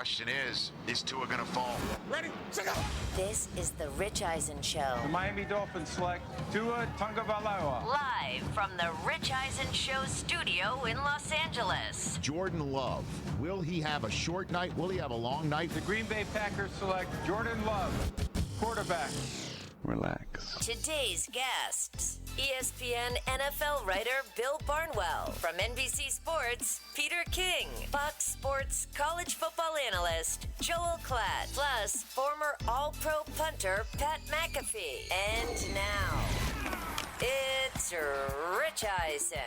question is Tua going to fall? Ready, set, go! This is the Rich Eisen Show. The Miami Dolphins select Tua Tagovailoa. Live from the Rich Eisen Show studio in Los Angeles. Jordan Love. Will he have a short night? Will he have a long night? The Green Bay Packers select Jordan Love, quarterback. Relax. Today's guests, ESPN NFL writer Bill Barnwell, from NBC Sports Peter King, Fox Sports college football analyst Joel Klatt, plus former All-Pro punter Pat McAfee. And now, it's Rich Eisen.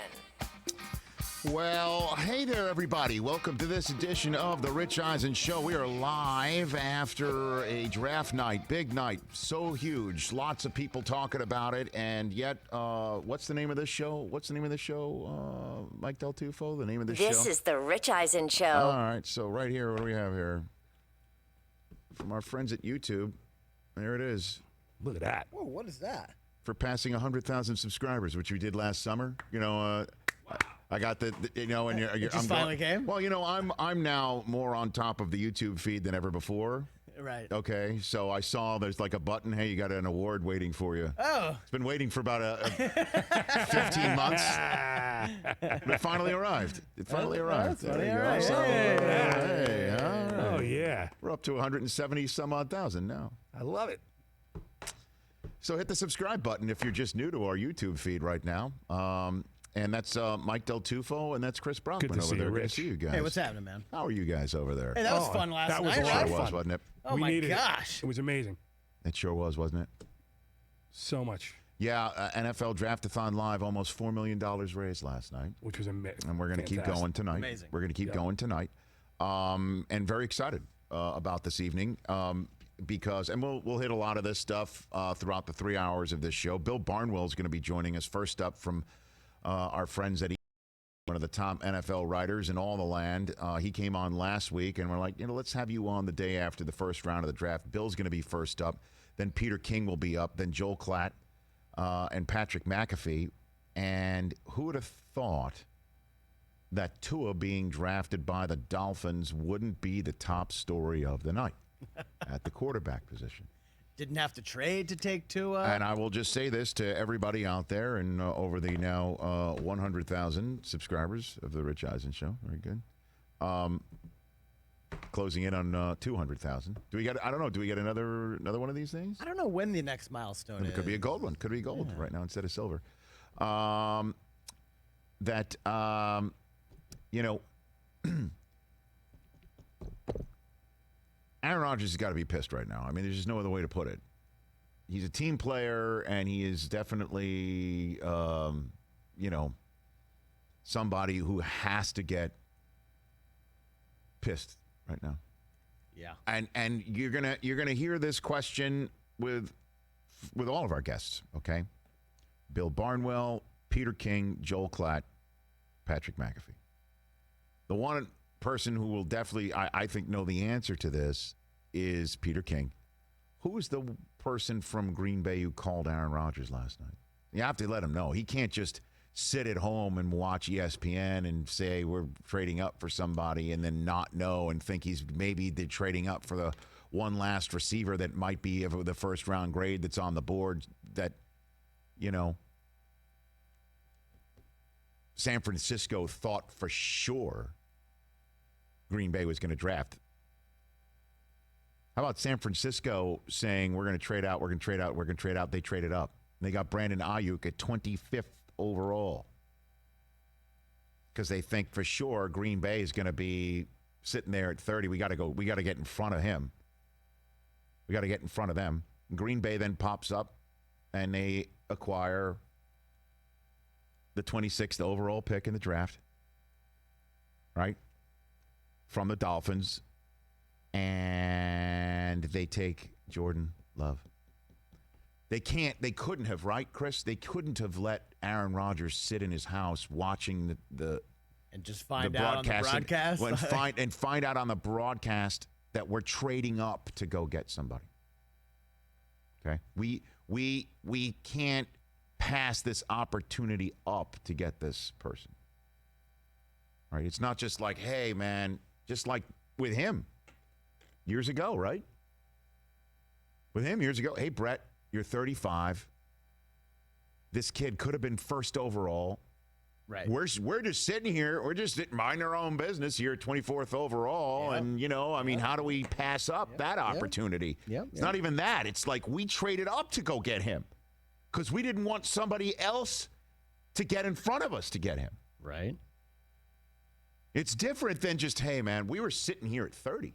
Well, hey there, everybody. Welcome to this edition of the Rich Eisen Show. We are live after a draft night, big night, so huge. Lots of people talking about it, and yet, what's the name of this show? What's the name of this show, Mike Del Tufo? The name of this show? This is the Rich Eisen Show. All right, so right here, what do we have here? From our friends at YouTube, there it is. Look at that. Whoa, what is that? For passing 100,000 subscribers, which we did last summer. You know, I got the you know, and it just finally came. Well, you know, I'm now more on top of the YouTube feed than ever before. Right. Okay, so I saw there's like a button. Hey, you got an award waiting for you. Oh. It's been waiting for about 15 months. But it finally arrived. It finally arrived. That's funny. There you All go. right. So, Hey. all right. Oh, yeah. We're up to 170 some odd thousand now. I love it. So hit the subscribe button if you're just new to our YouTube feed right now. And that's Mike Del Tufo, and that's Chris Brockman Good to over see you, there. Good to Rich. see you guys. Hey, what's happening, man? How are you guys over there? Hey, that was fun last that was night, a lot right? of Sure fun. was, wasn't it? Oh, We my needed gosh. It was amazing. It sure was, wasn't it? So much. Yeah, NFL Draftathon Live, almost $4 million raised last night. Which was amazing. And we're going to keep going tonight. Amazing. We're going to keep going tonight. And very excited about this evening because, and we'll hit a lot of this stuff throughout the 3 hours of this show. Bill Barnwell is going to be joining us first up from our friends at one of the top NFL writers in all the land. He came on last week, and we're like, let's have you on the day after the first round of the draft. Bill's going to be first up. Then Peter King will be up. Then Joel Klatt and Patrick McAfee. And who would have thought that Tua being drafted by the Dolphins wouldn't be the top story of the night at the quarterback position? Didn't have to trade to take Tua. And I will just say this to everybody out there and over the now 100,000 subscribers of the Rich Eisen Show. Very good. Closing in on 200,000. Do we get? I don't know. Do we get another one of these things? I don't know when the next milestone is. It could be a gold one. Could be gold right now instead of silver. Aaron Rodgers has got to be pissed right now. I mean, there's just no other way to put it. He's a team player, and he is definitely, somebody who has to get pissed right now. Yeah. And you're gonna hear this question with all of our guests. Okay, Bill Barnwell, Peter King, Joel Klatt, Patrick McAfee. The one person who will definitely, I think, know the answer to this is Peter King. Who was the person from Green Bay who called Aaron Rodgers last night? You have to let him know. He can't just sit at home and watch ESPN and say we're trading up for somebody and then not know and think he's maybe they're trading up for the one last receiver that might be of the first round grade that's on the board that, San Francisco thought for sure Green Bay was going to draft. How about San Francisco saying we're going to trade out, we're going to trade out, we're going to trade out? They traded up. They got Brandon Ayuk at 25th overall because they think for sure Green Bay is going to be sitting there at 30. We got to get in front of him. We got to get in front of them. Green Bay then pops up and they acquire the 26th overall pick in the draft, right? From the Dolphins, and they take Jordan Love. They couldn't have, right, Chris? They couldn't have let Aaron Rodgers sit in his house watching the and just find out on the broadcast. And find out on the broadcast that we're trading up to go get somebody. Okay? We can't pass this opportunity up to get this person. Right? It's not just like, hey, man, just like with him. years ago, right? With him years ago. Hey, Brett, you're 35. This kid could have been first overall. Right. We're just sitting here. We're just minding our own business here, 24th overall. Yep. And, how do we pass up that opportunity? It's not even that. It's like we traded up to go get him because we didn't want somebody else to get in front of us to get him. Right. It's different than just, hey, man, we were sitting here at 30.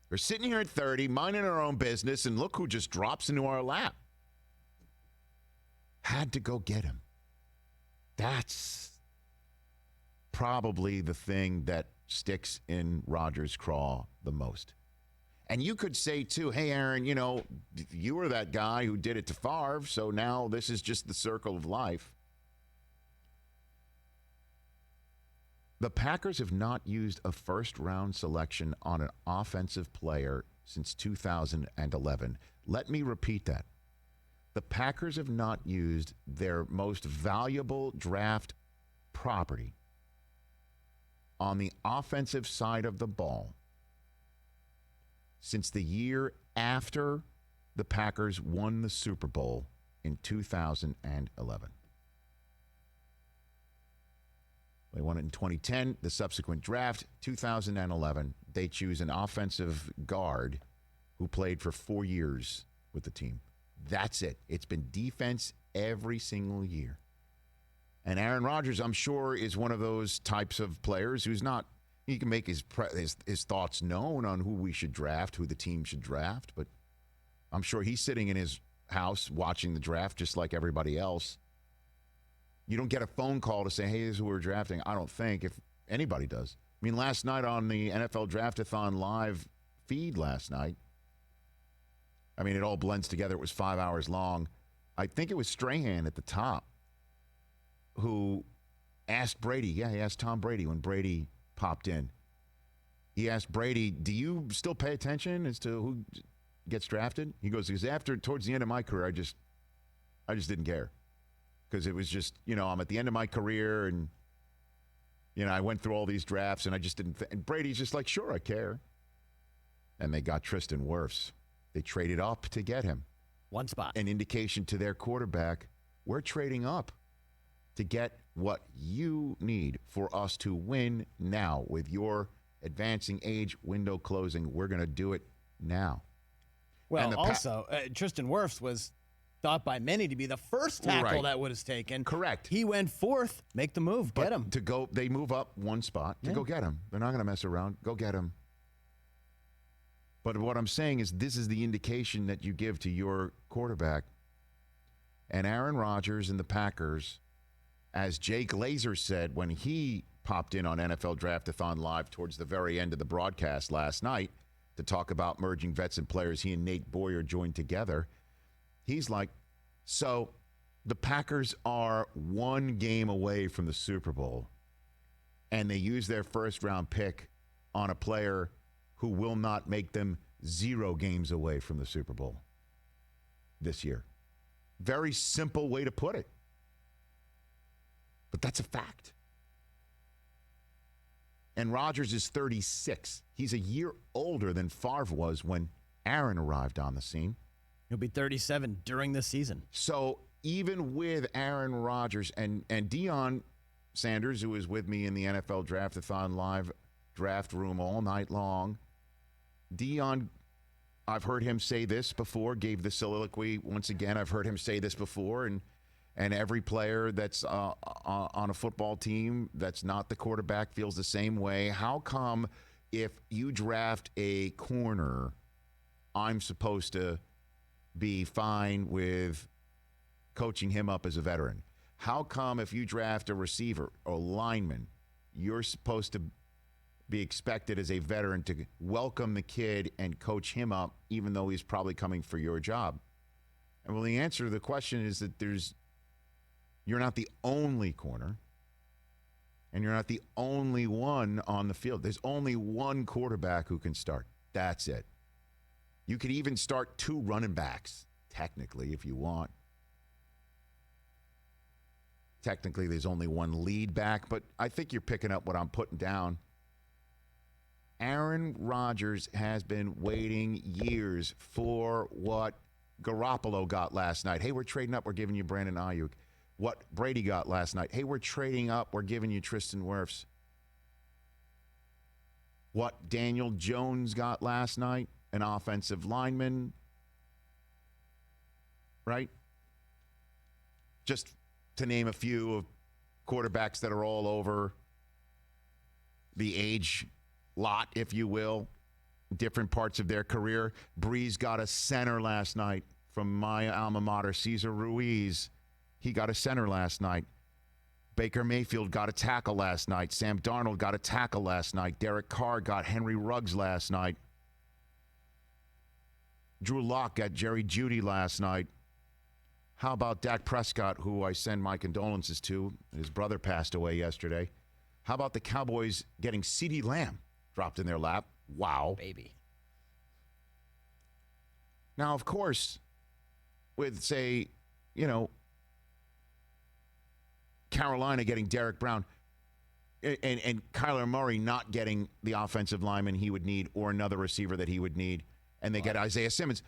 We're sitting here at 30, minding our own business, and look who just drops into our lap. Had to go get him. That's probably the thing that sticks in Rodgers' craw the most. And you could say, too, hey, Aaron, you were that guy who did it to Favre, so now this is just the circle of life. The Packers have not used a first-round selection on an offensive player since 2011. Let me repeat that. The Packers have not used their most valuable draft property on the offensive side of the ball since the year after the Packers won the Super Bowl in 2011. They won it in 2010. The subsequent draft, 2011, they choose an offensive guard who played for 4 years with the team. That's it. It's been defense every single year. And Aaron Rodgers, I'm sure, is one of those types of players who's not, he can make his thoughts known on who we should draft, who the team should draft, but I'm sure he's sitting in his house watching the draft just like everybody else. You don't get a phone call to say, hey, this is who we're drafting. I don't think, if anybody does. I mean, last night on the NFL Draftathon live feed last night, I mean, it all blends together. It was 5 hours long. I think it was Strahan at the top who asked Brady. Yeah, he asked Tom Brady when Brady popped in. He asked Brady, do you still pay attention as to who gets drafted? He goes, because towards the end of my career, I just didn't care. Because it was just, I'm at the end of my career and, I went through all these drafts and I just didn't. And Brady's just like, sure, I care. And they got Tristan Wirfs. They traded up to get him. One spot. An indication to their quarterback, we're trading up to get what you need for us to win now. With your advancing age window closing, we're going to do it now. Well, also, Tristan Wirfs was thought by many to be the first tackle that would have taken. Correct. He went fourth. Make the move. Get him. They move up one spot to go get him. They're not going to mess around. Go get him. But what I'm saying is this is the indication that you give to your quarterback. And Aaron Rodgers and the Packers, as Jay Glazer said when he popped in on NFL Draftathon Live towards the very end of the broadcast last night to talk about merging vets and players he and Nate Boyer joined together, he's like, so the Packers are one game away from the Super Bowl, and they use their first-round pick on a player who will not make them 0 games away from the Super Bowl this year. Very simple way to put it. But that's a fact. And Rodgers is 36. He's a year older than Favre was when Aaron arrived on the scene. He'll be 37 during this season. So even with Aaron Rodgers and Deion Sanders, who was with me in the NFL Draftathon Live draft room all night long, Deion, I've heard him say this before, gave the soliloquy once again. I've heard him say this before, and every player that's on a football team that's not the quarterback feels the same way. How come if you draft a corner, I'm supposed to be fine with coaching him up as a veteran? How come if you draft a receiver or lineman, you're supposed to be expected as a veteran to welcome the kid and coach him up, even though he's probably coming for your job? And well, the answer to the question is that you're not the only corner, and you're not the only one on the field. There's only one quarterback who can start. That's it. You could even start 2 running backs, technically, if you want. Technically, there's only one lead back, but I think you're picking up what I'm putting down. Aaron Rodgers has been waiting years for what Garoppolo got last night. Hey, we're trading up. We're giving you Brandon Ayuk. What Brady got last night. Hey, we're trading up. We're giving you Tristan Wirfs. What Daniel Jones got last night, an offensive lineman, right? Just to name a few of quarterbacks that are all over the age lot, if you will, different parts of their career. Breeze got a center last night from my alma mater, Cesar Ruiz. He got a center last night. Baker Mayfield got a tackle last night. Sam Darnold got a tackle last night. Derek Carr got Henry Ruggs last night. Drew Lock got Jerry Jeudy last night. How about Dak Prescott, who I send my condolences to? His brother passed away yesterday. How about the Cowboys getting CeeDee Lamb dropped in their lap? Wow. Baby. Now, of course, with, say, Carolina getting Derek Brown and Kyler Murray not getting the offensive lineman he would need or another receiver that he would need, and they get Isaiah Simmons.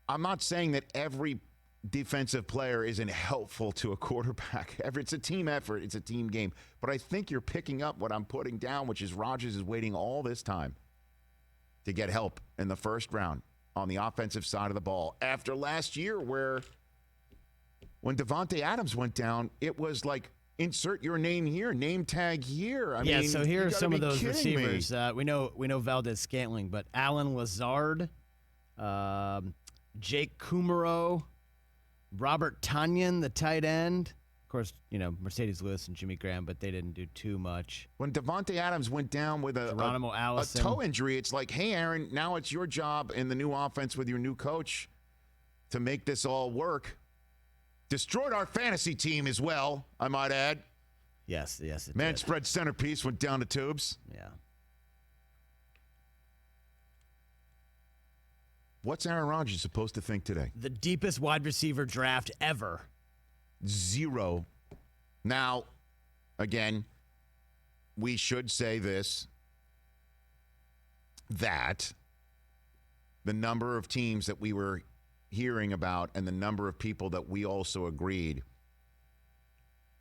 I'm not saying that every defensive player isn't helpful to a quarterback. It's a team effort. It's a team game. But I think you're picking up what I'm putting down, which is Rodgers is waiting all this time to get help in the first round on the offensive side of the ball. After last year where when Devontae Adams went down, it was like, insert your name here, name tag here. I mean, so here are some of those kidding receivers. We know Valdez-Scantling, but Alan Lazard, Jake Kumaro, Robert Tonyan, the tight end. Of course, Mercedes Lewis and Jimmy Graham, but they didn't do too much. When Devontae Adams went down with a toe injury, it's like, hey, Aaron, now it's your job in the new offense with your new coach to make this all work. Destroyed our fantasy team as well, I might add. Yes, it Man did. spread centerpiece went down the tubes. Yeah. What's Aaron Rodgers supposed to think today? The deepest wide receiver draft ever. 0. Now, again, we should say this, that the number of teams that we were hearing about and the number of people that we also agreed,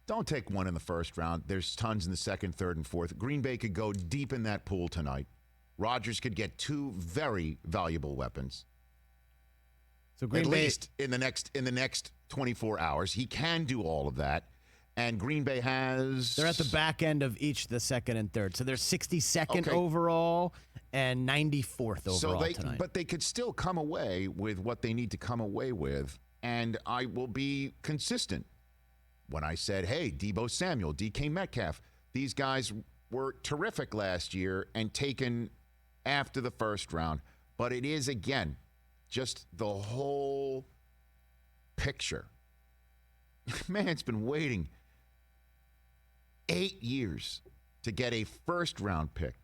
don't take one in the first round. There's tons in the second, third, and fourth. Green Bay could go deep in that pool tonight. Rodgers could get 2 very valuable weapons. So Green At Bay, least in the next 24 hours. He can do all of that. And Green Bay has... they're at the back end of each, the second and third. So they're 62nd overall and 94th overall tonight. But they could still come away with what they need to come away with. And I will be consistent when I said, hey, Deebo Samuel, DK Metcalf, these guys were terrific last year and taken after the first round. But it is, again, just the whole picture. Man's been waiting 8 years to get a first-round pick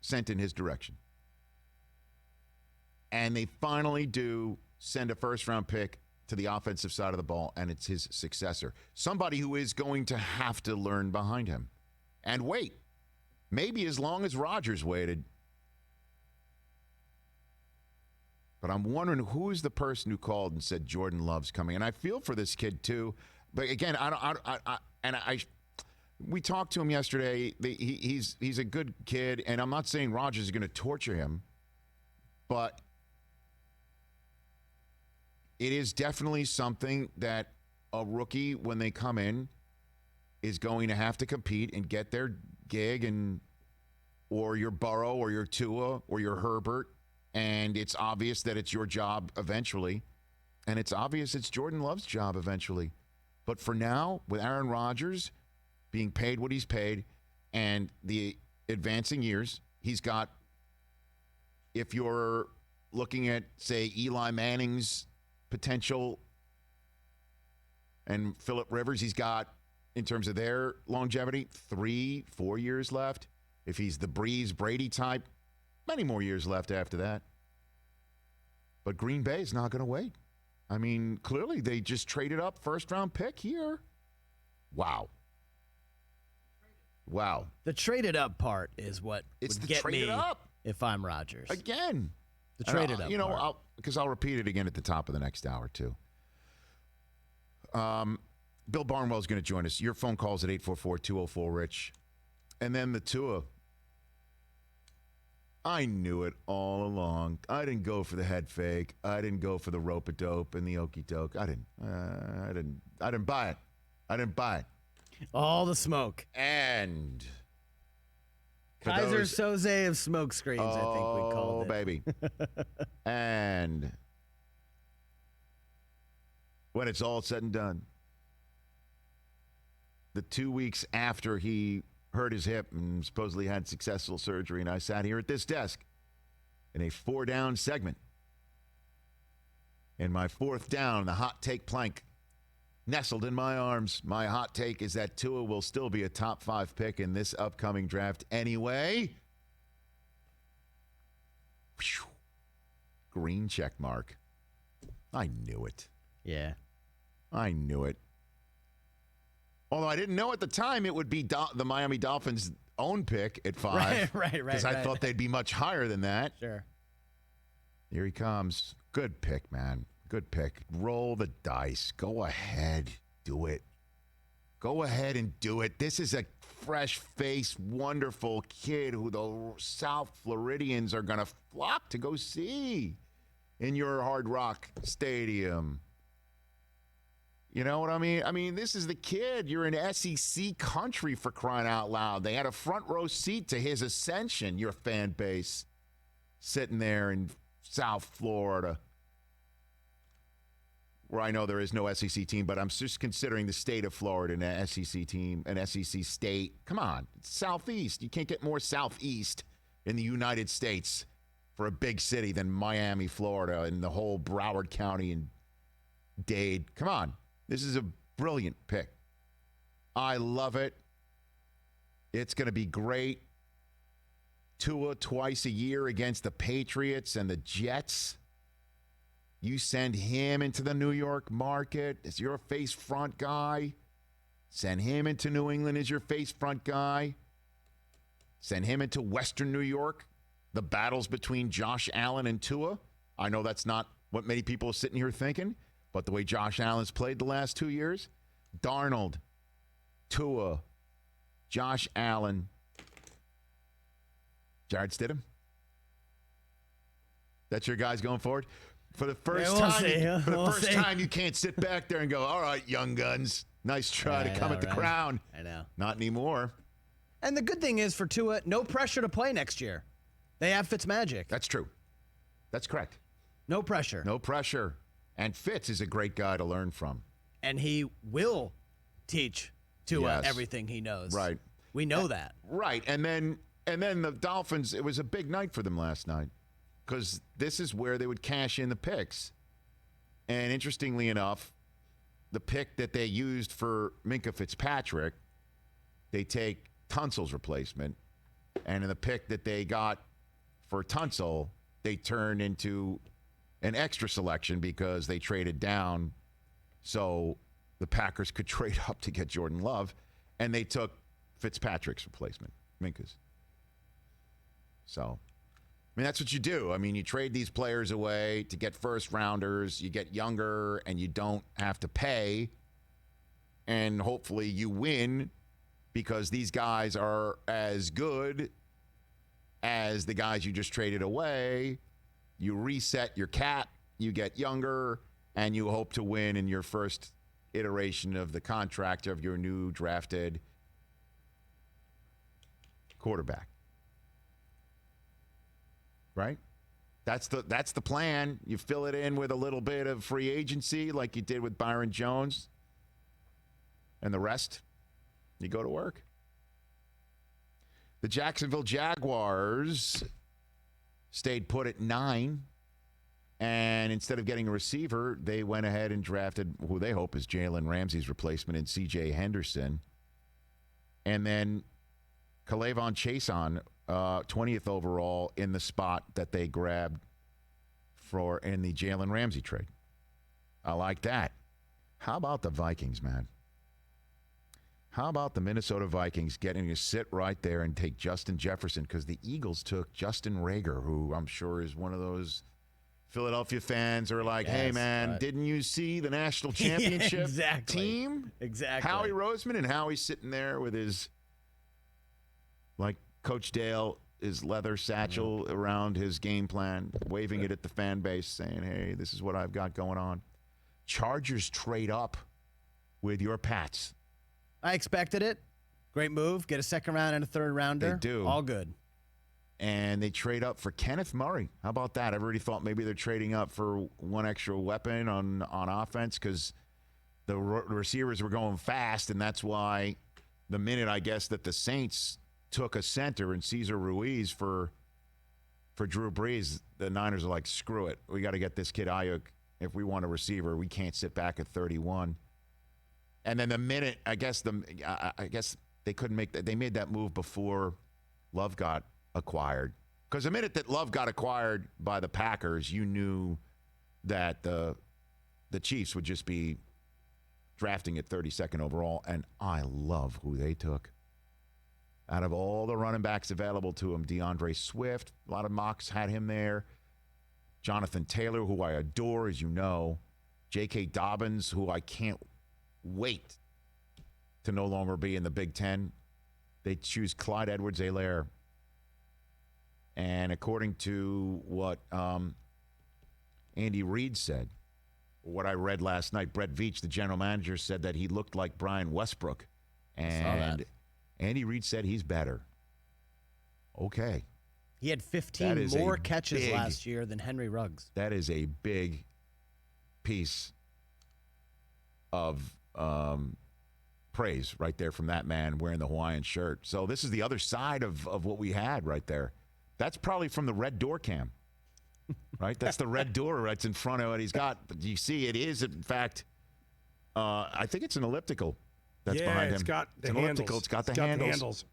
sent in his direction. And they finally do send a first-round pick to the offensive side of the ball, and it's his successor. Somebody who is going to have to learn behind him and wait. Maybe as long as Rodgers waited. But I'm wondering who's the person who called and said Jordan Love's coming. And I feel for this kid, too. But again, we talked to him yesterday. He's a good kid, and I'm not saying Rodgers is going to torture him, but it is definitely something that a rookie, when they come in, is going to have to compete and get their gig, or your Burrow or your Tua or your Herbert, and it's obvious that it's your job eventually, and it's obvious it's Jordan Love's job eventually. But for now, with Aaron Rodgers being paid what he's paid and the advancing years, he's got, if you're looking at, say, Eli Manning's potential and Phillip Rivers, he's got, in terms of their longevity, 3-4 years left. If he's the Breeze Brady type, many more years left after that. But Green Bay is not going to wait. I mean, clearly they just traded up first-round pick here. Wow. Wow. The traded up part is what It's would the get traded me up. if I'm Rodgers. Again. The traded up part. I'll repeat it again at the top of the next hour, too. Bill Barnwell is going to join us. Your phone calls at 844-204-RICH. And then the Tua. I knew it all along. I didn't go for the head fake. I didn't go for the rope-a-dope and the okey-doke. I didn't buy it. I didn't buy it. All the smoke. And Kaiser Soze of smoke screens, I think we called it. Oh, baby. And when it's all said and done, the 2 weeks after he hurt his hip and supposedly had successful surgery, and I sat here at this desk in a 4-down segment. And my 4th down, the hot take plank, nestled in my arms. My hot take is that Tua will still be a top 5 pick in this upcoming draft anyway. Whew. Green check mark. I knew it. Yeah. I knew it. Although I didn't know at the time it would be the Miami Dolphins' own pick at 5. Right. Because I thought they'd be much higher than that. Sure. Here he comes. Good pick, man. Good pick. Roll the dice. Go ahead. Do it. Go ahead and do it. This is a fresh-faced, wonderful kid who the South Floridians are going to flock to go see in your Hard Rock Stadium. You know what I mean? I mean, this is the kid. You're in SEC country, for crying out loud. They had a front row seat to his ascension, your fan base, sitting there in South Florida, where I know there is no SEC team, but I'm just considering the state of Florida an SEC team, an SEC state. Come on, it's Southeast. You can't get more Southeast in the United States for a big city than Miami, Florida, and the whole Broward County and Dade. Come on. This is a brilliant pick. I love it. It's going to be great. Tua twice a year against the Patriots and the Jets. You send him into the New York market as your face front guy. Send him into New England as your face front guy. Send him into Western New York. The battles between Josh Allen and Tua. I know that's not what many people are sitting here thinking, but the way Josh Allen's played the last 2 years, Darnold, Tua, Josh Allen, Jared Stidham. That's your guys going forward? For the first time, you can't sit back there and go, all right, young guns, nice try to come at the crown. I know. Not anymore. And the good thing is for Tua, no pressure to play next year. They have Fitzmagic. That's true. That's correct. No pressure. No pressure. And Fitz is a great guy to learn from. And he will teach Tua everything he knows. Right. We know that. Right. And then the Dolphins, it was a big night for them last night because this is where they would cash in the picks. And interestingly enough, the pick that they used for Minkah Fitzpatrick, they take Tunsil's replacement. And in the pick that they got for Tunsil, they turned into an extra selection because they traded down so the Packers could trade up to get Jordan Love, and they took Fitzpatrick's replacement, Minkah's. So, I mean, that's what you do. I mean, you trade these players away to get first rounders, you get younger, and you don't have to pay, and hopefully you win because these guys are as good as the guys you just traded away. You reset your cap, you get younger, and you hope to win in your first iteration of the contract of your new drafted quarterback. Right? That's the plan. You fill it in with a little bit of free agency like you did with Byron Jones. And the rest, you go to work. The Jacksonville Jaguars stayed put at 9. And instead of getting a receiver, they went ahead and drafted who they hope is Jalen Ramsey's replacement in C.J. Henderson. And then K'Lavon Chaisson, 20th overall in the spot that they grabbed in the Jalen Ramsey trade. I like that. How about the Vikings, man? How about the Minnesota Vikings getting to sit right there and take Justin Jefferson? Because the Eagles took Justin Rager, who I'm sure is one of those Philadelphia fans who are like, hey, man, didn't you see the national championship team? Exactly. Howie Roseman, and Howie's sitting there with his, like Coach Dale, his leather satchel around his game plan, waving it at the fan base, saying, hey, this is what I've got going on. Chargers trade up with your Pats. I expected it. Great move. Get a second round and a third rounder. They do. All good. And they trade up for Kenneth Murray. How about that? I've already thought maybe they're trading up for one extra weapon on offense because the receivers were going fast, and that's why the minute, I guess, that the Saints took a center and Cesar Ruiz for Drew Brees, the Niners are like, screw it. We got to get this kid Ayuk. If we want a receiver, we can't sit back at 31. And then the minute, I guess they couldn't make that. They made that move before Love got acquired. Because the minute that Love got acquired by the Packers, you knew that the Chiefs would just be drafting at 32nd overall. And I love who they took. Out of all the running backs available to him, DeAndre Swift, a lot of mocks had him there. Jonathan Taylor, who I adore, as you know. J.K. Dobbins, who I can't wait to no longer be in the Big Ten. They choose Clyde Edwards-Helaire. And according to what Andy Reid said, what I read last night, Brett Veach, the general manager, said that he looked like Brian Westbrook. And Andy Reid said he's better. Okay. He had 15 more catches last year than Henry Ruggs. That is a big piece of praise right there from that man wearing the Hawaiian shirt. So this is the other side of what we had right there. That's probably from the red door cam, right? That's the red door that's in front of what he's got. But you see, it is, in fact, I think it's an elliptical that's behind him. It's got the an handles. Elliptical. It's got the handles.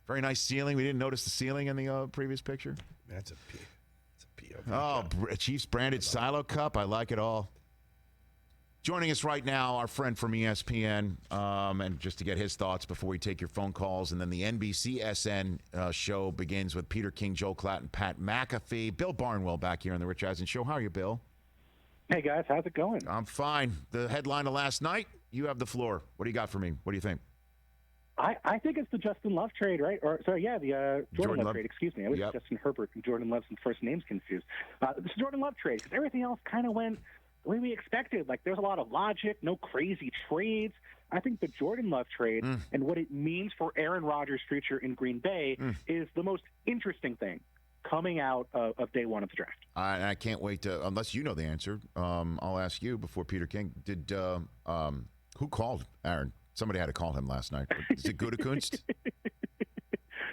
Very nice ceiling. We didn't notice the ceiling in the previous picture. That's a POV. Oh, Chiefs branded silo cup. I like it all. Joining us right now, our friend from ESPN, and just to get his thoughts before we take your phone calls, and then the NBC show begins with Peter King, Joel Klatt, and Pat McAfee. Bill Barnwell back here on the Rich Eisen Show. How are you, Bill? Hey, guys. How's it going? I'm fine. The headline of last night, you have the floor. What do you got for me? What do you think? I think it's the Justin Love trade, right? The Jordan Love trade. Excuse me. I was Justin Herbert and Jordan Love's first names confused. This is Jordan Love trade because everything else kind of went the way we expected. Like, there's a lot of logic, no crazy trades. I think the Jordan Love trade and what it means for Aaron Rodgers' future in Green Bay is the most interesting thing coming out of day one of the draft. I can't wait to, unless you know the answer, I'll ask you before Peter King. Who called Aaron? Somebody had to call him last night. Is it Gutekunst?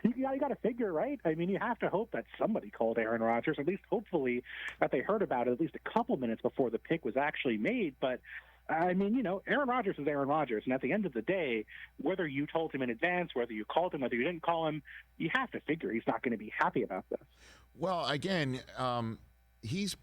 You got to figure, right? I mean, you have to hope that somebody called Aaron Rodgers, at least hopefully that they heard about it at least a couple minutes before the pick was actually made. But, I mean, Aaron Rodgers is Aaron Rodgers. And at the end of the day, whether you told him in advance, whether you called him, whether you didn't call him, you have to figure he's not going to be happy about this. Well, again, he's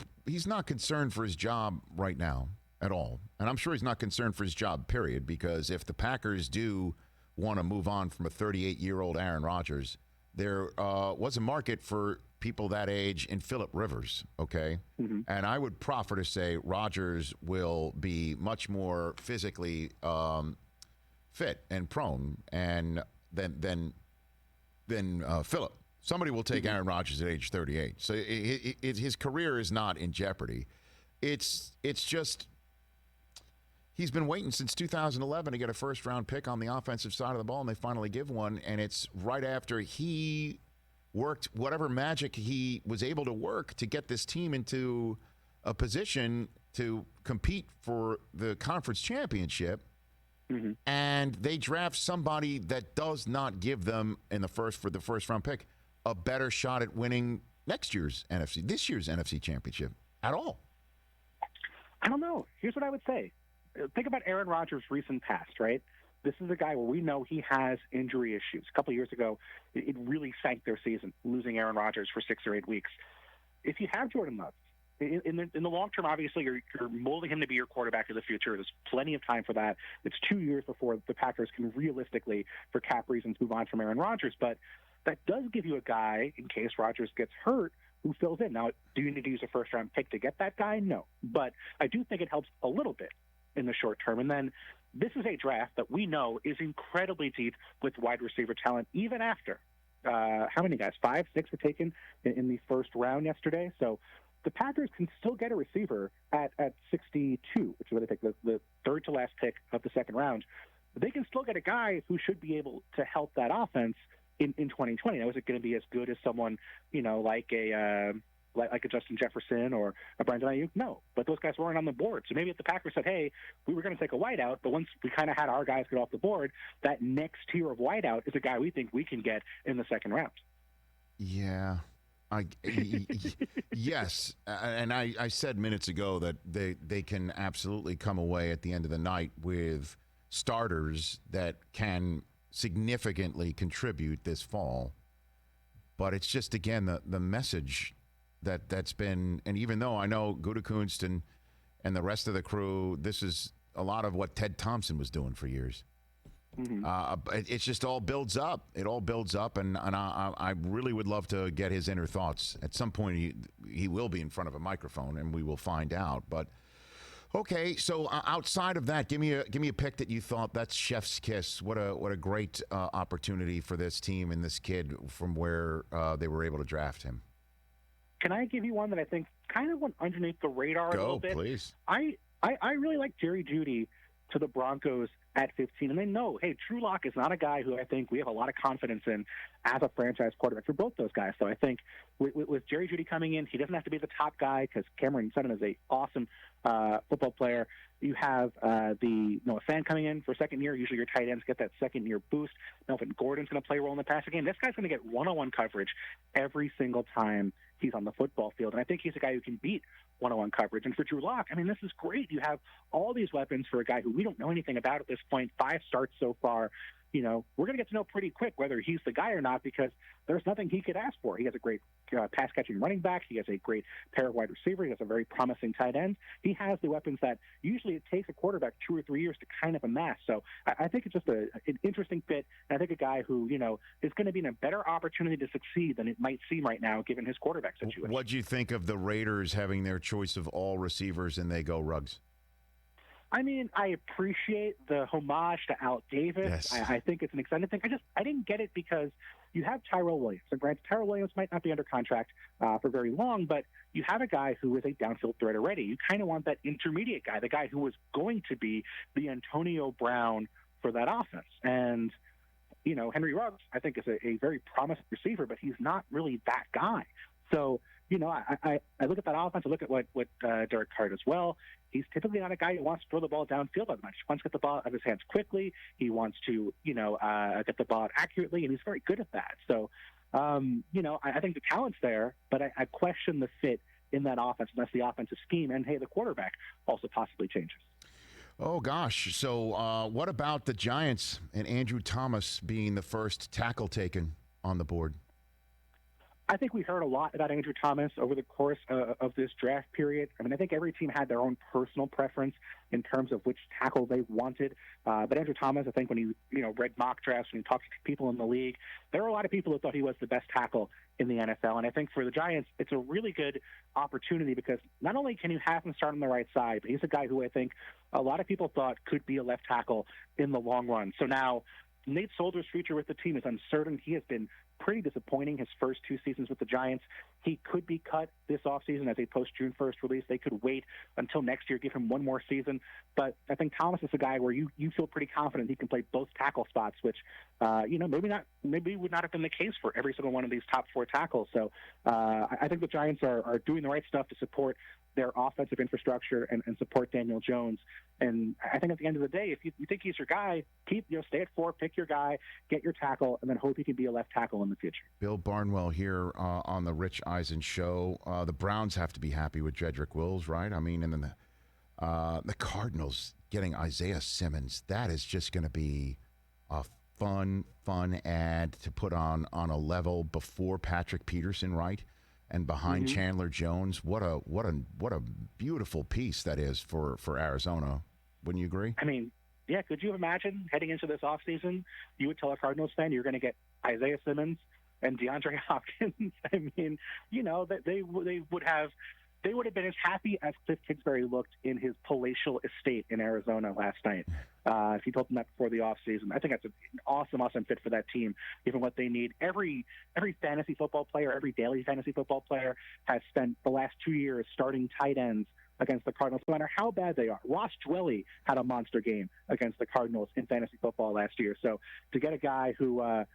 not concerned for his job right now at all. And I'm sure he's not concerned for his job, period, because if the Packers do want to move on from a 38-year-old Aaron Rodgers, there was a market for people that age in Phillip Rivers, okay? Mm-hmm. And I would proffer to say Rodgers will be much more physically fit and prone and than Phillip. Somebody will take Aaron Rodgers at age 38. So his career is not in jeopardy. It's just he's been waiting since 2011 to get a first-round pick on the offensive side of the ball, and they finally give one, and it's right after he worked whatever magic he was able to work to get this team into a position to compete for the conference championship, and they draft somebody that does not give them for the first-round pick a better shot at winning this year's NFC championship at all. I don't know. Here's what I would say. Think about Aaron Rodgers' recent past, right? This is a guy where we know he has injury issues. A couple of years ago, it really sank their season, losing Aaron Rodgers for 6 or 8 weeks. If you have Jordan Love, in the long term, obviously, you're molding him to be your quarterback of the future. There's plenty of time for that. It's 2 years before the Packers can realistically, for cap reasons, move on from Aaron Rodgers. But that does give you a guy, in case Rodgers gets hurt, who fills in. Now, do you need to use a first-round pick to get that guy? No. But I do think it helps a little bit in the short term. And then this is a draft that we know is incredibly deep with wide receiver talent, even after how many guys? 5, 6 were taken in the first round yesterday. So the Packers can still get a receiver at 62, which is what they pick, the third to last pick of the second round. They can still get a guy who should be able to help that offense in 2020. Now, is it going to be as good as someone, like a Justin Jefferson or a Brandon Ayuk? No, but those guys weren't on the board. So maybe if the Packers said, hey, we were going to take a wideout, but once we kind of had our guys get off the board, that next tier of wideout is a guy we think we can get in the second round. Yeah. Yes, and I said minutes ago that they can absolutely come away at the end of the night with starters that can significantly contribute this fall. But it's just, again, the message that's been, and even though I know Gutekunst and the rest of the crew, this is a lot of what Ted Thompson was doing for years. Mm-hmm. It just all builds up. It all builds up, and I really would love to get his inner thoughts. At some point, he will be in front of a microphone, and we will find out. But okay, so outside of that, give me a pick that you thought that's chef's kiss. What a great opportunity for this team and this kid from where they were able to draft him. Can I give you one that I think kind of went underneath the radar a little bit? Go, please. I really like Jerry Jeudy to the Broncos at 15. And they know, hey, Drew Lock is not a guy who I think we have a lot of confidence in as a franchise quarterback for both those guys. So I think with Jerry Jeudy coming in, he doesn't have to be the top guy because Cameron Sutton is an awesome football player. You have the Noah Fant coming in for second year. Usually your tight ends get that second-year boost. Melvin Gordon's going to play a role in the passing game. This guy's going to get one-on-one coverage every single time he's on the football field. And I think he's a guy who can beat one-on-one coverage. And for Drew Lock, I mean, this is great. You have all these weapons for a guy who we don't know anything about at this point. 5 starts so far. We're going to get to know pretty quick whether he's the guy or not because there's nothing he could ask for. He has a great pass-catching running back. He has a great pair of wide receivers. He has a very promising tight end. He has the weapons that usually it takes a quarterback 2 or 3 years to kind of amass. So I think it's just an interesting fit. And I think a guy who, is going to be in a better opportunity to succeed than it might seem right now given his quarterback situation. What do you think of the Raiders having their choice of all receivers and they go Ruggs? I mean, I appreciate the homage to Al Davis. Yes. I think it's an exciting thing. I didn't get it because you have Tyrell Williams. And granted, Tyrell Williams might not be under contract for very long, but you have a guy who is a downfield threat already. You kind of want that intermediate guy, the guy who was going to be the Antonio Brown for that offense. And, Henry Ruggs, I think, is a very promising receiver, but he's not really that guy. So, I look at that offense. I look at what Derek Carr does well. He's typically not a guy who wants to throw the ball downfield that much. He wants to get the ball out of his hands quickly. He wants to, get the ball out accurately, and he's very good at that. So, I think the talent's there, but I question the fit in that offense unless the offensive scheme and, hey, the quarterback also possibly changes. Oh, gosh. So what about the Giants and Andrew Thomas being the first tackle taken on the board? I think we heard a lot about Andrew Thomas over the course of this draft period. I mean, I think every team had their own personal preference in terms of which tackle they wanted. But Andrew Thomas, I think when he read mock drafts, when he talked to people in the league, there were a lot of people who thought he was the best tackle in the NFL. And I think for the Giants, it's a really good opportunity because not only can you have him start on the right side, but he's a guy who I think a lot of people thought could be a left tackle in the long run. So now Nate Solder's future with the team is uncertain. He has been pretty disappointing his first 2 seasons with the Giants. He could be cut this offseason as a post-June 1st release. They could wait until next year, give him one more season. But I think Thomas is a guy where you feel pretty confident he can play both tackle spots, which, maybe would not have been the case for every single one of these top 4 tackles. So I think the Giants are doing the right stuff to support their offensive infrastructure and support Daniel Jones. And I think at the end of the day, if you think he's your guy, stay at 4, pick your guy, get your tackle, and then hope he can be a left tackle in the future. Bill Barnwell here on the Rich Eisen show. The Browns have to be happy with Jedrick Wills, right? I mean, and then the Cardinals getting Isaiah Simmons. That is just going to be a fun ad to put on a level before Patrick Peterson, right? and behind Chandler Jones. What a beautiful piece that is for Arizona. Wouldn't you agree? I mean, yeah, could you imagine heading into this offseason, you would tell a Cardinals fan you're going to get Isaiah Simmons and DeAndre Hopkins? I mean, you know, that they would have been as happy as Cliff Kingsbury looked in his palatial estate in Arizona last night. If he told them that before the offseason, I think that's an awesome fit for that team, given what they need. Every fantasy football player, every daily fantasy football player has spent the last 2 years starting tight ends against the Cardinals, no matter how bad they are. Ross Dwelly had a monster game against the Cardinals in fantasy football last year. So to get a guy who, and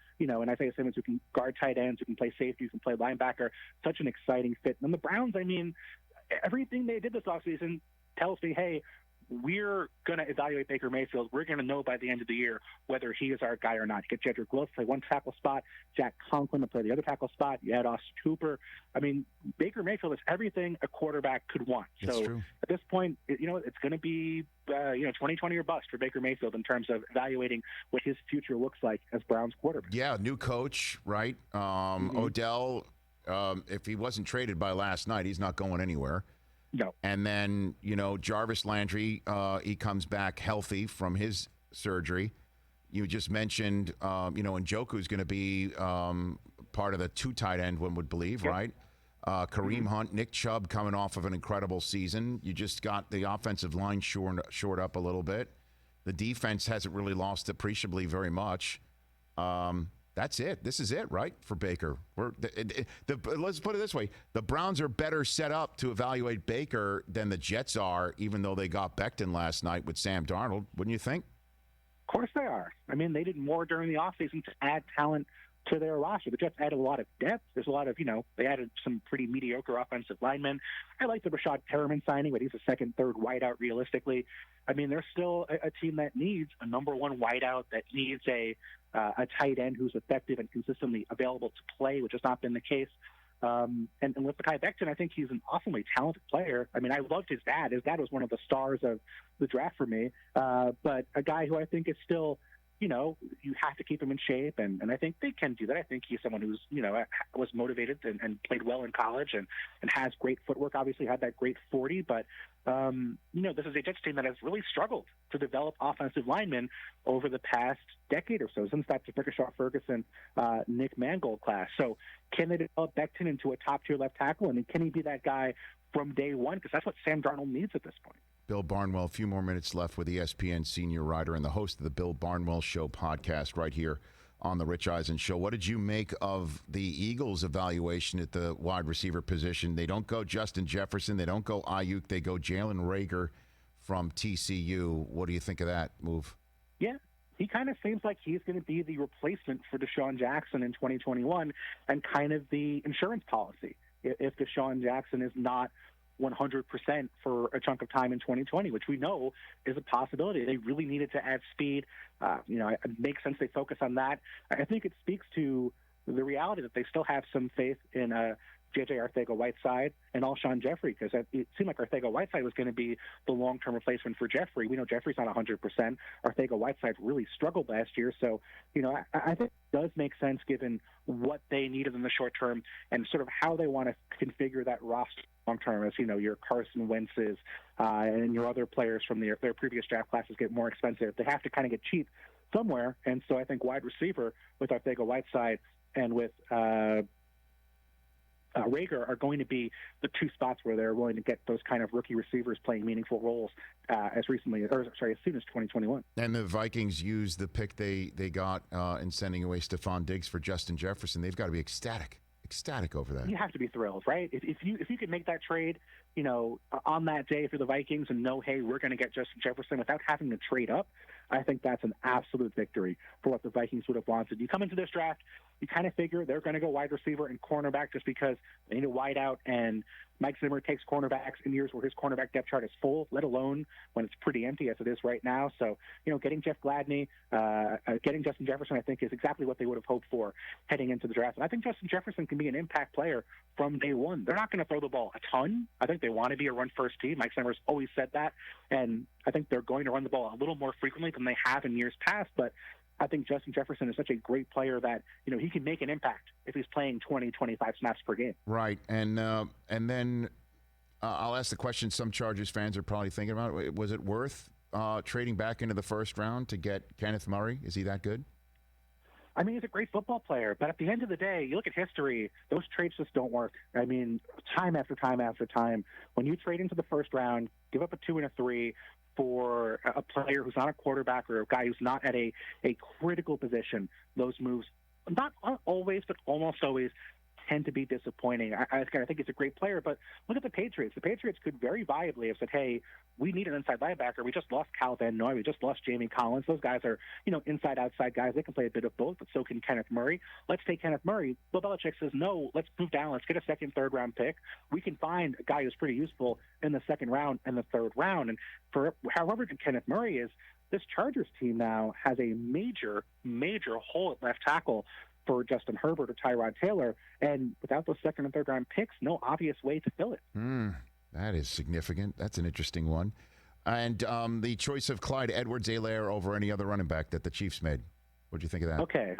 Isaiah Simmons, who can guard tight ends, who can play safety, who can play linebacker, such an exciting fit. And the Browns, I mean, everything they did this offseason tells me, hey, we're going to evaluate Baker Mayfield. We're going to know by the end of the year whether he is our guy or not. You get Jedrick Wills to play one tackle spot, Jack Conklin to play the other tackle spot. You add Austin Cooper. I mean, Baker Mayfield is everything a quarterback could want. That's so true. At this point, it's going to be 2020 or bust for Baker Mayfield in terms of evaluating what his future looks like as Browns quarterback. Yeah, new coach, right? Odell, if he wasn't traded by last night, he's not going anywhere. No. And then, Jarvis Landry, he comes back healthy from his surgery. You just mentioned, Njoku's going to be part of the two tight end, one would believe, right? Kareem Hunt, Nick Chubb coming off of an incredible season. You just got the offensive line shored up a little bit. The defense hasn't really lost appreciably very much. That's it. This is it, right, for Baker? Let's put it this way. The Browns are better set up to evaluate Baker than the Jets are, even though they got Becton last night with Sam Darnold. Wouldn't you think? Of course they are. I mean, they did more during the offseason to add talent to their roster. The Jets added a lot of depth. There's a lot of, they added some pretty mediocre offensive linemen. I like the Rashad Perriman signing, but he's a second, third wideout realistically. I mean, they're still a team that needs a number one wideout, that needs a tight end who's effective and consistently available to play, which has not been the case. And with Mekhi Becton, I think he's an awesomely talented player. I mean, I loved his dad. His dad was one of the stars of the draft for me. But a guy who I think is still, you have to keep him in shape, and I think they can do that. I think he's someone who's, was motivated and played well in college and has great footwork, obviously had that great 40, but, this is a Jets team that has really struggled to develop offensive linemen over the past decade or so, since that Patricia Ferguson, Nick Mangold class. So can they develop Becton into a top-tier left tackle, and can he be that guy from day one? Because that's what Sam Darnold needs at this point. Bill Barnwell, a few more minutes left with ESPN senior writer and the host of the Bill Barnwell Show podcast right here on the Rich Eisen Show. What did you make of the Eagles' evaluation at the wide receiver position? They don't go Justin Jefferson. They don't go Ayuk. They go Jalen Reagor from TCU. What do you think of that move? Yeah, he kind of seems like he's going to be the replacement for Deshaun Jackson in 2021 and kind of the insurance policy if Deshaun Jackson is not 100% for a chunk of time in 2020, which we know is a possibility. They really needed to add speed. It makes sense they focus on that. I think it speaks to the reality that they still have some faith in J.J. Arcega-Whiteside and Alshon Jeffrey, because it seemed like Arcega-Whiteside was going to be the long-term replacement for Jeffrey. We know Jeffrey's not 100%. Arcega-Whiteside really struggled last year. So, I think it does make sense given what they needed in the short term and sort of how they want to configure that roster long-term as, your Carson Wentz's and your other players from their previous draft classes get more expensive. They have to kind of get cheap somewhere. And so I think wide receiver with Arcega-Whiteside and with Reagor are going to be the two spots where they're willing to get those kind of rookie receivers playing meaningful roles as soon as 2021. And the Vikings used the pick they got in sending away Stephon Diggs for Justin Jefferson. They've got to be ecstatic over that. You have to be thrilled, right? If you could make that trade, on that day for the Vikings and know, hey, we're going to get Justin Jefferson without having to trade up, I think that's an absolute victory for what the Vikings would have wanted. You come into this draft, you kind of figure they're going to go wide receiver and cornerback just because they need a wide out, and Mike Zimmer takes cornerbacks in years where his cornerback depth chart is full, let alone when it's pretty empty as it is right now. So, getting Jeff Gladney, getting Justin Jefferson, I think is exactly what they would have hoped for heading into the draft. And I think Justin Jefferson can be an impact player from day one. They're not going to throw the ball a ton. I think they want to be a run-first team. Mike Zimmer's always said that. And I think they're going to run the ball a little more frequently than they have in years past. But I think Justin Jefferson is such a great player that, he can make an impact if he's playing 20, 25 snaps per game. Right. And then I'll ask the question some Chargers fans are probably thinking about. Was it worth trading back into the first round to get Kenneth Murray? Is he that good? I mean, he's a great football player, but at the end of the day, you look at history, those trades just don't work. I mean, time after time after time, when you trade into the first round, give up a 2 and a 3 for a player who's not a quarterback or a guy who's not at a critical position, those moves, not always, but almost always, tend to be disappointing. I think he's a great player, but look at the Patriots. The Patriots could very viably have said, hey, we need an inside linebacker. We just lost Kyle Van Noy. We just lost Jamie Collins. Those guys are, inside, outside guys. They can play a bit of both, but so can Kenneth Murray. Let's take Kenneth Murry. Bill Belichick says, no, let's move down. Let's get a second, third round pick. We can find a guy who's pretty useful in the second round and the third round. And for however good Kenneth Murray is, this Chargers team now has a major, major hole at left tackle for Justin Herbert or Tyrod Taylor, and without those second and third round picks, no obvious way to fill it. That is significant. That's an interesting one. And the choice of Clyde Edwards-Helaire over any other running back that the Chiefs made. What do you think of that? Okay.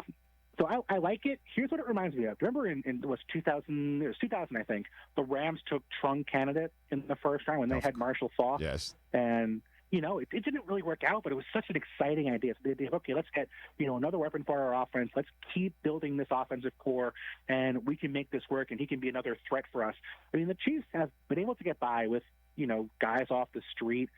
So I like it. Here's what it reminds me of. Remember in 2000, it was 2000, I think, the Rams took Trung candidate in the first round when they had Marshall Faulk. Yes. And it didn't really work out, but it was such an exciting idea. So they okay, let's get, another weapon for our offense. Let's keep building this offensive core, and we can make this work, and he can be another threat for us. I mean, the Chiefs have been able to get by with, guys off the street,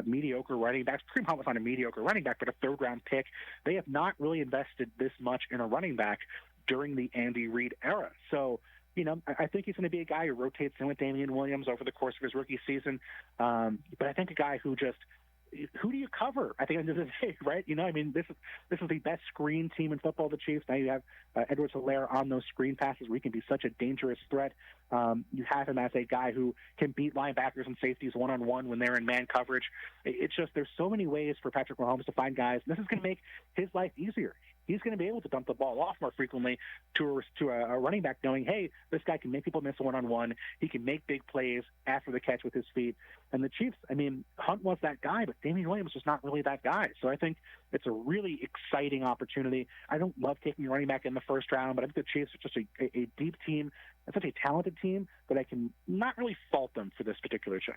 mediocre running backs. Kareem Hunt was on a mediocre running back, but a third-round pick. They have not really invested this much in a running back during the Andy Reid era. So, I think he's going to be a guy who rotates in with Damian Williams over the course of his rookie season. But I think a guy who just – who do you cover at the end of the day, right? This is the best screen team in football, the Chiefs. Now you have Edwards-Helaire on those screen passes where he can be such a dangerous threat. You have him as a guy who can beat linebackers and safeties one-on-one when they're in man coverage. It's just there's so many ways for Patrick Mahomes to find guys. This is going to make his life easier. He's going to be able to dump the ball off more frequently to a running back knowing, hey, this guy can make people miss one-on-one. He can make big plays after the catch with his feet. And the Chiefs, Hunt was that guy, but Damian Williams was not really that guy. So I think it's a really exciting opportunity. I don't love taking a running back in the first round, but I think the Chiefs are just a deep team, such a talented team that I can not really fault them for this particular choice.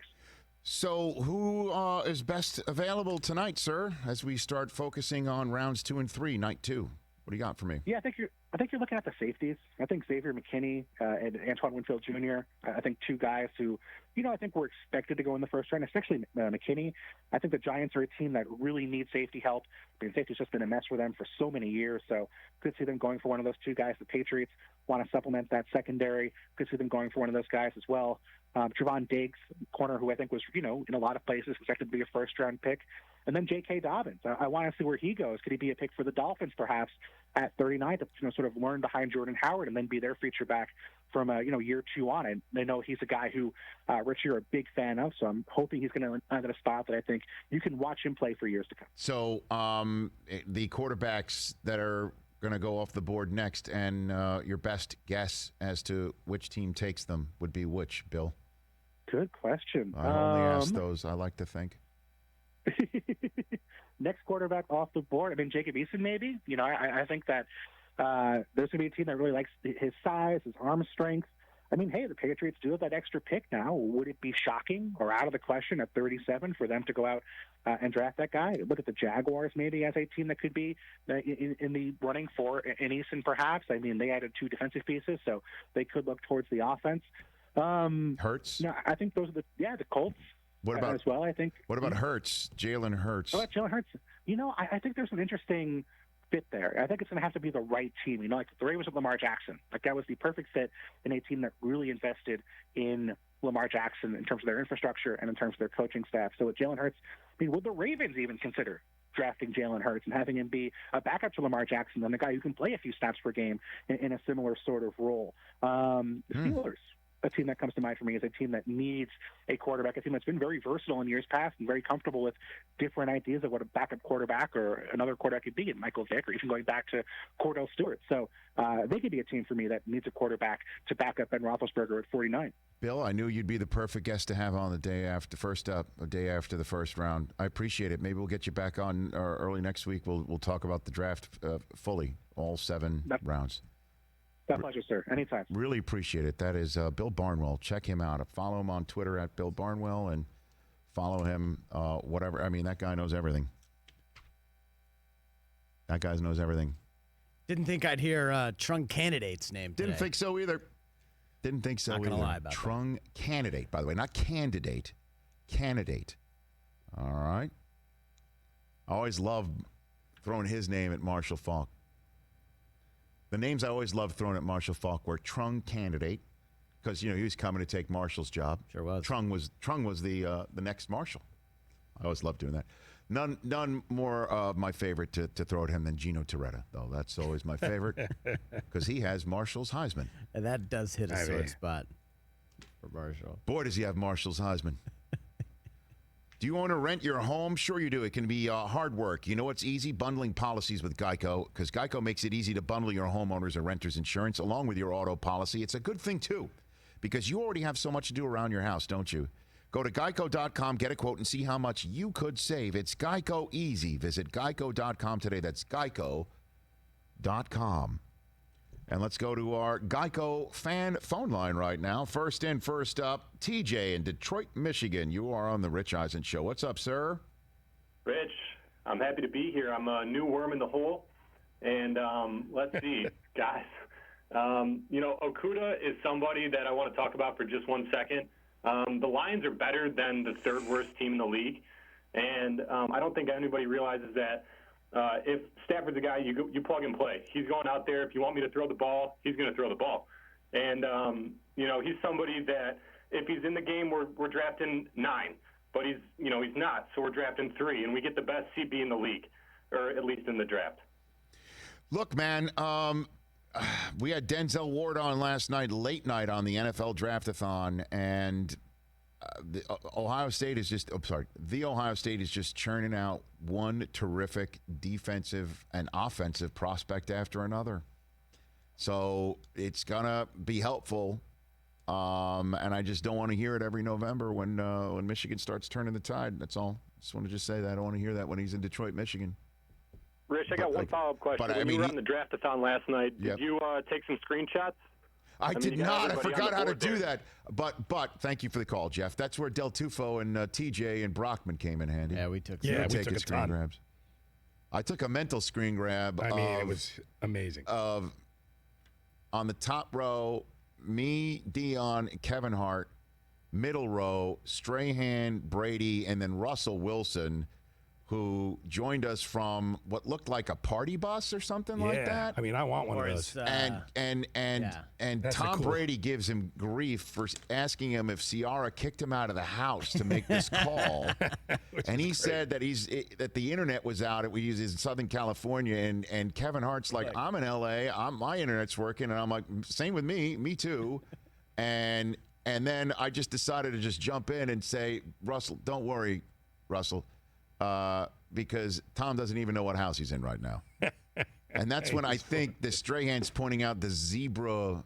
So who is best available tonight, sir, as we start focusing on rounds 2 and 3, night 2? What do you got for me? Yeah, I think you're looking at the safeties. I think Xavier McKinney and Antoine Winfield Jr. I think two guys who, I think were expected to go in the first round, especially McKinney. I think the Giants are a team that really needs safety help. Safety's just been a mess for them for so many years, so could see them going for one of those two guys. The Patriots want to supplement that secondary. Could see them going for one of those guys as well. Trevon Diggs, corner who I think was, in a lot of places expected to be a first-round pick. And then J.K. Dobbins. I want to see where he goes. Could he be a pick for the Dolphins perhaps at 39 to sort of learn behind Jordan Howard and then be their feature back from year 2 on? And I know he's a guy who, Rich, you're a big fan of, so I'm hoping he's going to land at a spot that I think you can watch him play for years to come. So the quarterbacks that are going to go off the board next, and your best guess as to which team takes them would be which, Bill? Good question. I only ask those, I like to think. Next quarterback off the board, Jacob Eason maybe. I think that there's going to be a team that really likes his size, his arm strength. Hey, the Patriots do have that extra pick now. Would it be shocking or out of the question at 37 for them to go out and draft that guy? Look at the Jaguars maybe as a team that could be in the running for an Eason perhaps. They added 2 defensive pieces, so they could look towards the offense. Hurts? No, I think those are the Colts. What about as well? I think. What about Hurts? Jalen Hurts. Oh, Jalen Hurts. I think there's an interesting fit there. I think it's going to have to be the right team. Like the Ravens with Lamar Jackson. Like that was the perfect fit in a team that really invested in Lamar Jackson in terms of their infrastructure and in terms of their coaching staff. So with Jalen Hurts, would the Ravens even consider drafting Jalen Hurts and having him be a backup to Lamar Jackson and a guy who can play a few snaps per game in a similar sort of role? The Steelers. a team that comes to mind for me is a team that needs a quarterback, a team that's been very versatile in years past and very comfortable with different ideas of what a backup quarterback or another quarterback could be, and Michael Vick, or even going back to Cordell Stewart. So they could be a team for me that needs a quarterback to back up Ben Roethlisberger at 49. Bill, I knew you'd be the perfect guest to have on the day after the first round. I appreciate it. Maybe we'll get you back on early next week. We'll talk about the draft fully, all 7 rounds. My pleasure, sir. Anytime. Really appreciate it. That is Bill Barnwell. Check him out. Follow him on Twitter at Bill Barnwell, and follow him whatever. I mean, that guy knows everything. That guy knows everything. Didn't think I'd hear Trung Candidate's name today. Didn't think so either. Didn't think so either. Not going to lie about Trung Candidate, by the way. Not candidate. Candidate. All right. I always love throwing his name at Marshall Faulk. The names I always loved throwing at Marshall Faulk were Trung Candidate, because he was coming to take Marshall's job. Sure was. Trung was the next Marshall. I always loved doing that. None more my favorite to throw at him than Gino Torretta, though. That's always my favorite because he has Marshall's Heisman. And that does hit a sore spot for Marshall. Boy, does he have Marshall's Heisman. Do you own or rent your home? Sure you do. It can be hard work. You know what's easy? Bundling policies with Geico, because Geico makes it easy to bundle your homeowners or renters insurance along with your auto policy. It's a good thing, too, because you already have so much to do around your house, don't you? Go to geico.com, get a quote, and see how much you could save. It's Geico easy. Visit geico.com today. That's geico.com. And let's go to our Geico fan phone line right now. First in, first up, TJ in Detroit, Michigan. You are on the Rich Eisen Show. What's up, sir? Rich, I'm happy to be here. I'm a new worm in the hole. And let's see, guys. Okudah is somebody that I want to talk about for just 1 second. The Lions are better than the third worst team in the league. And I don't think anybody realizes that. If Stafford's a guy you plug and play, he's going out there. If you want me to throw the ball, he's going to throw the ball. And, he's somebody that if he's in the game, we're drafting 9, but he's not. So we're drafting 3, and we get the best CB in the league, or at least in the draft. Look, man, we had Denzel Ward on last night, late night on the NFL Draftathon, and the Ohio State is just churning out one terrific defensive and offensive prospect after another. So it's gonna be helpful, and I just don't want to hear it every November when Michigan starts turning the tide. That's all. Just want to say that I don't want to hear that when he's in Detroit, Michigan. Rich, I got one follow-up question. When you were on the Draftathon last night, did you take some screenshots? I did not. I forgot how to do that. But thank you for the call, Jeff. That's where Del Tufo and TJ and Brockman came in handy. Yeah, we took a screen grabs. I took a mental screen grab. It was amazing. On the top row, me, Dion, Kevin Hart. Middle row, Strahan, Brady, and then Russell Wilson, who joined us from what looked like a party bus or something like that. I mean, I want one of those. And Tom Brady gives him grief for asking him if Ciara kicked him out of the house to make this call. And he said that that the internet was out. It was in Southern California, and Kevin Hart's like, I'm in LA. My internet's working, and I'm like, same with me too. And then I just decided to just jump in and say, Russell, don't worry, Russell. Because Tom doesn't even know what house he's in right now. And that's when I think the Strahan's pointing out the zebra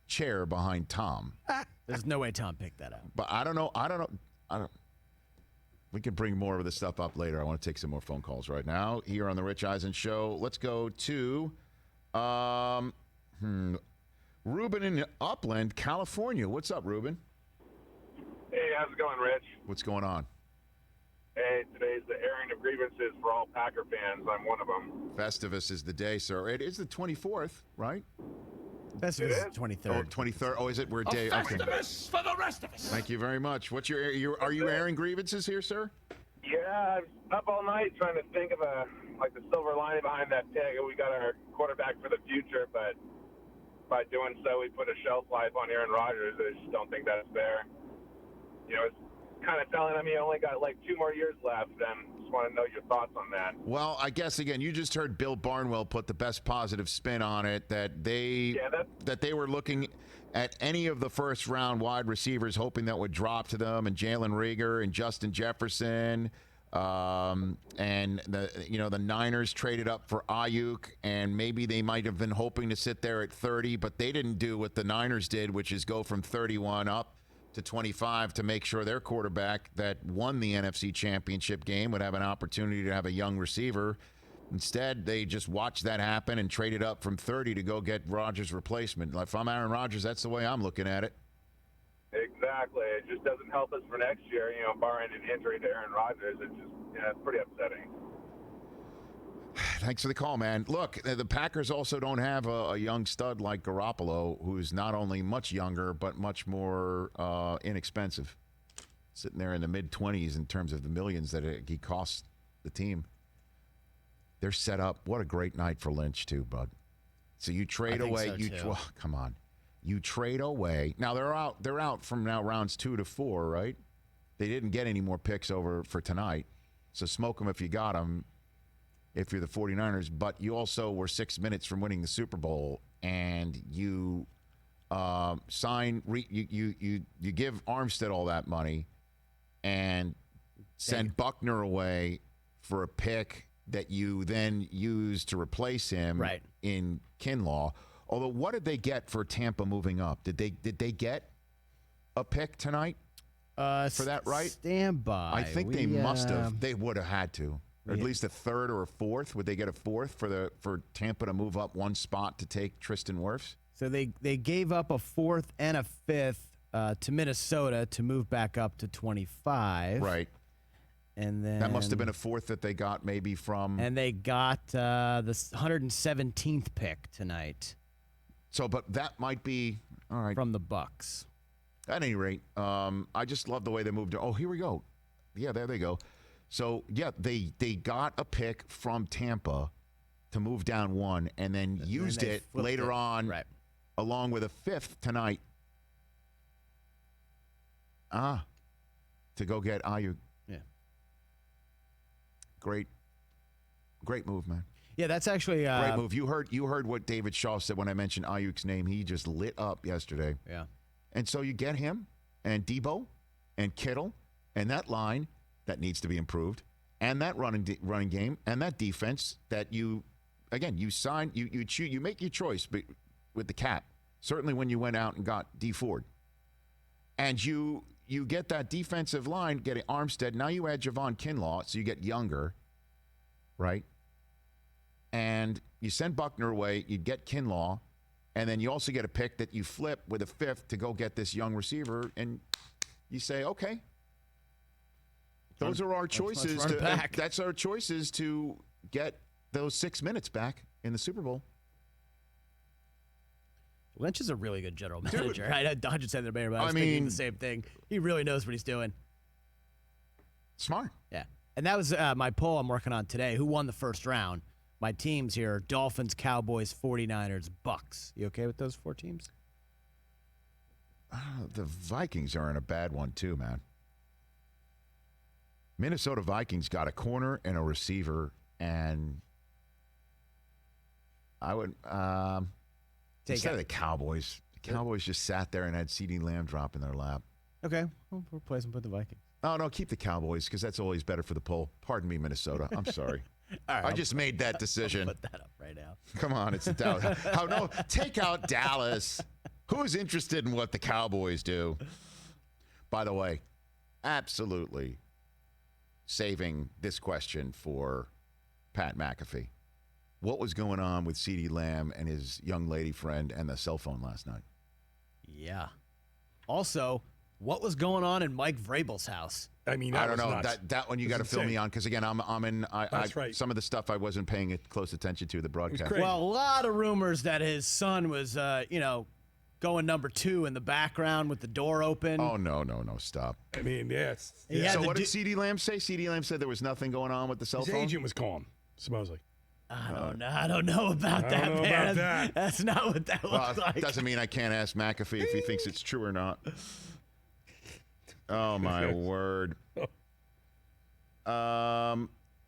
chair behind Tom. There's no way Tom picked that up. But I don't know. We can bring more of this stuff up later. I want to take some more phone calls right now here on the Rich Eisen Show. Let's go to Ruben in Upland, California. What's up, Ruben? Hey, how's it going, Rich? What's going on? Hey, today's the airing of grievances for all Packer fans. I'm one of them. Festivus is the day, sir. It is the 24th, right? Festivus is the 23rd. Oh, 23rd. Oh, is it? We're day. Festivus for the rest of us. Thank you very much. What's are you airing grievances here, sir? Yeah, I'm up all night trying to think of the silver lining behind that pick. We got our quarterback for the future, but by doing so, we put a shelf life on Aaron Rodgers. I just don't think that's fair. It's kind of telling him he only got 2 more years left, and just want to know your thoughts on that. Well, I guess, again, you just heard Bill Barnwell put the best positive spin on it, that they were looking at any of the first-round wide receivers, hoping that would drop to them, and Jalen Reagor and Justin Jefferson. And the Niners traded up for Ayuk, and maybe they might have been hoping to sit there at 30, but they didn't do what the Niners did, which is go from 31 up to 25 to make sure their quarterback that won the NFC Championship game would have an opportunity to have a young receiver. Instead, they just watched that happen and traded up from 30 to go get Rodgers' replacement. If I'm Aaron Rodgers, that's the way I'm looking at it. Exactly. It just doesn't help us for next year, barring an injury to Aaron Rodgers. It's just, it's pretty upsetting. Thanks for the call, man. Look, the Packers also don't have a young stud like Garoppolo, who's not only much younger, but much more inexpensive. Sitting there in the mid-20s in terms of the millions that he costs the team. They're set up. What a great night for Lynch, too, bud. So you trade away. Come on. You trade away. Now they're out from now rounds 2 to 4, right? They didn't get any more picks over for tonight. So smoke them if you got them, if you're the 49ers. But you also were 6 minutes from winning the Super Bowl, and you you give Armstead all that money and send Buckner away for a pick that you then use to replace him in Kinlaw. Although, what did they get for Tampa moving up? Did they get a pick tonight for that, right? Stand by. I think they must have. They would have had to. Or at least a third or a fourth. Would they get a fourth for Tampa to move up one spot to take Tristan Wirfs? So they gave up a fourth and a fifth to Minnesota to move back up to 25. Right. And then that must have been a fourth that they got maybe from. And they got the 117th pick tonight. So, but that might be all right from the Bucks. At any rate, I just love the way they moved. Oh, here we go. Yeah, there they go. So yeah, they got a pick from Tampa to move down one, and then used it later on, along with a fifth tonight. To go get Ayuk. Yeah. Great move, man. Yeah, that's actually great move. You heard what David Shaw said when I mentioned Ayuk's name. He just lit up yesterday. Yeah. And so you get him and Debo and Kittle and that line that needs to be improved, and that running game and that defense that you sign, you make your choice with the cap. Certainly when you went out and got D Ford, and you get that defensive line getting Armstead. Now you add Javon Kinlaw, so you get younger, right? And you send Buckner away, you get Kinlaw, and then you also get a pick that you flip with a fifth to go get this young receiver, and you say, okay, those are our choices. That's our choices to get those 6 minutes back in the Super Bowl. Lynch is a really good general manager. Dude, I just said that, but I was thinking the same thing. He really knows what he's doing. Smart. Yeah. And that was my poll I'm working on today. Who won the first round? My teams here are Dolphins, Cowboys, 49ers, Bucks. You okay with those 4 teams? The Vikings are in a bad one too, man. Minnesota Vikings got a corner and a receiver, and I would instead of the Cowboys. The Cowboys just sat there and had CeeDee Lamb drop in their lap. Okay, we'll replace him with the Vikings. Oh, no, keep the Cowboys because that's always better for the poll. Pardon me, Minnesota. I'm sorry. All right, I just made that decision. I'll put that up right now. Come on, it's a Dallas. Take out Dallas. Who is interested in what the Cowboys do? By the way, absolutely saving this question for Pat McAfee. What was going on with CeeDee Lamb and his young lady friend and the cell phone last night? Yeah. Also, what was going on in Mike Vrabel's house? I mean, I don't know. That one you got to fill me on because again, I'm in. That's right. Some of the stuff I wasn't paying close attention to the broadcast. Well, a lot of rumors that his son was, going number 2 in the background with the door open. Oh no! Stop. I mean, yes. So what did CeeDee Lamb say? CeeDee Lamb said there was nothing going on with the cell phone. His agent was calm, supposedly. I don't know about that, man. That's not what that looks like. Doesn't mean I can't ask McAfee if he thinks it's true or not. Oh, my word.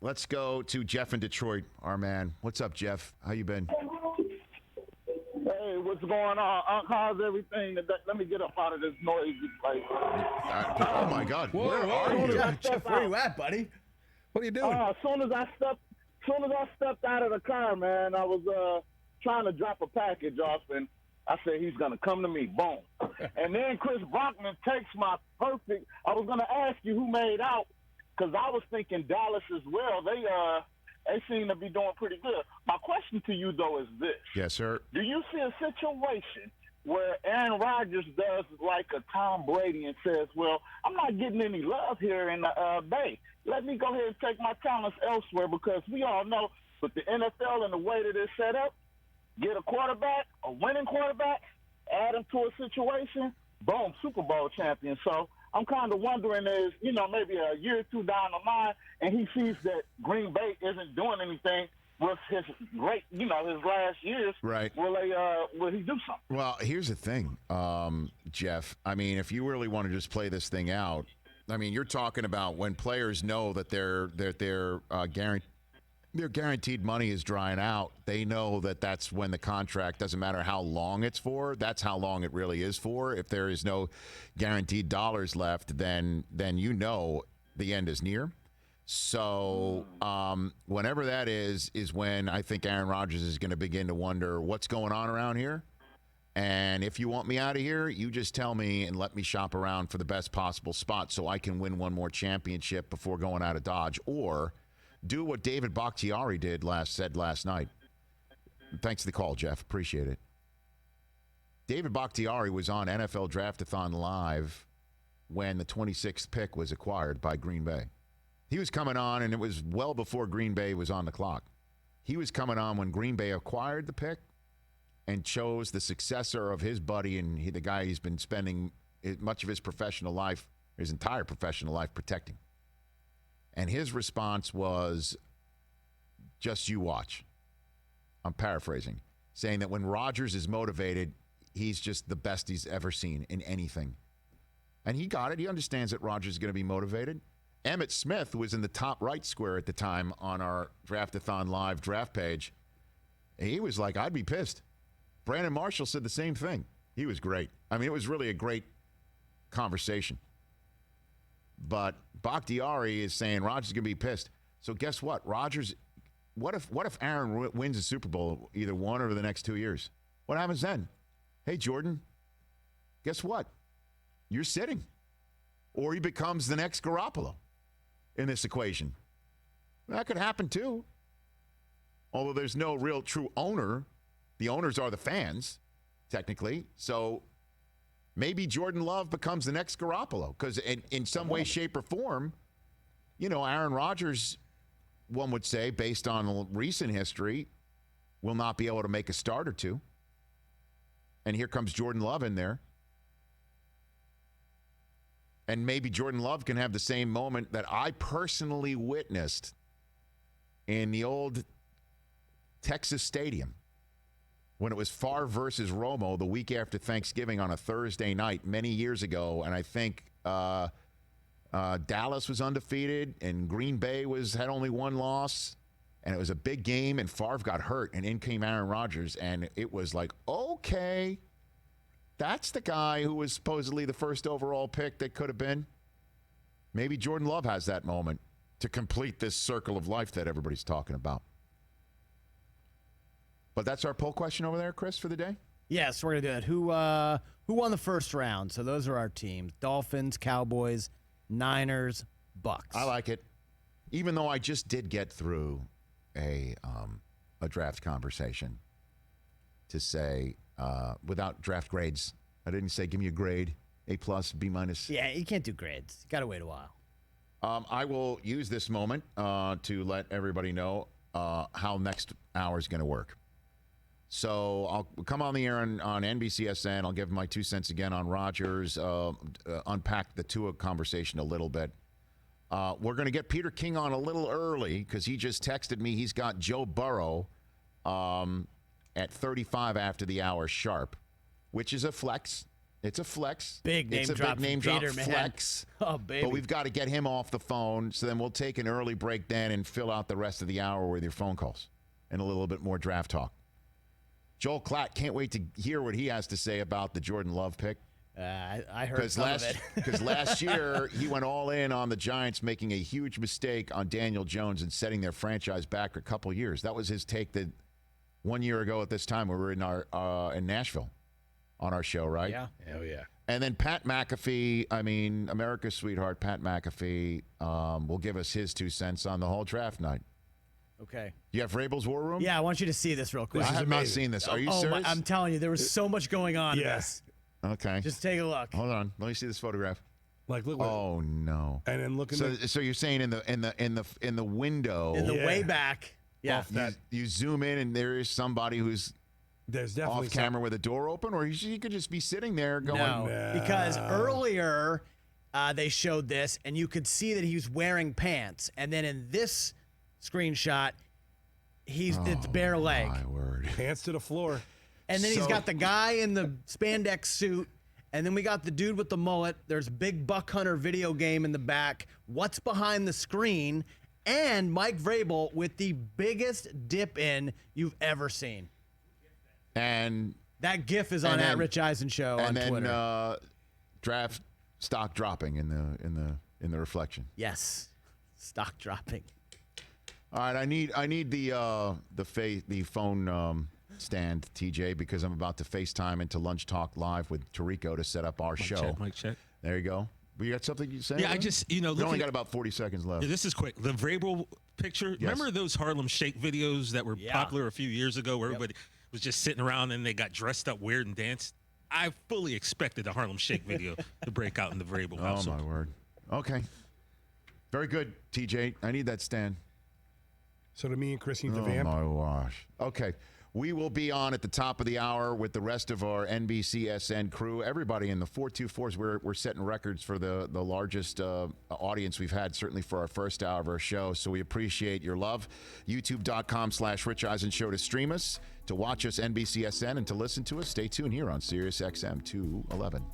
let's go to Jeff in Detroit, our man. What's up, Jeff? How you been? Hey, what's going on? How's everything today? Let me get up out of this noisy place. Oh, my God. Where are you? Jeff, where you at, buddy? What are you doing? As soon as I stepped out of the car, man, I was trying to drop a package off, and I said he's gonna come to me. Boom. And then Chris Brockman takes my perfect. I was gonna ask you who made out, because I was thinking Dallas as well. They seem to be doing pretty good. My question to you though is this: Yes, sir. Do you see a situation where Aaron Rodgers does like a Tom Brady and says, well, I'm not getting any love here in the Bay. Let me go ahead and take my talents elsewhere, because we all know with the NFL and the way that it's set up, get a quarterback, a winning quarterback, add him to a situation, boom, Super Bowl champion. So I'm kind of wondering is, maybe a year or two down the line, and he sees that Green Bay isn't doing anything with his great, his last years. Right. Will he do something? Well, here's the thing, Jeff. I mean, if you really want to just play this thing out, I mean, you're talking about when players know that their guaranteed money is drying out. They know that that's when the contract, doesn't matter how long it's for, that's how long it really is for. If there is no guaranteed dollars left, then the end is near. So whenever that is when I think Aaron Rodgers is going to begin to wonder what's going on around here. And if you want me out of here, you just tell me and let me shop around for the best possible spot so I can win one more championship before going out of Dodge. Or do what David Bakhtiari said last night. Thanks for the call, Jeff. Appreciate it. David Bakhtiari was on NFL Draft-A-Thon Live when the 26th pick was acquired by Green Bay. He was coming on, and it was well before Green Bay was on the clock. He was coming on when Green Bay acquired the pick and chose the successor of his buddy and the guy he's been spending much of his entire professional life protecting. And his response was, just you watch. I'm paraphrasing, saying that when Rodgers is motivated, he's just the best he's ever seen in anything. And he got it. He understands that Rodgers is going to be motivated. Emmitt Smith was in the top right square at the time on our Draft-A-Thon Live draft page. He was like, I'd be pissed. Brandon Marshall said the same thing. He was great. I mean, it was really a great conversation. But Bakhtiari is saying Rodgers is going to be pissed. So guess what? Rodgers, what if Aaron wins a Super Bowl, either one or the next 2 years? What happens then? Hey, Jordan, guess what? You're sitting. Or he becomes the next Garoppolo in this equation. That could happen too. Although there's no real true owner. The owners are the fans, technically. So maybe Jordan Love becomes the next Garoppolo, because in some way, shape, or form, Aaron Rodgers, one would say, based on recent history, will not be able to make a start or two. And here comes Jordan Love in there. And maybe Jordan Love can have the same moment that I personally witnessed in the old Texas Stadium when it was Favre versus Romo the week after Thanksgiving on a Thursday night many years ago. And I think Dallas was undefeated and Green Bay had only one loss. And it was a big game, and Favre got hurt, and in came Aaron Rodgers. And it was like, okay, that's the guy who was supposedly the first overall pick that could have been. Maybe Jordan Love has that moment to complete this circle of life that everybody's talking about. But that's our poll question over there, Chris, for the day? Yes, we're going to do it. Who won the first round? So those are our teams. Dolphins, Cowboys, Niners, Bucks. I like it. Even though I just did get through a draft conversation to say, without draft grades, I didn't say give me a grade, A+, B-. Yeah, you can't do grades. You got to wait a while. I will use this moment to let everybody know how next hour is going to work. So I'll come on the air on NBCSN. I'll give my 2 cents again on Rodgers, unpack the Tua conversation a little bit. We're going to get Peter King on a little early because he just texted me he's got Joe Burrow at 35 after the hour sharp, which is a flex. It's a flex. Big name drop. Big name drop Peter, man. flex. Oh, baby. But we've got to get him off the phone. So then we'll take an early break then and fill out the rest of the hour with your phone calls and a little bit more draft talk. Joel Klatt, can't wait to hear what he has to say about the Jordan Love pick. I heard some of it. Because last year he went all in on the Giants, making a huge mistake on Daniel Jones and setting their franchise back a couple years. That was his take that 1 year ago at this time we were in Nashville on our show, right? Yeah. Hell yeah. And then Pat McAfee, America's sweetheart, Pat McAfee, will give us his 2 cents on the whole draft night. Okay. You have Vrabel's War Room? Yeah, I want you to see this real quick. I have not seen this. Are you serious? I'm telling you, there was so much going on in this. Okay. Just take a look. Hold on. Let me see this photograph. Like, look. Oh no. And then look. So you're saying in the window. In the way back. Yeah. You zoom in and there is somebody who's there's definitely off camera with a door open, or he could just be sitting there going. No, because earlier they showed this, and you could see that he was wearing pants, and then in this screenshot, it's bare leg. My word. Pants to the floor. And then he's got the guy in the spandex suit, and then we got the dude with the mullet. There's big Buck Hunter video game in the back. What's behind the screen? And Mike Vrabel with the biggest dip in you've ever seen. And that GIF is on at Rich Eisen Show on Twitter. And then draft stock dropping in the reflection. Yes, stock dropping. All right, I need the phone stand, TJ, because I'm about to FaceTime into Lunch Talk Live with Tirico to set up our show. Mic check. There you go. You got something you say? Yeah, I just, we only got about 40 seconds left. Yeah, this is quick. The Vrabel picture. Yes. Remember those Harlem Shake videos that were popular a few years ago where everybody was just sitting around and they got dressed up weird and danced? I fully expected a Harlem Shake video to break out in the Vrabel household. Oh, my word. Okay. Very good, TJ. I need that stand. So to me and Chris need the vamp. Oh, my gosh. Okay. We will be on at the top of the hour with the rest of our NBCSN crew. Everybody in the 424s, we're setting records for the largest audience we've had, certainly for our first hour of our show. So we appreciate your love. YouTube.com/Rich Eisen Show to stream us, to watch us NBCSN, and to listen to us. Stay tuned here on Sirius XM 211.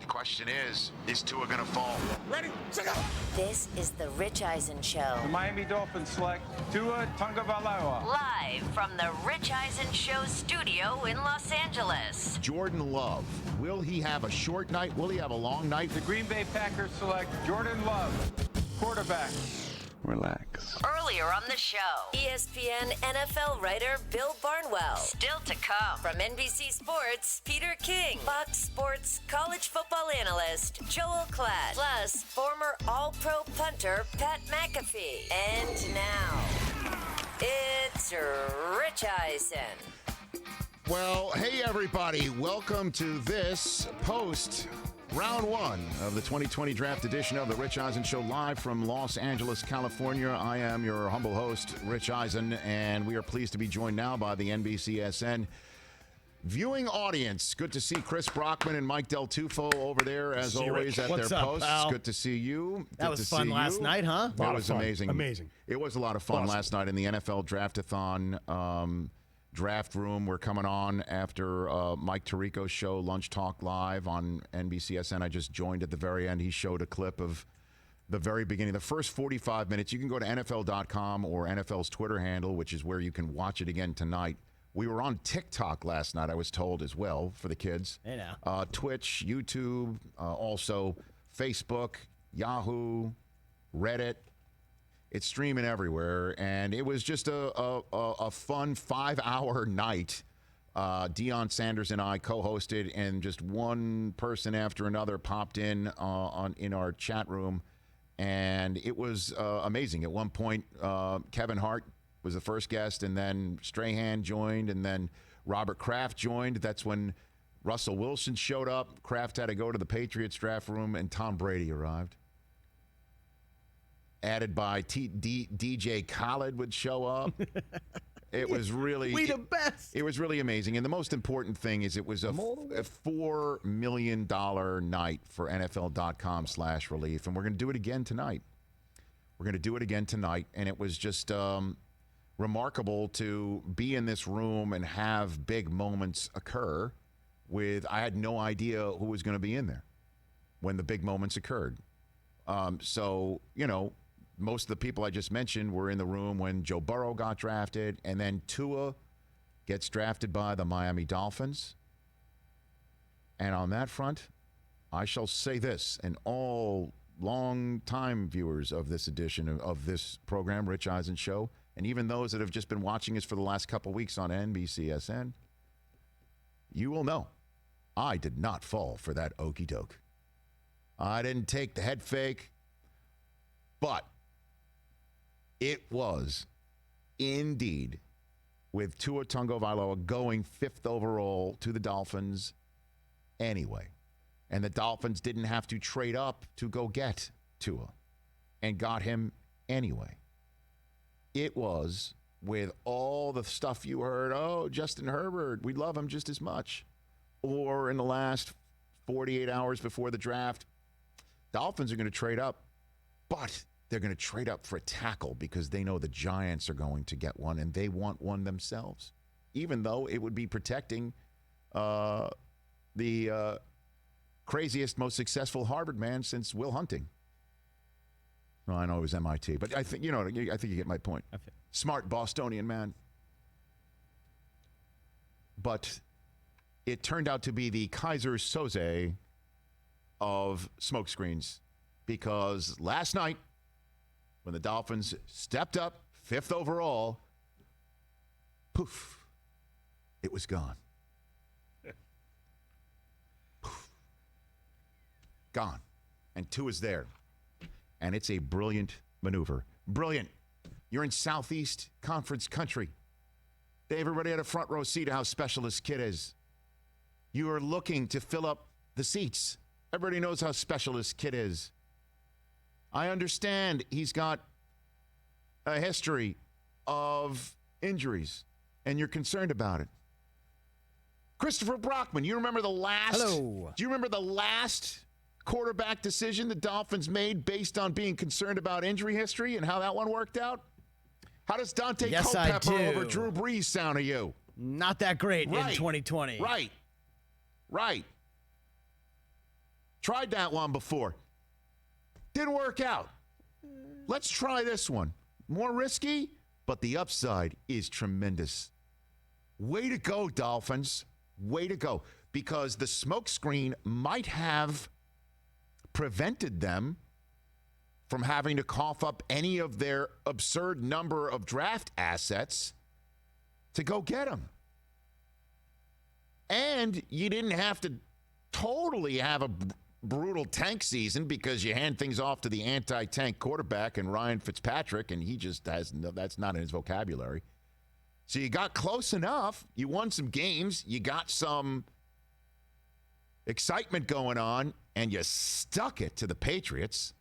The question is Tua going to fall? Ready, set, go. This is the Rich Eisen Show. The Miami Dolphins select Tua Tagovailoa. Live from the Rich Eisen Show studio in Los Angeles. Jordan Love, will he have a short night? Will he have a long night? The Green Bay Packers select Jordan Love, quarterback. Relax. Earlier on the show, ESPN NFL writer Bill Barnwell. Still to come from NBC Sports Peter King. Fox Sports college football analyst Joel Klatt. Plus, former All-Pro punter Pat McAfee. And now, it's Rich Eisen. Well, hey everybody, welcome to this round one of the 2020 draft edition of the Rich Eisen Show, live from Los Angeles, California. I am your humble host, Rich Eisen, and we are pleased to be joined now by the NBCSN viewing audience. Good to see Chris Brockman and Mike Del Tufo over there, as always, at What's their up, posts. pal? Good to see you. That was fun last night, huh? That was amazing. Amazing. It was a lot of fun last night in the NFL Draftathon. Draft room. We're coming on after Mike Tirico's show, Lunch Talk Live on NBCSN. I just joined at the very end. He showed a clip of the very beginning, the first 45 minutes. You can go to NFL.com or NFL's Twitter handle, which is where you can watch it again tonight. We were on TikTok last night, I was told, as well, for the kids. Hey now. Twitch, YouTube, also Facebook, Yahoo, Reddit. It's streaming everywhere, and it was just a fun 5-hour night. Deion Sanders and I co-hosted, and just one person after another popped in our chat room, and it was amazing. At one point, Kevin Hart was the first guest, and then Strahan joined, and then Robert Kraft joined. That's when Russell Wilson showed up. Kraft had to go to the Patriots draft room, and Tom Brady arrived. Added by DJ Khaled would show up. It was really we the best. It was really amazing, and the most important thing is it was a $4 million night for NFL.com/relief, and we're going to do it again tonight. We're going to do it again tonight, and it was just remarkable to be in this room and have big moments occur. I had no idea who was going to be in there when the big moments occurred. So, you know, most of the people I just mentioned were in the room when Joe Burrow got drafted, and then Tua gets drafted by the Miami Dolphins. And on that front, I shall say this, and all long-time viewers of this edition of this program, Rich Eisen Show, and even those that have just been watching us for the last couple weeks on NBCSN, you will know I did not fall for that okey doke. I didn't take the head fake, but it was indeed with Tua Tagovailoa going 5th overall to the Dolphins anyway. And the Dolphins didn't have to trade up to go get Tua and got him anyway. It was with all the stuff you heard, oh, Justin Herbert, we love him just as much. Or in the last 48 hours before the draft, Dolphins are going to trade up, but they're going to trade up for a tackle because they know the Giants are going to get one, and they want one themselves, even though it would be protecting the craziest, most successful Harvard man since Will Hunting. No, I know it was MIT, but I think you get my point. Okay. Smart Bostonian man. But it turned out to be the Kaiser Soze of smokescreens, because last night when the Dolphins stepped up 5th overall, poof, it was gone. Poof, gone. And Tua's there. And it's a brilliant maneuver. Brilliant. You're in Southeast Conference country. Everybody had a front row seat of how special this kid is. You are looking to fill up the seats. Everybody knows how special this kid is. I understand he's got a history of injuries, and you're concerned about it. Christopher Brockman, you remember the last? Hello. Do you remember the last quarterback decision the Dolphins made based on being concerned about injury history and how that one worked out? How does Dante Culpepper over Drew Brees sound to you? Not that great in 2020. Right. Tried that one before. Didn't work out. Let's try this one. More risky, but the upside is tremendous. Way to go, Dolphins. Way to go. Because the smokescreen might have prevented them from having to cough up any of their absurd number of draft assets to go get them. And you didn't have to totally have a brutal tank season because you hand things off to the anti-tank quarterback and Ryan Fitzpatrick, and he just has no, that's not in his vocabulary. So you got close enough. You won some games. You got some excitement going on, and you stuck it to the Patriots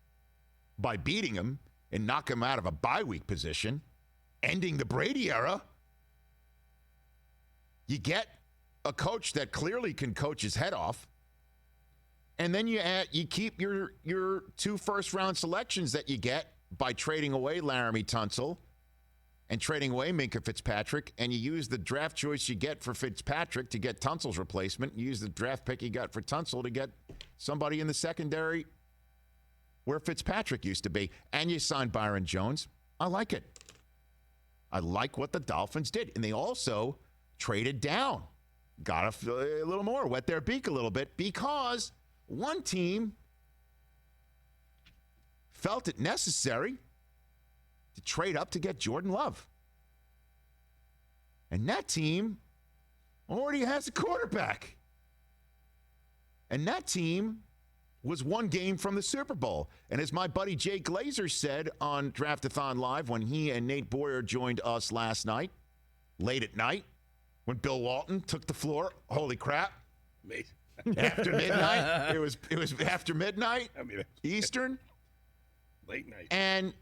by beating them and knocking them out of a bye week position, ending the Brady era. You get a coach that clearly can coach his head off. And then you keep your 2 first-round selections that you get by trading away Laramie Tunsil and trading away Minkah Fitzpatrick, and you use the draft choice you get for Fitzpatrick to get Tunsil's replacement. You use the draft pick you got for Tunsil to get somebody in the secondary where Fitzpatrick used to be, and you signed Byron Jones. I like it. I like what the Dolphins did. And they also traded down. Got a little more, wet their beak a little bit, because one team felt it necessary to trade up to get Jordan Love. And that team already has a quarterback. And that team was one game from the Super Bowl. And as my buddy Jay Glazer said on Draftathon Live when he and Nate Boyer joined us last night, late at night, when Bill Walton took the floor, holy crap. After midnight. It was after midnight, Eastern. Late night. And,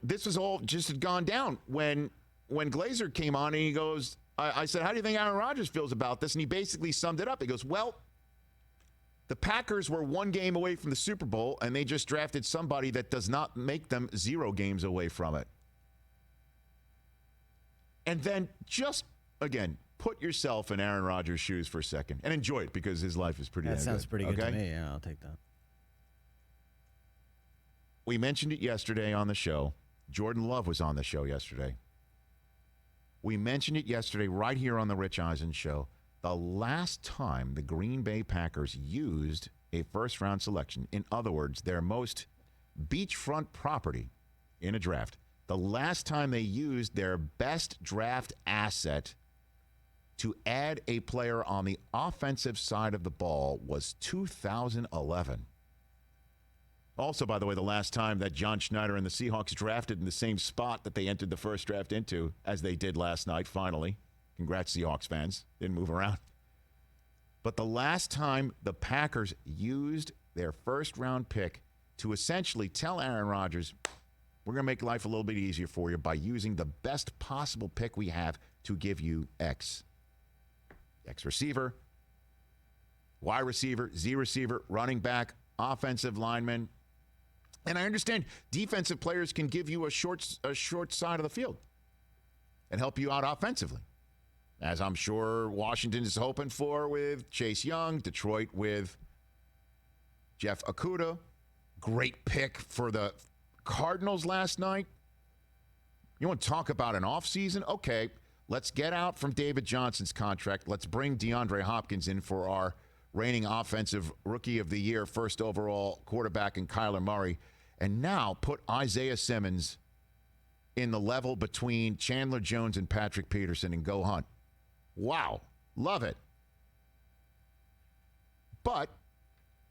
this was all just had gone down when Glazer came on and he goes, I said, how do you think Aaron Rodgers feels about this? And he basically summed it up. He goes, well, the Packers were one game away from the Super Bowl, and they just drafted somebody that does not make them 0 games away from it. And then just, again, put yourself in Aaron Rodgers' shoes for a second and enjoy it because his life is pretty good. That sounds pretty good to me. Yeah, I'll take that. We mentioned it yesterday on the show. Jordan Love was on the show yesterday. We mentioned it yesterday right here on the Rich Eisen show. The last time the Green Bay Packers used a first-round selection, in other words, their most beachfront property in a draft, the last time they used their best draft asset to add a player on the offensive side of the ball was 2011. Also, by the way, the last time that John Schneider and the Seahawks drafted in the same spot that they entered the first draft into, as they did last night, finally. Congrats, Seahawks fans. Didn't move around. But the last time the Packers used their first-round pick to essentially tell Aaron Rodgers, we're going to make life a little bit easier for you by using the best possible pick we have to give you X. X receiver, Y receiver, Z receiver, running back, offensive lineman. And I understand defensive players can give you a short side of the field and help you out offensively, as I'm sure Washington is hoping for with Chase Young, Detroit with Jeff Okudah. Great pick for the Cardinals last night. You want to talk about an offseason? Okay, let's get out from David Johnson's contract. Let's bring DeAndre Hopkins in for our reigning offensive rookie of the year, first overall quarterback in Kyler Murray. And now put Isaiah Simmons in the level between Chandler Jones and Patrick Peterson and go hunt. Wow. Love it. But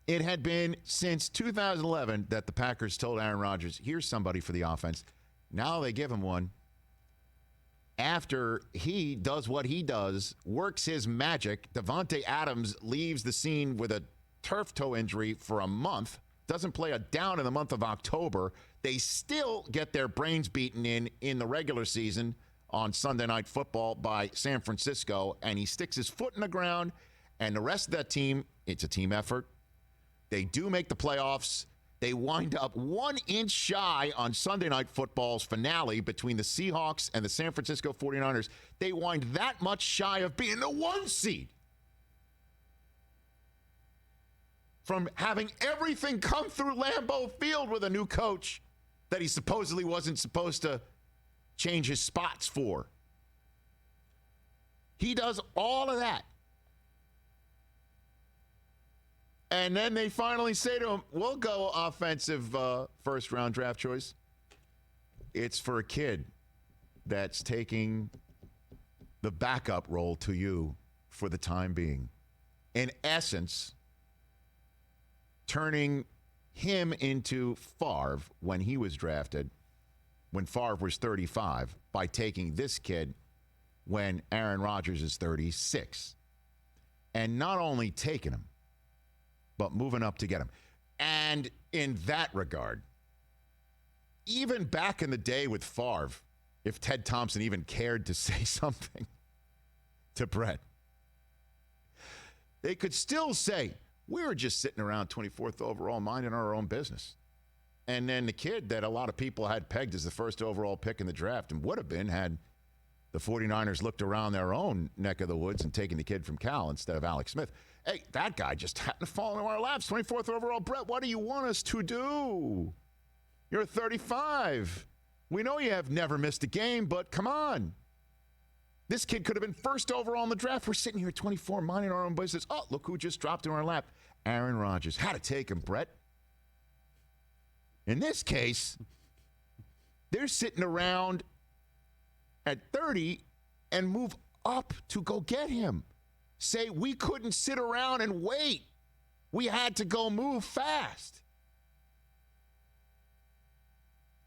it had been since 2011 that the Packers told Aaron Rodgers, here's somebody for the offense. Now they give him one. After he does what he does, works his magic, Devontae Adams leaves the scene with a turf toe injury for a month, doesn't play a down in the month of October. They still get their brains beaten in the regular season on Sunday Night Football by San Francisco, and he sticks his foot in the ground, and the rest of that team, it's a team effort. They do make the playoffs. They wind up 1 inch shy on Sunday Night Football's finale between the Seahawks and the San Francisco 49ers. They wind that much shy of being the 1 seed. from having everything come through Lambeau Field with a new coach that he supposedly wasn't supposed to change his spots for. He does all of that. And then they finally say to him, we'll go offensive first-round draft choice. It's for a kid that's taking the backup role to you for the time being. In essence, turning him into Favre when he was drafted, when Favre was 35, by taking this kid when Aaron Rodgers is 36. And not only taking him, but moving up to get him. And in that regard, even back in the day with Favre, if Ted Thompson even cared to say something to Brett, they could still say, we were just sitting around 24th overall minding our own business. And then the kid that a lot of people had pegged as the first overall pick in the draft and would have been had the 49ers looked around their own neck of the woods and taken the kid from Cal instead of Alex Smith. Hey, that guy just happened to fall into our laps. 24th overall, Brett, what do you want us to do? You're 35. We know you have never missed a game, but come on. This kid could have been first overall in the draft. We're sitting here at 24 minding our own business. Oh, look who just dropped in our lap. Aaron Rodgers. Had to take him, Brett. In this case, they're sitting around at 30 and move up to go get him. Say we couldn't sit around and wait. We had to go move fast.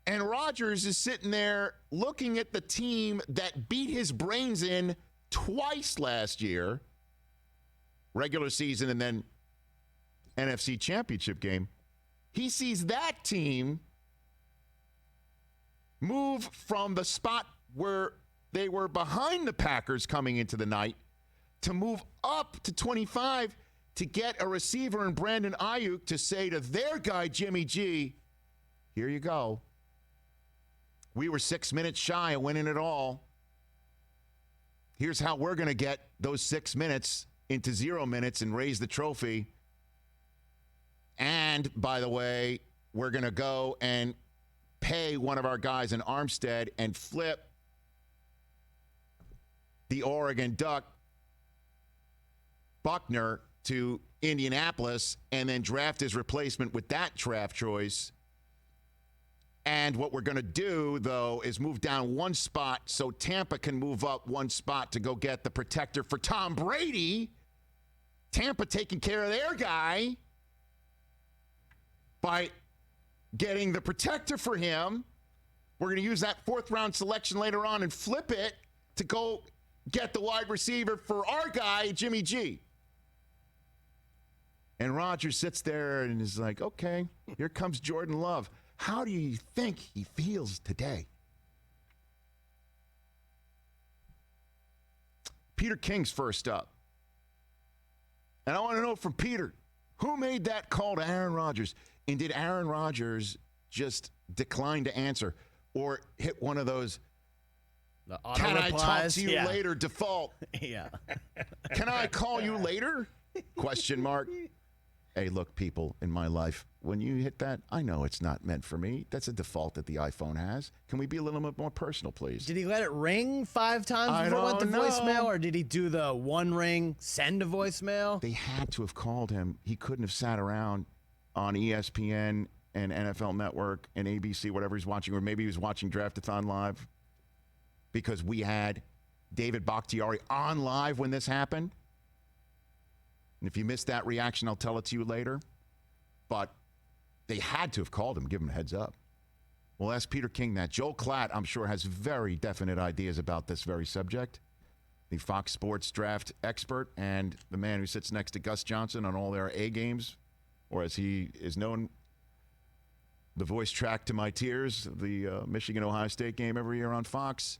And Rodgers is sitting there looking at the team that beat his brains in twice last year, regular season and then NFC Championship game. He sees that team move from the spot where they were behind the Packers coming into the night to move up to 25 to get a receiver in Brandon Ayuk to say to their guy, Jimmy G, here you go. We were 6 minutes shy of winning it all. Here's how we're going to get those 6 minutes into 0 minutes and raise the trophy. And, by the way, we're going to go and pay one of our guys in Armstead and flip the Oregon Duck, Buckner, to Indianapolis and then draft his replacement with that draft choice. And what we're going to do, though, is move down one spot so Tampa can move up one spot to go get the protector for Tom Brady. Tampa taking care of their guy by getting the protector for him. We're going to use that fourth-round selection later on and flip it to go get the wide receiver for our guy, Jimmy G. And Rodgers sits there and is like, okay, here comes Jordan Love. How do you think he feels today? Peter King's first up. And I want to know from Peter, who made that call to Aaron Rodgers? And did Aaron Rodgers just decline to answer or hit one of those, can I talk to you later default? Yeah. Can I call you later? Question mark. Hey, look, people in my life, when you hit that, I know it's not meant for me. That's a default that the iPhone has. Can we be a little bit more personal, please? Did he let it ring 5 times before it went to voicemail, or did he do the one ring, send a voicemail? They had to have called him. He couldn't have sat around on ESPN and NFL Network and ABC, whatever he's watching, or maybe he was watching Draftathon Live, because we had David Bakhtiari on live when this happened. And if you missed that reaction, I'll tell it to you later. But they had to have called him, give him a heads up. We'll ask Peter King that. Joel Klatt, I'm sure, has very definite ideas about this very subject. The Fox Sports draft expert and the man who sits next to Gus Johnson on all their A games, or as he is known, the voice track to my tears, the Michigan-Ohio State game every year on Fox.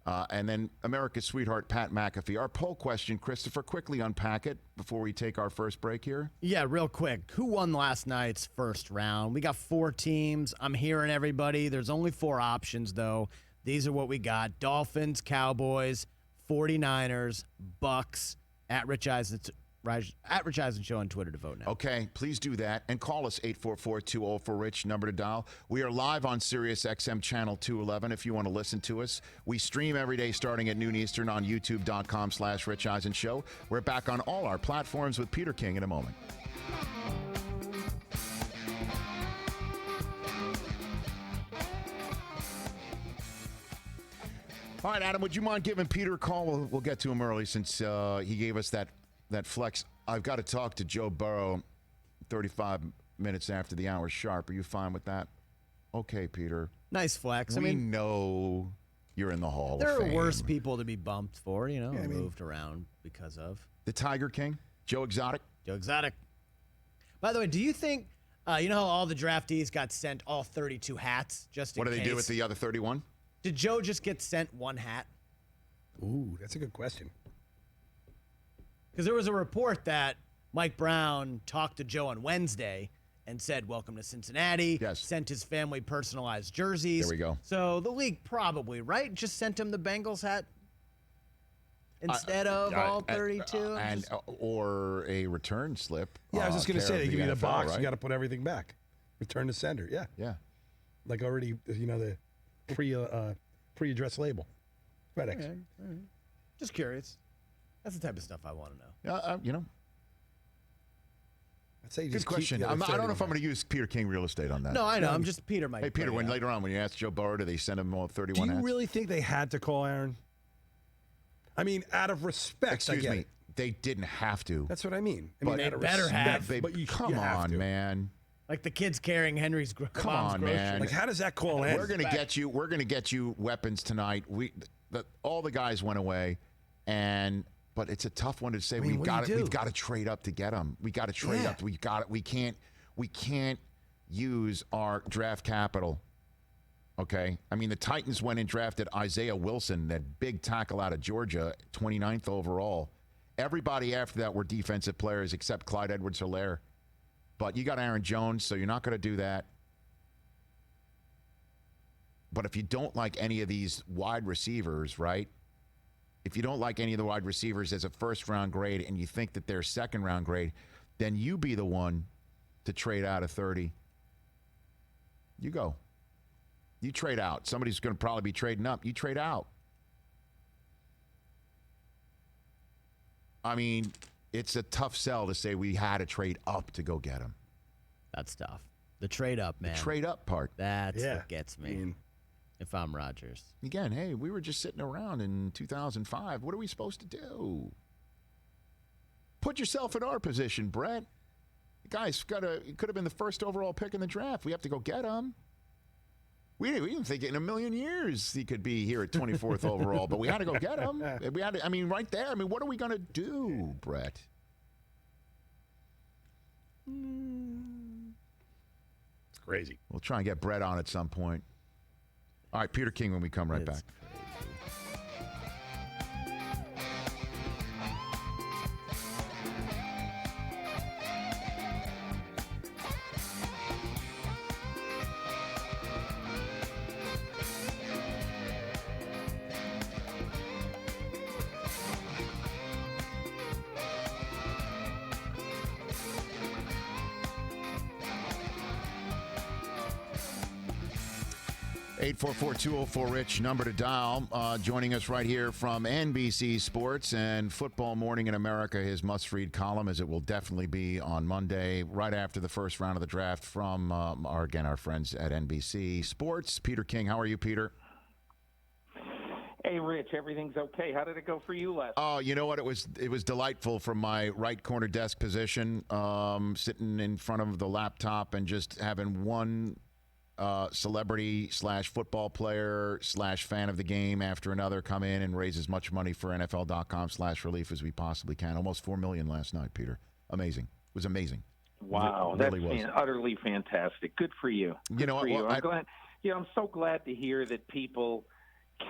And then America's sweetheart, Pat McAfee. Our poll question, Christopher, quickly unpack it before we take our first break here. Yeah, real quick. Who won last night's first round? We got 4 teams. I'm hearing everybody. There's only 4 options, though. These are what we got. Dolphins, Cowboys, 49ers, Bucks, at Rich Eisen at Rich Eisen Show on Twitter to vote now. Okay, please do that. And call us 844-204-RICH, number to dial. We are live on Sirius XM Channel 211 if you want to listen to us. We stream every day starting at noon Eastern on youtube.com/Rich Eisen Show. We're back on all our platforms with Peter King in a moment. All right, Adam, would you mind giving Peter a call? We'll get to him early since he gave us that flex. I've got to talk to Joe Burrow 35 minutes after the hour sharp. Are you fine with that? Okay, Peter. Nice flex. We know you're in the Hall of Fame. There are worse people to be bumped for, moved around because of. The Tiger King, Joe Exotic? Joe Exotic. By the way, do you think, you know how all the draftees got sent all 32 hats just in case? What do they do with the other 31? Did Joe just get sent one hat? Ooh, that's a good question. Because there was a report that Mike Brown talked to Joe on Wednesday and said, welcome to Cincinnati. Yes. Sent his family personalized jerseys. There we go. So the league probably, right? Just sent him the Bengals hat instead of all 32? Or a return slip. Yeah, I was just going to say, they give you the box. Right? You got to put everything back. Return to sender. Yeah. Yeah. Like already, the pre-addressed label. FedEx. All right. Just curious. That's the type of stuff I want to know. I'd say good question. I don't know if I'm going to use Peter King real estate on that. No, I know. I'm just Peter. Hey, Peter, later on when you ask Joe Burrow, do they send him all 31 hats? Do you really think they had to call Aaron? I mean, out of respect. Excuse me. They didn't have to. That's what I mean. They better have. Come on, man. Like the kids carrying Henry's mom's Come on, groceries. man. Like, how does that call in? We're going to get you weapons tonight. All the guys went away, but it's a tough one to say. We've got to trade up to get them. We got to trade up. We can't use our draft capital. Okay, I mean the Titans went and drafted Isaiah Wilson, that big tackle out of Georgia, 29th overall. Everybody after that were defensive players except Clyde Edwards-Helaire. But you got Aaron Jones, so you're not going to do that. But if you don't like any of these wide receivers, right? If you don't like any of the wide receivers as a first-round grade and you think that they're second-round grade, then you be the one to trade out of 30. You go. You trade out. Somebody's going to probably be trading up. You trade out. I mean, it's a tough sell to say we had to trade up to go get him. That's tough. The trade up, man. The trade up part. That's what gets me. If I'm Rodgers. Again, hey, we were just sitting around in 2005. What are we supposed to do? Put yourself in our position, Brett. The guy's could have been the first overall pick in the draft. We have to go get him. We didn't think in a million years he could be here at 24th overall, but we had to go get him. We had to, right there. I mean, what are we going to do, Brett? It's crazy. We'll try and get Brett on at some point. All right, Peter King when we come right back. 844-204-RICH, number to dial. Joining us right here from NBC Sports and Football Morning in America, his must-read column, as it will definitely be on Monday, right after the first round of the draft from, our friends at NBC Sports. Peter King, how are you, Peter? Hey, Rich, everything's okay. How did it go for you last night? Oh, you know what? It was delightful from my right corner desk position, sitting in front of the laptop and just having one celebrity / football player / fan of the game after another come in and raise as much money for NFL.com/relief as we possibly can. Almost $4 million last night, Peter. Amazing. It was amazing. Wow, it really that's utterly fantastic. Good for you. You know what? Well, I'm glad. I'm so glad to hear that people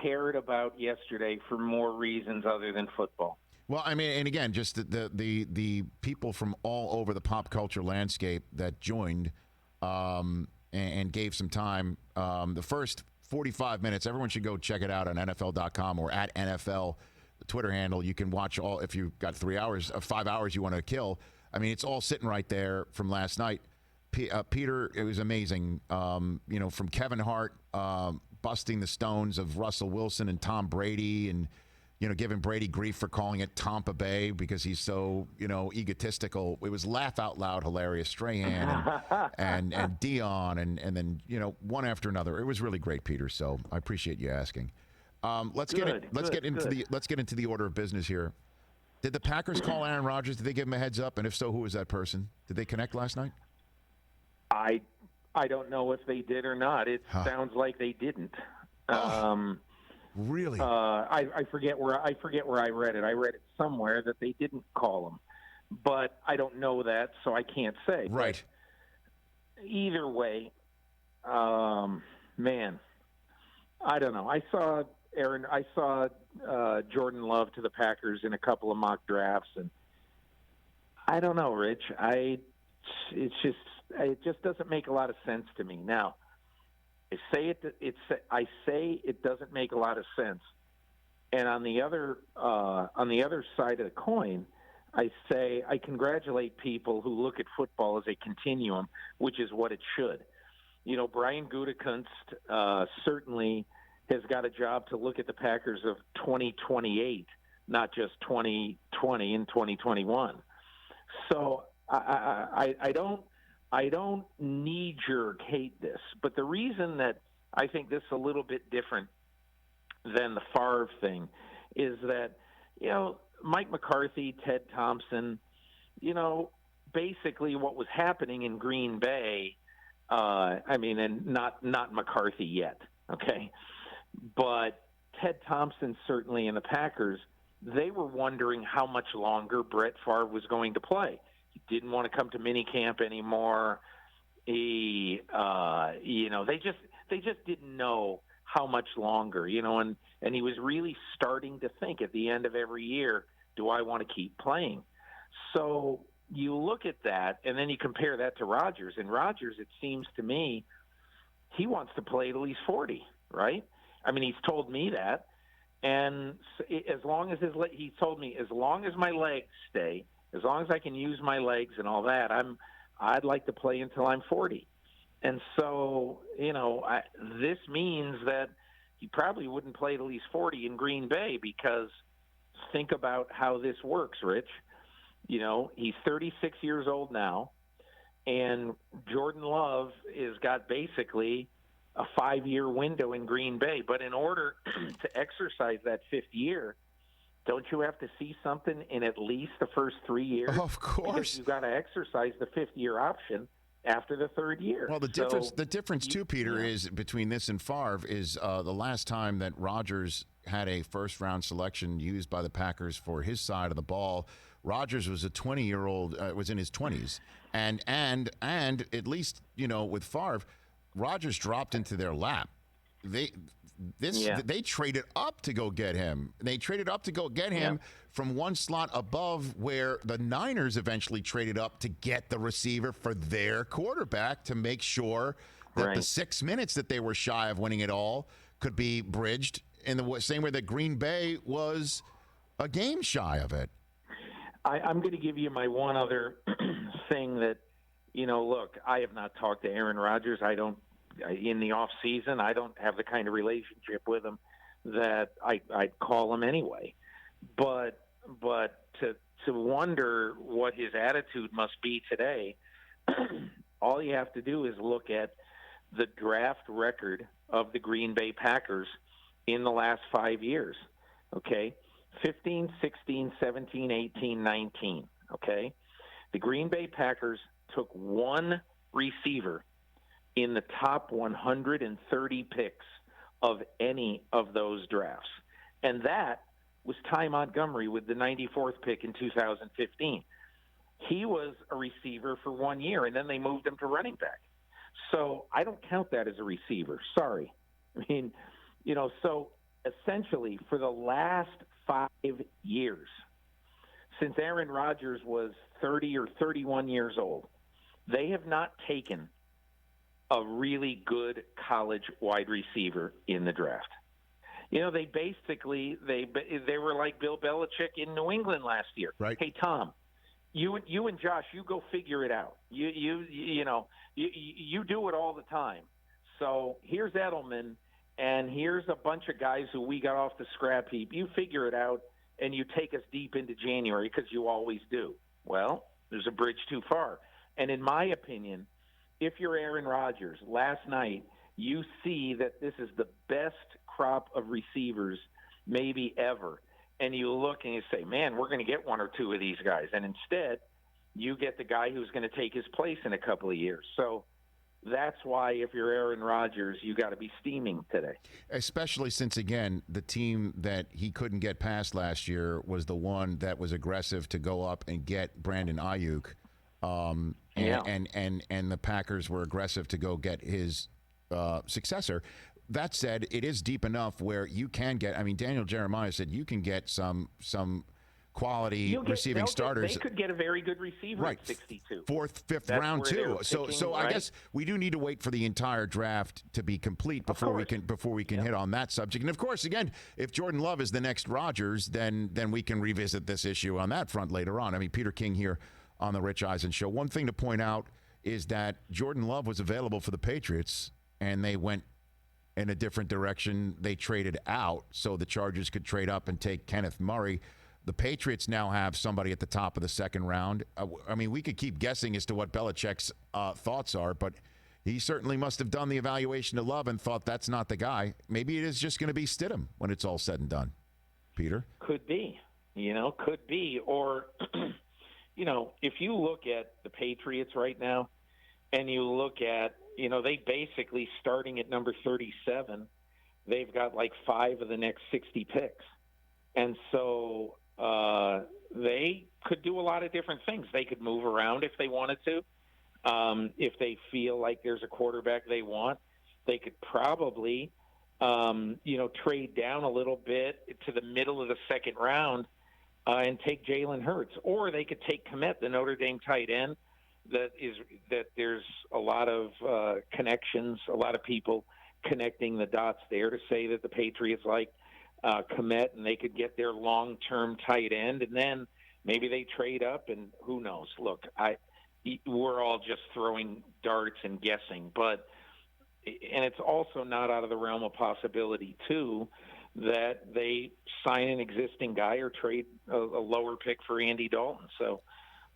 cared about yesterday for more reasons other than football. Well, I mean, and again, just the people from all over the pop culture landscape that joined and gave some time. The first 45 minutes, everyone should go check it out on NFL.com or at NFL Twitter handle. You can watch all, if you've got 3 hours, 5 hours you want to kill. I mean, it's all sitting right there from last night. Peter, it was amazing. From Kevin Hart busting the stones of Russell Wilson and Tom Brady, and giving Brady grief for calling it Tampa Bay because he's so egotistical. It was laugh out loud hilarious. Strahan and Dion and then one after another. It was really great, Peter. So I appreciate you asking. Let's get into the order of business here. Did the Packers call Aaron Rodgers? Did they give him a heads up? And if so, who was that person? Did they connect last night? I don't know if they did or not. It sounds like they didn't. Really? I forget where I read it. I read it somewhere that they didn't call him, but I don't know that, so I can't say. Right. But either way, man, I don't know. I saw Jordan Love to the Packers in a couple of mock drafts, and I don't know, Rich. It just doesn't make a lot of sense to me. Now, I say it doesn't make a lot of sense, and on the other side of the coin, I say I congratulate people who look at football as a continuum, which is what it should. Brian Gutekunst certainly has got a job to look at the Packers of 2028, not just 2020 and 2021. So I don't knee-jerk hate this, but the reason that I think this is a little bit different than the Favre thing is that, Mike McCarthy, Ted Thompson, basically what was happening in Green Bay, and not McCarthy yet, okay? But Ted Thompson certainly and the Packers, they were wondering how much longer Brett Favre was going to play. He didn't want to come to minicamp anymore. They just didn't know how much longer, and he was really starting to think at the end of every year, do I want to keep playing? So you look at that, and then you compare that to Rodgers. And Rodgers, it seems to me, he wants to play at least 40, right? I mean, he's told me that. And as long as he told me, as long as my legs stay, as long as I can use my legs and all that, I'd like to play until I'm 40. And so, this means that he probably wouldn't play at least 40 in Green Bay, because think about how this works, Rich. He's 36 years old now, and Jordan Love has got basically a 5-year window in Green Bay. But in order to exercise that 5th year, don't you have to see something in at least the first 3 years? Of course. Because you've got to exercise the 5th-year option after the 3rd year. Well, the difference too, Peter, is between this and Favre is the last time that Rodgers had a first-round selection used by the Packers for his side of the ball, Rodgers was a 20-year-old, was in his 20s, and at least with Favre, Rodgers dropped into their lap. They traded up to go get him. They traded up to go get him from one slot above where the Niners eventually traded up to get the receiver for their quarterback to make sure that the 6 minutes that they were shy of winning it all could be bridged in the same way that Green Bay was a game shy of it. I'm going to give you my one other thing that, look, I have not talked to Aaron Rodgers. In the off season, I don't have the kind of relationship with him that I'd call him anyway. But to wonder what his attitude must be today, all you have to do is look at the draft record of the Green Bay Packers in the last 5 years. Okay, 15, 16, 17, 18, 19. Okay, the Green Bay Packers took one receiver in the top 130 picks of any of those drafts. And that was Ty Montgomery with the 94th pick in 2015. He was a receiver for 1 year, and then they moved him to running back. So I don't count that as a receiver. Sorry. I mean, so essentially for the last 5 years, since Aaron Rodgers was 30 or 31 years old, they have not taken a really good college wide receiver in the draft. They basically they were like Bill Belichick in New England last year. Right. Hey, Tom, you and Josh, you go figure it out. You do it all the time. So here's Edelman, and here's a bunch of guys who we got off the scrap heap. You figure it out, and you take us deep into January because you always do. Well, there's a bridge too far. And in my opinion, if you're Aaron Rodgers, last night you see that this is the best crop of receivers maybe ever. And you look and you say, man, we're going to get one or two of these guys. And instead, you get the guy who's going to take his place in a couple of years. So that's why if you're Aaron Rodgers, you got to be steaming today. Especially since, again, the team that he couldn't get past last year was the one that was aggressive to go up and get Brandon Ayuk. And the Packers were aggressive to go get his successor. That said, it is deep enough where you can get, Daniel Jeremiah said you can get some quality receiving starters. They could get a very good receiver at 62. Fourth, fifth round too. So I guess we do need to wait for the entire draft to be complete before we can hit on that subject. And of course, again, if Jordan Love is the next Rodgers, then we can revisit this issue on that front later on. Peter King here on the Rich Eisen Show. One thing to point out is that Jordan Love was available for the Patriots, and they went in a different direction. They traded out so the Chargers could trade up and take Kenneth Murray. The Patriots now have somebody at the top of the second round. We could keep guessing as to what Belichick's thoughts are, but he certainly must have done the evaluation of Love and thought that's not the guy. Maybe it is just going to be Stidham when it's all said and done. Peter? Could be. Could be. Or, if you look at the Patriots right now and you look at, they basically starting at number 37, they've got like 5 of the next 60 picks. And so they could do a lot of different things. They could move around if they wanted to. If they feel like there's a quarterback they want, they could probably, trade down a little bit to the middle of the second round and take Jalen Hurts. Or they could take Kmet, the Notre Dame tight end. That there's a lot of connections, a lot of people connecting the dots there to say that the Patriots like Kmet and they could get their long-term tight end, and then maybe they trade up, and who knows? Look, we're all just throwing darts and guessing, and it's also not out of the realm of possibility too that they sign an existing guy or trade a lower pick for Andy Dalton. So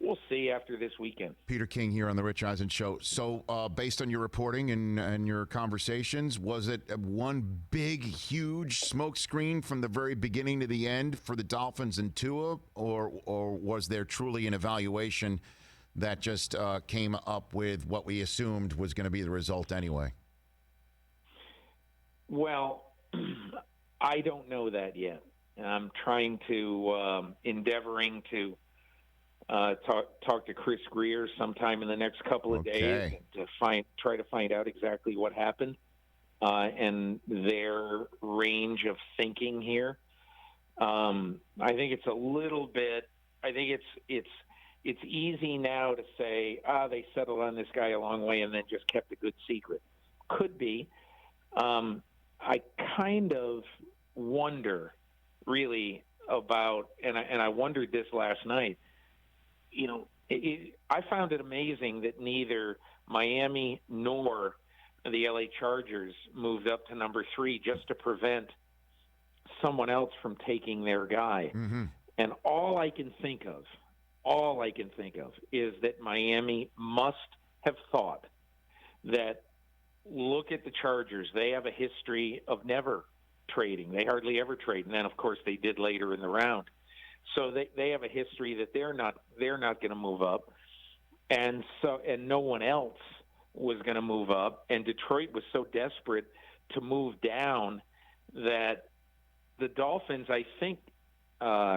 we'll see after this weekend. Peter King here on the Rich Eisen Show. So based on your reporting and your conversations, was it one big, huge smokescreen from the very beginning to the end for the Dolphins and Tua, or was there truly an evaluation that just came up with what we assumed was going to be the result anyway? Well, I don't know that yet. I'm trying to, endeavoring to talk to Chris Greer sometime in the next couple of days to try to find out exactly what happened and their range of thinking here. I think it's a little bit. I think it's easy now to say they settled on this guy a long way and then just kept a good secret. Could be. I kind of wonder really about, and I wondered this last night. I found it amazing that neither Miami nor the LA Chargers moved up to number 3 just to prevent someone else from taking their guy. Mm-hmm. And all I can think of is that Miami must have thought that, look at the Chargers. They have a history of never trading. They hardly ever trade. And then, of course, they did later in the round. So they have a history that they're not going to move up, and no one else was going to move up. And Detroit was so desperate to move down that the Dolphins, I think,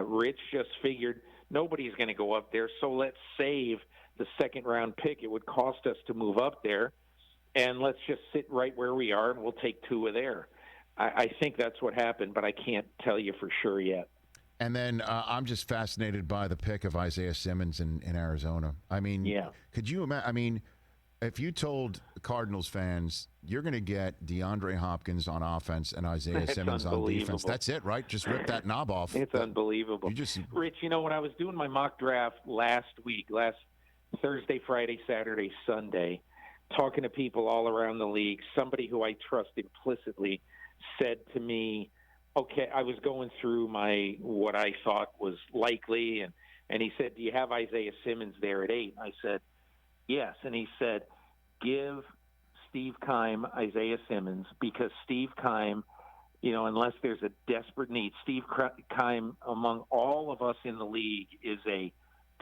Rich just figured nobody's going to go up there, so let's save the second round pick. It would cost us to move up there, and let's just sit right where we are, and we'll take Tua there. I think that's what happened, but I can't tell you for sure yet. And then I'm just fascinated by the pick of Isaiah Simmons in Arizona. Could you imagine? If you told Cardinals fans you're going to get DeAndre Hopkins on offense and Isaiah Simmons on defense, that's it, right? Just rip that knob off. It's unbelievable. Rich, when I was doing my mock draft last Thursday, Friday, Saturday, Sunday, talking to people all around the league, somebody who I trust implicitly said to me, okay, I was going through what I thought was likely, and he said, do you have Isaiah Simmons there at 8? I said, yes. And he said, give Steve Keim Isaiah Simmons, because Steve Keim, unless there's a desperate need, Steve Keim, among all of us in the league, is a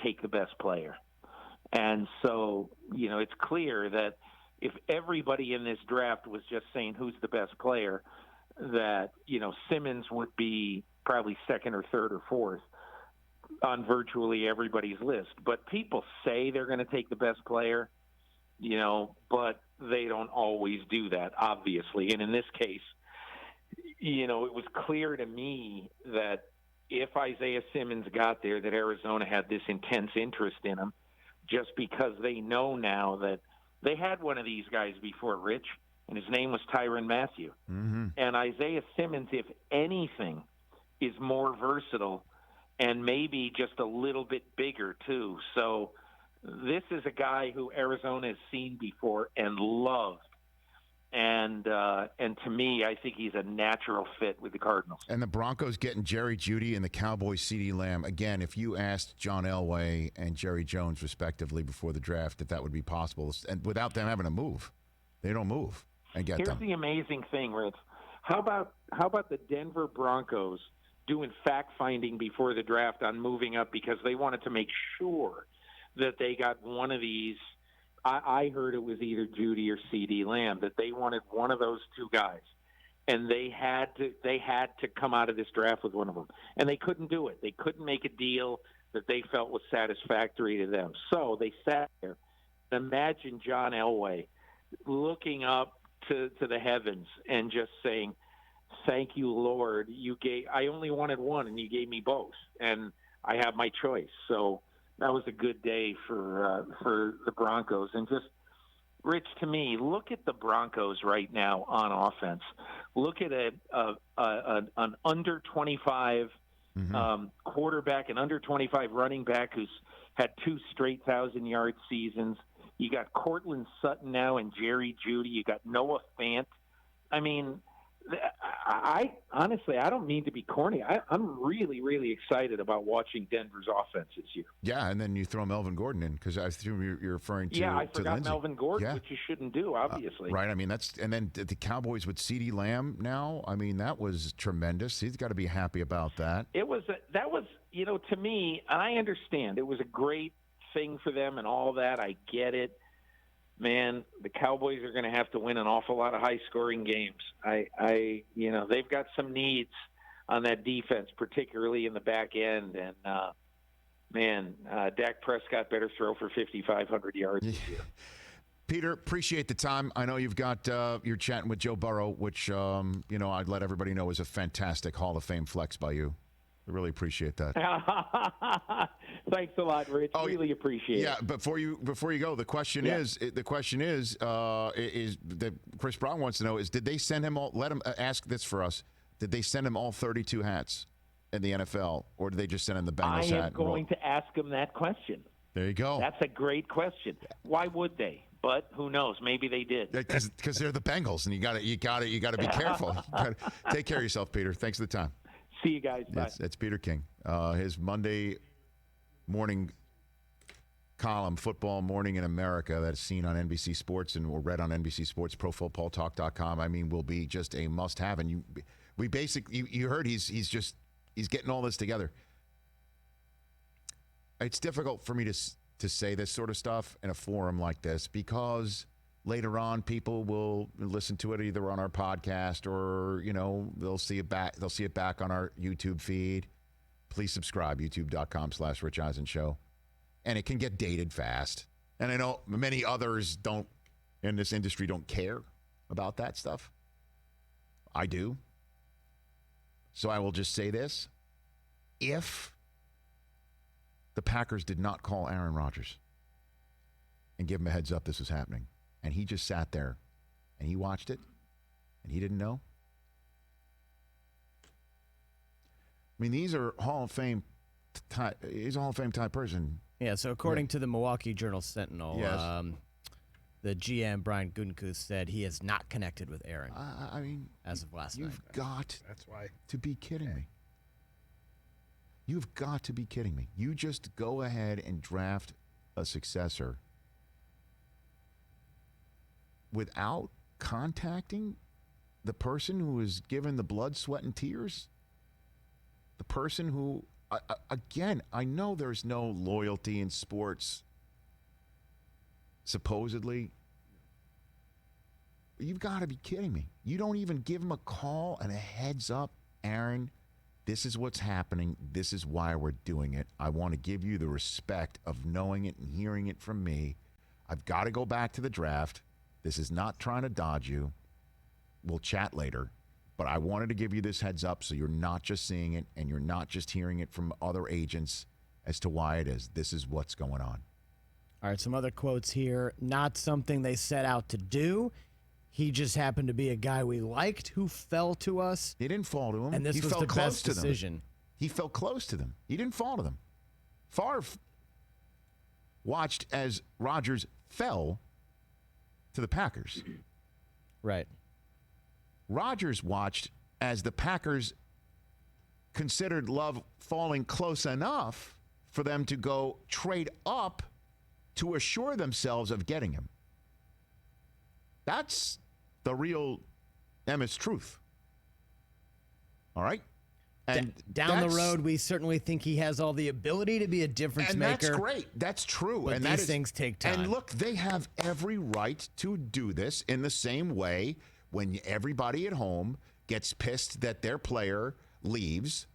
take the best player. And so, it's clear that if everybody in this draft was just saying who's the best player, that, Simmons would be probably second or third or fourth on virtually everybody's list. But people say they're going to take the best player, but they don't always do that, obviously. And in this case, it was clear to me that if Isaiah Simmons got there, that Arizona had this intense interest in him, just because they know now that they had one of these guys before, Rich, and his name was Tyrann Mathieu. Mm-hmm. And Isaiah Simmons, if anything, is more versatile and maybe just a little bit bigger too. So this is a guy who Arizona has seen before and loved. And to me, I think he's a natural fit with the Cardinals. And the Broncos getting Jerry Jeudy and the Cowboys CeeDee Lamb. Again, if you asked John Elway and Jerry Jones, respectively, before the draft, if that would be possible, and without them having to move, they don't move and get them. Here's the amazing thing, Rich. How about the Denver Broncos doing fact-finding before the draft on moving up because they wanted to make sure that they got one of these. I heard it was either Jeudy or CeeDee Lamb, that they wanted one of those two guys, and they had to come out of this draft with one of them, and they couldn't do it. They couldn't make a deal that they felt was satisfactory to them. So they sat there. Imagine John Elway looking up to the heavens and just saying, "Thank you, Lord. I only wanted one, and you gave me both, and I have my choice." So that was a good day for the Broncos. And just, Rich, to me, look at the Broncos right now on offense. Look at an under 25 quarterback, an under 25 running back who's had 2 straight 1,000-yard seasons. You got Cortland Sutton now and Jerry Jeudy. You got Noah Fant. I mean, I honestly, I don't mean to be corny. I'm really, really excited about watching Denver's offense this year. Yeah, and then you throw Melvin Gordon in, because I assume you're referring to. Yeah, I forgot Lindsey. Melvin Gordon, which you shouldn't do, obviously. Right. I mean, and then the Cowboys with CeeDee Lamb now. I mean, that was tremendous. He's got to be happy about that. That was, to me, I understand. It was a great thing for them and all that. I get it. Man, the Cowboys are going to have to win an awful lot of high-scoring games. They've got some needs on that defense, particularly in the back end. And Dak Prescott better throw for 5,500 yards this year. Peter, appreciate the time. I know you've got you're chatting with Joe Burrow, which I'd let everybody know is a fantastic Hall of Fame flex by you. I really appreciate that. Thanks a lot, Rich. Really appreciate it. Yeah, before you go, the question is that Chris Brown wants to know is, did they send him all? Let him ask this for us. Did they send him all 32 hats in the NFL, or did they just send him the Bengals hat? I am going to ask him that question. There you go. That's a great question. Why would they? But who knows? Maybe they did. Because they're the Bengals, and you got to be careful. Take care of yourself, Peter. Thanks for the time. See you guys. Bye. That's Peter King. His Monday morning column, Football Morning in America, that's seen on NBC Sports and read on NBC Sports, ProFootballTalk.com. I mean, will be just a must-have. And you heard he's getting all this together. It's difficult for me to say this sort of stuff in a forum like this, because later on, people will listen to it either on our podcast or, they'll see it back. They'll see it back on our YouTube feed. Please subscribe, youtube.com/Rich Eisen Show. And it can get dated fast. And I know many others in this industry don't care about that stuff. I do. So I will just say this. If the Packers did not call Aaron Rodgers, and give him a heads up this was happening. And he just sat there and he watched it and he didn't know. I mean, these are Hall of Fame. He's a Hall of Fame type person. Yeah, so according to the Milwaukee Journal-Sentinel, Yes. the GM, Brian Gutekunst, said he is not connected with Aaron. I mean, as of last night. You've got That's why. to be kidding me. You've got to be kidding me. You just go ahead and draft a successor without contacting the person who is given the blood, sweat, and tears? The person who, again, I know there's no loyalty in sports, supposedly. You've got to be kidding me. You don't even give him a call and a heads up, Aaron, this is what's happening. This is why we're doing it. I want to give you the respect of knowing it and hearing it from me. I've got to go back to the draft. This is not trying to dodge you. We'll chat later. But I wanted to give you this heads up so you're not just seeing it and you're not just hearing it from other agents as to why it is. This is what's going on. All right, some other quotes here. Not something they set out to do. He just happened to be a guy we liked who fell to us. He didn't fall to him. And this he was felt the close best to them. decision. He felt close to them. He didn't fall to them. Favre watched as Rodgers fell to the Packers. Right. Rodgers watched as the Packers considered Love falling close enough for them to go trade up to assure themselves of getting him. That's the real Emmett's truth. All right? And down the road, we certainly think he has all the ability to be a difference maker. And that's great. That's true. But and these things take time. And look, they have every right to do this in the same way when everybody at home gets pissed that their player leaves.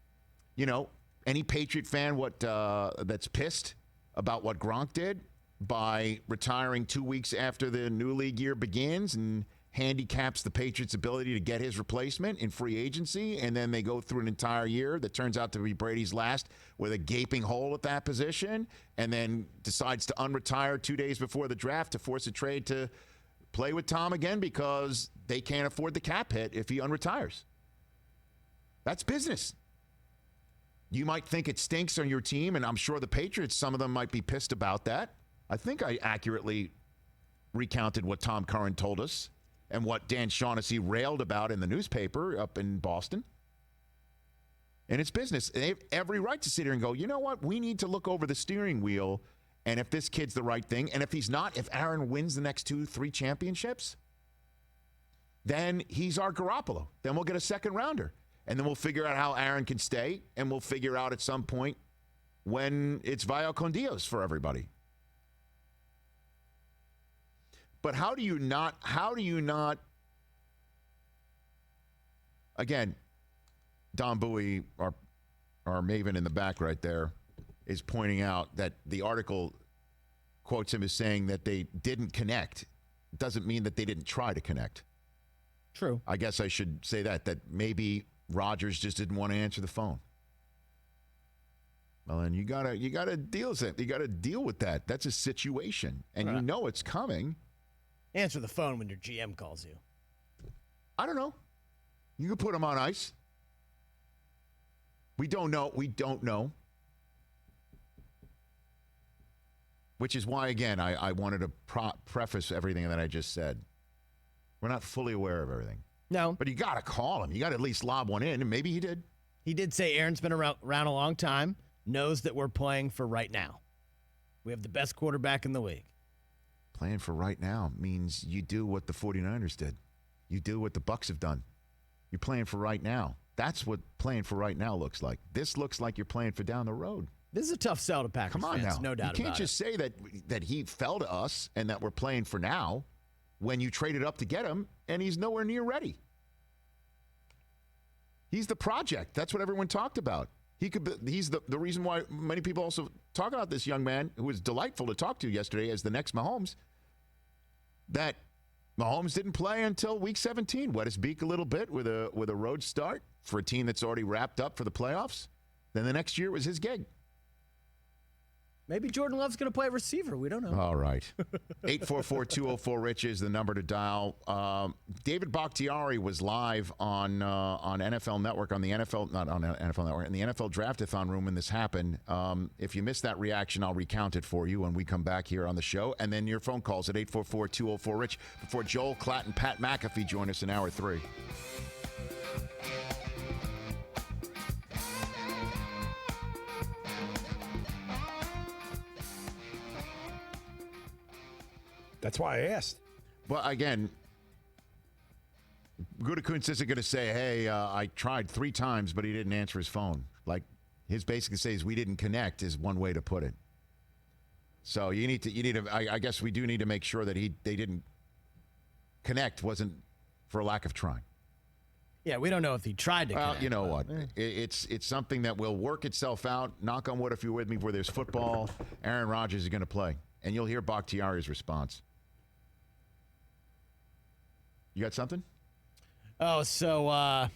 You know, any Patriot fan that's pissed about what Gronk did by retiring 2 weeks after the new league year begins and handicaps the Patriots' ability to get his replacement in free agency, and then they go through an entire year that turns out to be Brady's last with a gaping hole at that position, and then decides to unretire 2 days before the draft to force a trade to play with Tom again because they can't afford the cap hit if he unretires. That's business. You might think it stinks on your team, and I'm sure the Patriots, some of them might be pissed about that. I think I accurately recounted what Tom Curran told us and what Dan Shaughnessy railed about in the newspaper up in Boston. And it's business. They have every right to sit here and go, you know what? We need to look over the steering wheel, and if this kid's the right thing, and if he's not, if Aaron wins the next 2-3 championships, then he's our Garoppolo. Then we'll get a second rounder. And then we'll figure out how Aaron can stay, and we'll figure out at some point when it's Vio con Dios for everybody. But how do you not, again, Don Bowie, our maven in the back right there, is pointing out that the article quotes him as saying that they didn't connect. Doesn't mean that they didn't try to connect. True. I guess I should say that maybe Rodgers just didn't want to answer the phone. Well, then you gotta deal with it. You gotta deal with that. That's a situation, and you know it's coming. Answer the phone when your GM calls you. I don't know. You can put him on ice. We don't know. Which is why, again, I wanted to preface everything that I just said. We're not fully aware of everything. No. But you got to call him. You got to at least lob one in, and maybe he did. He did say Aaron's been around a long time, knows that we're playing for right now. We have the best quarterback in the league. Playing for right now means you do what the 49ers did. You do what the Bucs have done. You're playing for right now. That's what playing for right now looks like. This looks like you're playing for down the road. This is a tough sell to Packers Come on fans, now. no doubt about it. You can't just say that he fell to us and that we're playing for now when you traded up to get him and he's nowhere near ready. He's the project. That's what everyone talked about. He's the reason why many people also talk about this young man who was delightful to talk to yesterday as the next Mahomes, that Mahomes didn't play until week 17. Wet his beak a little bit with a road start for a team that's already wrapped up for the playoffs. Then the next year was his gig. Maybe Jordan Love's going to play receiver. We don't know. All right. 844-204-RICH is the number to dial. David Bakhtiari was live on NFL Network, on the NFL, not on NFL Network, in the NFL Draft-a-thon room when this happened. If you missed that reaction, I'll recount it for you when we come back here on the show. And then your phone calls at 844-204-RICH before Joel Klatt and Pat McAfee join us in hour 3. That's why I asked. Well, again, Gutekunst isn't going to say, hey, I tried 3 times, but he didn't answer his phone. Like, his basically says we didn't connect is one way to put it. So you need to. I guess we do need to make sure that they didn't connect wasn't for a lack of trying. Yeah, we don't know if he tried to connect. Well, you know what? It's something that will work itself out. Knock on wood if you're with me, where there's football. Aaron Rodgers is going to play. And you'll hear Bakhtiari's response. You got something? Oh, so,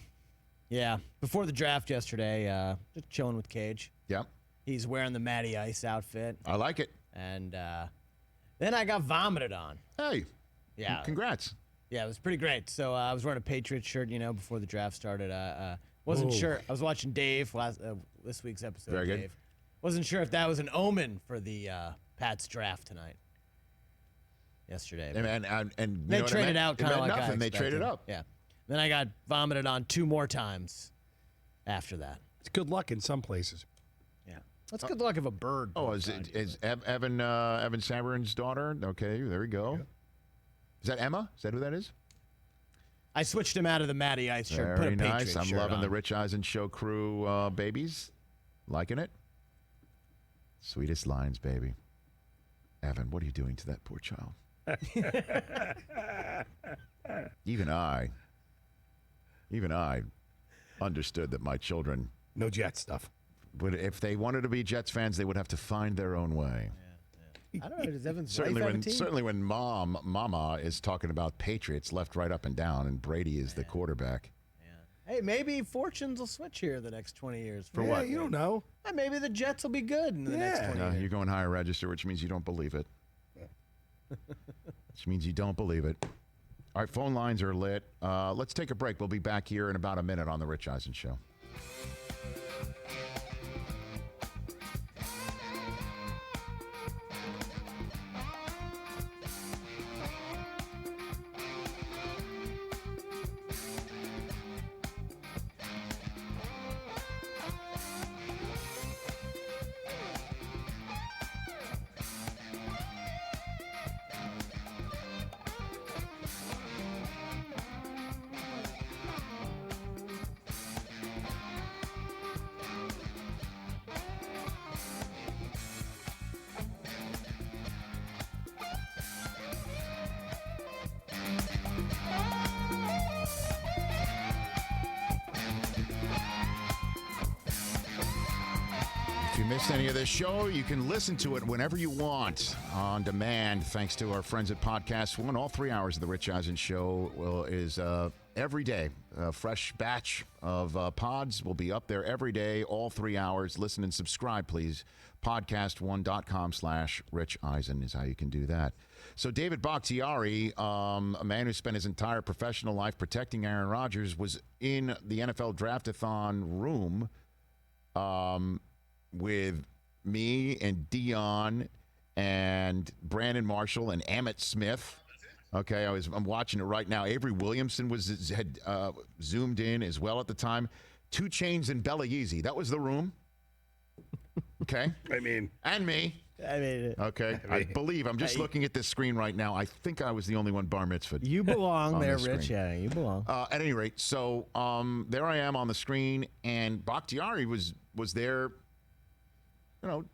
yeah. Before the draft yesterday, just chilling with Cage. Yep. He's wearing the Matty Ice outfit. I like it. And then I got vomited on. Hey. Yeah. Congrats. Yeah, it was pretty great. So I was wearing a Patriots shirt, before the draft started. Wasn't sure. I was watching Dave this week's episode. Very of good. Dave. Wasn't sure if that was an omen for the Pats draft tonight. Yesterday. And they traded out kind of like nothing. They traded up. Yeah. Then I got vomited on 2 more times after that. It's good luck in some places. Yeah. That's good luck of a bird. Oh, is Evan Saverin's daughter? Okay, there we go. Yeah. Is that Emma? Is that who that is? I switched him out of the Matty Ice shirt. Very put a nice. I'm shirt loving on. the Rich Eisen show crew babies. Liking it. Sweetest lines, baby. Evan, what are you doing to that poor child? Even I understood that my children. No Jet stuff. But if they wanted to be Jets fans, they would have to find their own way. I don't know. Does Evan's certainly when Mama is talking about Patriots left, right, up, and down, and Brady is the quarterback. Yeah. Hey, maybe fortunes will switch here the next 20 years. For what? You don't know. Maybe the Jets will be good in the next 20 years. You're going higher register, which means you don't believe it. Which means you don't believe it. All right, phone lines are lit. Let's take a break. We'll be back here in about a minute on The Rich Eisen Show. If you missed any of this show, you can listen to it whenever you want on demand, thanks to our friends at Podcast One. All 3 hours of The Rich Eisen Show is every day. A fresh batch of pods will be up there every day, all 3 hours. Listen and subscribe, please. Podcast1.com/Rich Eisen is how you can do that. So David Bakhtiari, a man who spent his entire professional life protecting Aaron Rodgers, was in the NFL Draft-a-thon room with me and Dion and Brandon Marshall and Emmett Smith. Okay, I'm watching it right now. Avery Williamson had zoomed in as well at the time. 2 Chainz and Bella Yeezy. That was the room. Okay. And me. Okay. I believe. I'm just looking at this screen right now. I think I was the only one bar mitzvahed. You belong there, Rich. Yeah, you belong. At any rate, so there I am on the screen, and Bakhtiari was there,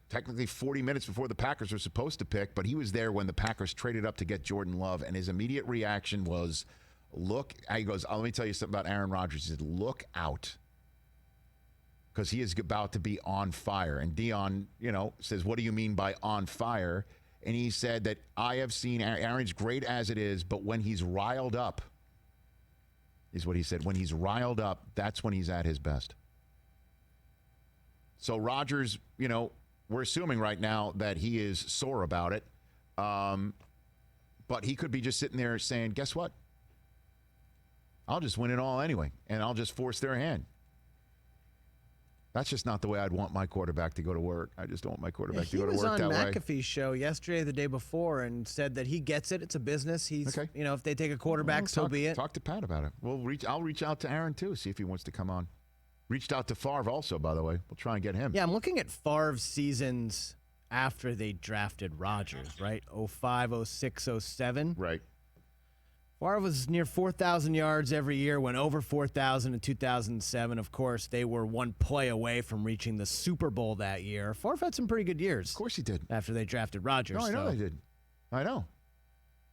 technically 40 minutes before the Packers were supposed to pick, but he was there when the Packers traded up to get Jordan Love, and his immediate reaction was, he goes, let me tell you something about Aaron Rodgers. He said, look out, because he is about to be on fire. And Dion, says, what do you mean by on fire? And he said that I have seen Aaron's great as it is, but when he's riled up, is what he said. When he's riled up, that's when he's at his best. So Rodgers, we're assuming right now that he is sore about it. But he could be just sitting there saying, guess what? I'll just win it all anyway, and I'll just force their hand. That's just not the way I'd want my quarterback to go to work. I just don't want my quarterback to go to work that way. He was on McAfee's show yesterday, the day before, and said that he gets it. It's a business. He's, okay. If they take a quarterback, so be it. Talk to Pat about it. I'll reach out to Aaron, too, see if he wants to come on. Reached out to Favre also, by the way. We'll try and get him. Yeah, I'm looking at Favre's seasons after they drafted Rodgers, right? 05, 06, 07. Right. Favre was near 4,000 yards every year, went over 4,000 in 2007. Of course, they were one play away from reaching the Super Bowl that year. Favre had some pretty good years. Of course he did. After they drafted Rodgers. No, I know they did. I know.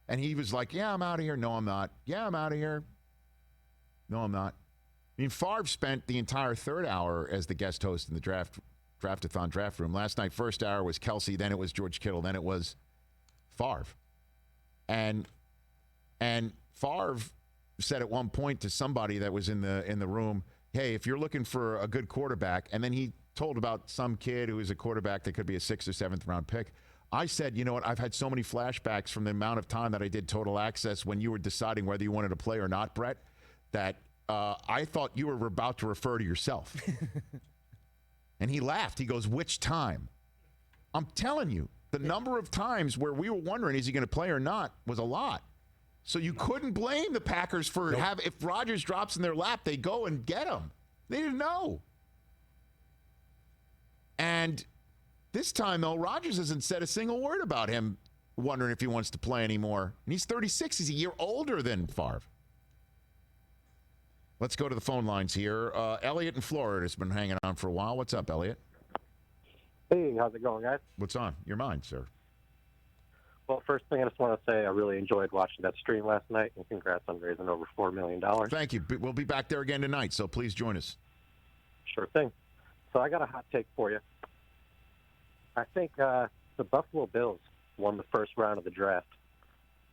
And he was like, yeah, I'm out of here. No, I'm not. Yeah, I'm out of here. No, I'm not. I mean, Favre spent the entire third hour as the guest host in the Draftathon draft room. Last night, first hour was Kelsey, then it was George Kittle, then it was Favre. And Favre said at one point to somebody that was in the room, hey, if you're looking for a good quarterback, and then he told about some kid who is a quarterback that could be a 6th or 7th round pick. I said, you know what, I've had so many flashbacks from the amount of time that I did Total Access when you were deciding whether you wanted to play or not, Brett, that I thought you were about to refer to yourself. And he laughed. He goes, which time? I'm telling you, the number of times where we were wondering, is he going to play or not, was a lot. So you couldn't blame the Packers for if Rodgers drops in their lap, they go and get him. They didn't know. And this time, though, Rodgers hasn't said a single word about him wondering if he wants to play anymore. And he's 36. He's a year older than Favre. Let's go to the phone lines here. Elliot in Florida has been hanging on for a while. What's up, Elliot? Hey, how's it going, guys? What's on your mind, sir? Well, first thing I just want to say, I really enjoyed watching that stream last night, and congrats on raising over $4 million. Thank you. We'll be back there again tonight, so please join us. Sure thing. So I got a hot take for you. I think the Buffalo Bills won the first round of the draft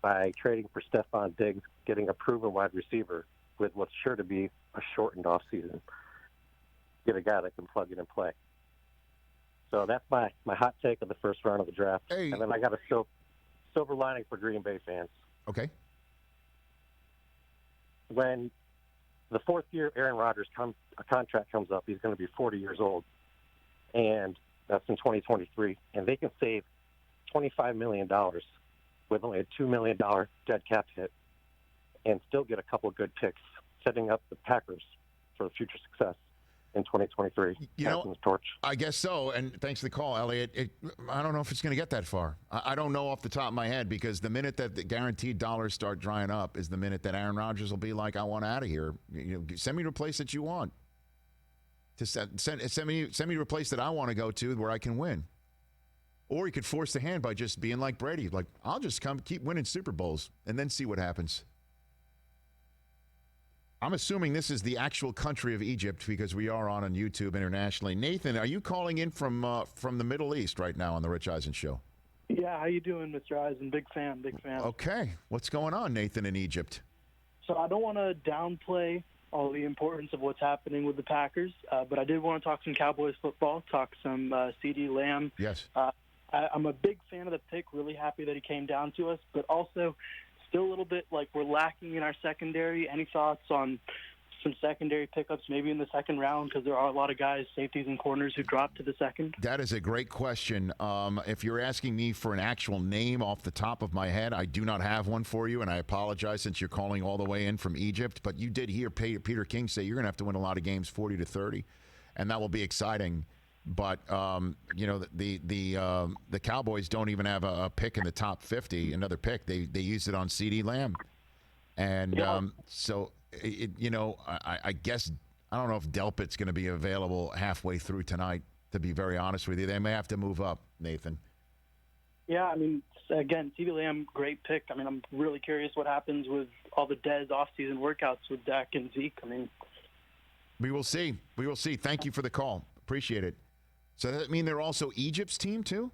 by trading for Stephon Diggs, getting a proven wide receiver with what's sure to be a shortened offseason. Get a guy that can plug in and play. So that's my hot take of the first round of the draft. Hey. And then I got a silver lining for Green Bay fans. Okay. When the fourth year Aaron Rodgers contract comes up, he's going to be 40 years old. And that's in 2023. And they can save $25 million with only a $2 million dead cap hit and still get a couple of good picks, setting up the Packers for future success in 2023. You know, I guess so. And thanks for the call, Elliot. I don't know if it's going to get that far. I don't know off the top of my head, because the minute that the guaranteed dollars start drying up is the minute that Aaron Rodgers will be like, I want out of here. Send me to a place that you want. Send me to a place that I want to go to where I can win. Or he could force the hand by just being like Brady. Like, I'll just keep winning Super Bowls and then see what happens. I'm assuming this is the actual country of Egypt, because we are on YouTube internationally. Nathan, are you calling in from the Middle East right now on the Rich Eisen Show? Yeah, how you doing, Mr. Eisen? Big fan. Okay. What's going on, Nathan, in Egypt? So I don't want to downplay all the importance of what's happening with the Packers, but I did want to talk some Cowboys football, talk some CeeDee Lamb. Yes. I'm a big fan of the pick, really happy that he came down to us, but also still a little bit like we're lacking in our secondary. Any thoughts on some secondary pickups maybe in the second round, because there are a lot of guys, safeties and corners, who dropped to the second? That is a great question. If you're asking me for an actual name off the top of my head, I do not have one for you, and I apologize since you're calling all the way in from Egypt. But you did hear Peter King say you're going to have to win a lot of games 40-30, and that will be exciting. But the Cowboys don't even have a pick in the top 50. Another pick, they used it on CeeDee Lamb, and I guess I don't know if Delpit's going to be available halfway through tonight. To be very honest with you, they may have to move up, Nathan. Yeah, I mean, again, CeeDee Lamb, great pick. I mean, I'm really curious what happens with all the Dez off-season workouts with Dak and Zeke. I mean, we will see. We will see. Thank you for the call. Appreciate it. So does that mean they're also Egypt's team too?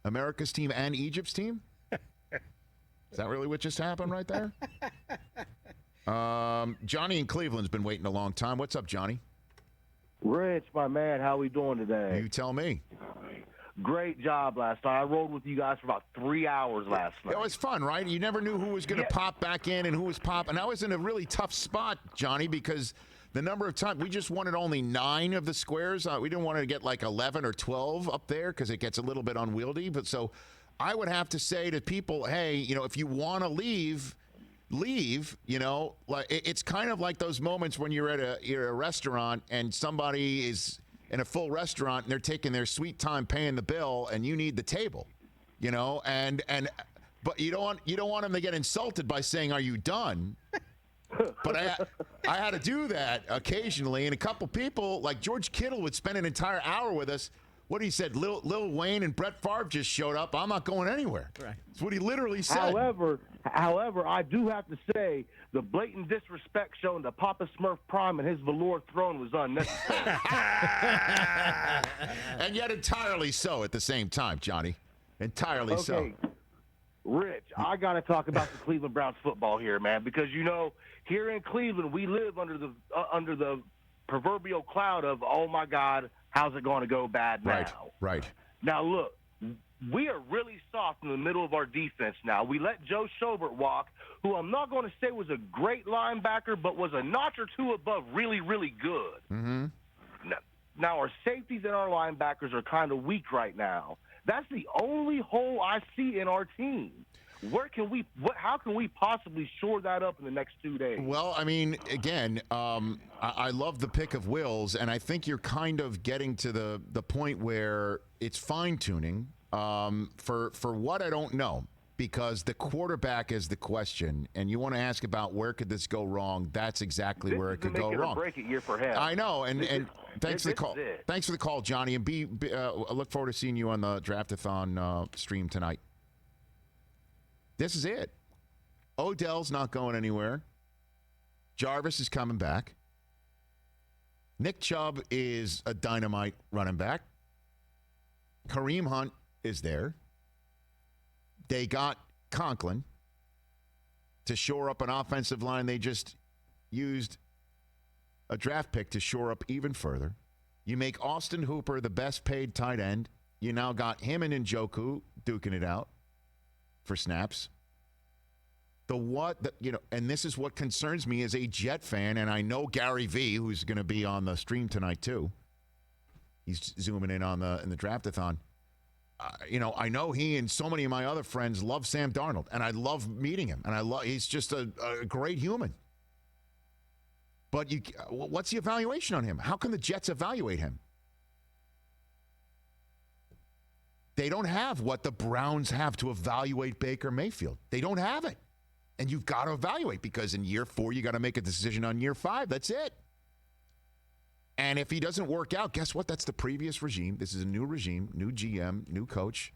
America's team and Egypt's team? Is that really what just happened right there? Johnny in Cleveland's been waiting a long time. What's up, Johnny? Rich, my man, how we doing today? You tell me. Great job last night. I rode with you guys for about 3 hours last night. It was fun, right? You never knew who was going to pop back in and who was popping. I was in a really tough spot, Johnny, because the number of times we just wanted only 9 of the squares. We didn't want to get like 11 or 12 up there because it gets a little bit unwieldy. But so I would have to say to people, hey, if you want to leave. Like it's kind of like those moments when you're at a restaurant and somebody is in a full restaurant and they're taking their sweet time paying the bill and you need the table, but you don't want them to get insulted by saying, "Are you done?" But I had to do that occasionally, and a couple people like George Kittle would spend an entire hour with us. What he said, Lil Wayne and Brett Favre just showed up. I'm not going anywhere. Right. That's what he literally said. However, I do have to say the blatant disrespect shown to Papa Smurf Prime and his velour throne was unnecessary. And yet entirely so at the same time, Johnny. Entirely so. Rich, I got to talk about the Cleveland Browns football here, man, because here in Cleveland we live under the proverbial cloud of, oh my God, how's it going to go bad now? Right. Now look, we are really soft in the middle of our defense now. We let Joe Schobert walk, who I'm not going to say was a great linebacker, but was a notch or two above really, really good. Mm-hmm. Now our safeties and our linebackers are kind of weak right now. That's the only hole I see in our team. How can we possibly shore that up in the next 2 days? Well, I mean, again, I love the pick of Wills, and I think you're kind of getting to the point where it's fine-tuning for what I don't know, because the quarterback is the question, and you want to ask about where could this go wrong. That's exactly where it could go wrong. Break it year for half. I know, and thanks for the call. Thanks for the call, Johnny, and I look forward to seeing you on the Draftathon stream tonight. This is it. Odell's not going anywhere. Jarvis is coming back. Nick Chubb is a dynamite running back. Kareem Hunt is there. They got Conklin to shore up an offensive line. They just used a draft pick to shore up even further. You make Austin Hooper the best paid tight end. You now got him and Njoku duking it out for snaps. And this is what concerns me as a Jet fan, and I know Gary V, who's going to be on the stream tonight too. He's zooming in in the Draftathon. I know he and so many of my other friends love Sam Darnold, and I love meeting him, and he's just a great human. But what's the evaluation on him? How can the Jets evaluate him? They don't have what the Browns have to evaluate Baker Mayfield. They don't have it. And you've got to evaluate, because in year 4, you got to make a decision on year 5. That's it. And if he doesn't work out, guess what? That's the previous regime. This is a new regime, new GM, new coach.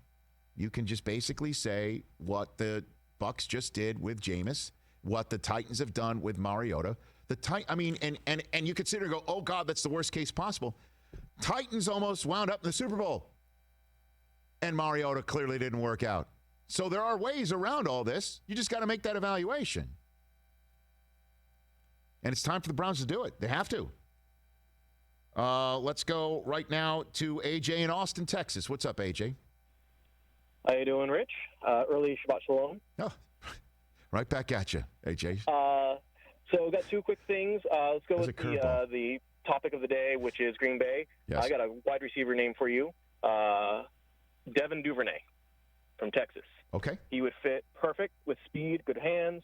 You can just basically say what the Bucs just did with Jameis, what the Titans have done with Mariota. And you consider go, oh God, that's the worst case possible. Titans almost wound up in the Super Bowl, and Mariota clearly didn't work out. So there are ways around all this. You just got to make that evaluation. And it's time for the Browns to do it. They have to. Let's go right now to AJ in Austin, Texas. What's up, AJ? How you doing, Rich? Early Shabbat Shalom. Oh, right back at you, AJ. So we've got 2 quick things. Let's go with the topic of the day, which is Green Bay. Yes. I got a wide receiver name for you, Devin Duvernay from Texas. Okay. He would fit perfect with speed, good hands,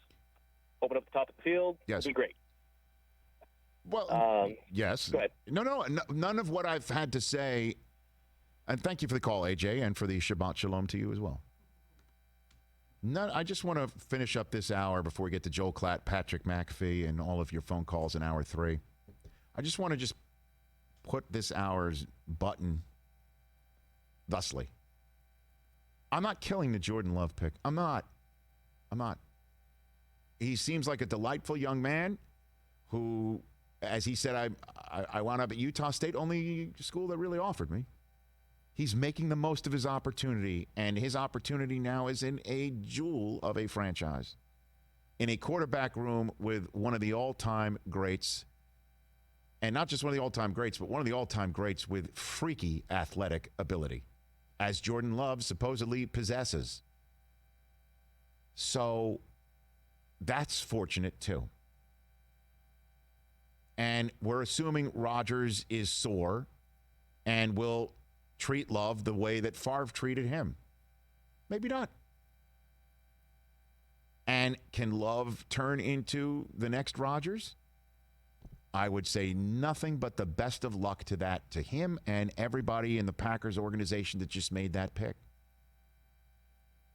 open up the top of the field. Yes. It'd be great. Well, yes. Go ahead. No, none of what I've had to say, and thank you for the call, AJ, and for the Shabbat Shalom to you as well. I just want to finish up this hour before we get to Joel Klatt, Patrick McAfee, and all of your phone calls in hour 3. I just want to put this hour's button thusly. I'm not killing the Jordan Love pick. I'm not. He seems like a delightful young man who, as he said, I wound up at Utah State, only school that really offered me. He's making the most of his opportunity, and his opportunity now is in a jewel of a franchise, in a quarterback room with one of the all-time greats, and not just one of the all-time greats, but one of the all-time greats with freaky athletic ability. as Jordan Love supposedly possesses. So that's fortunate too. And we're assuming Rodgers is sore and will treat Love the way that Favre treated him. Maybe not. And can Love turn into the next Rodgers? I would say nothing but the best of luck to that, to him and everybody in the Packers organization that just made that pick.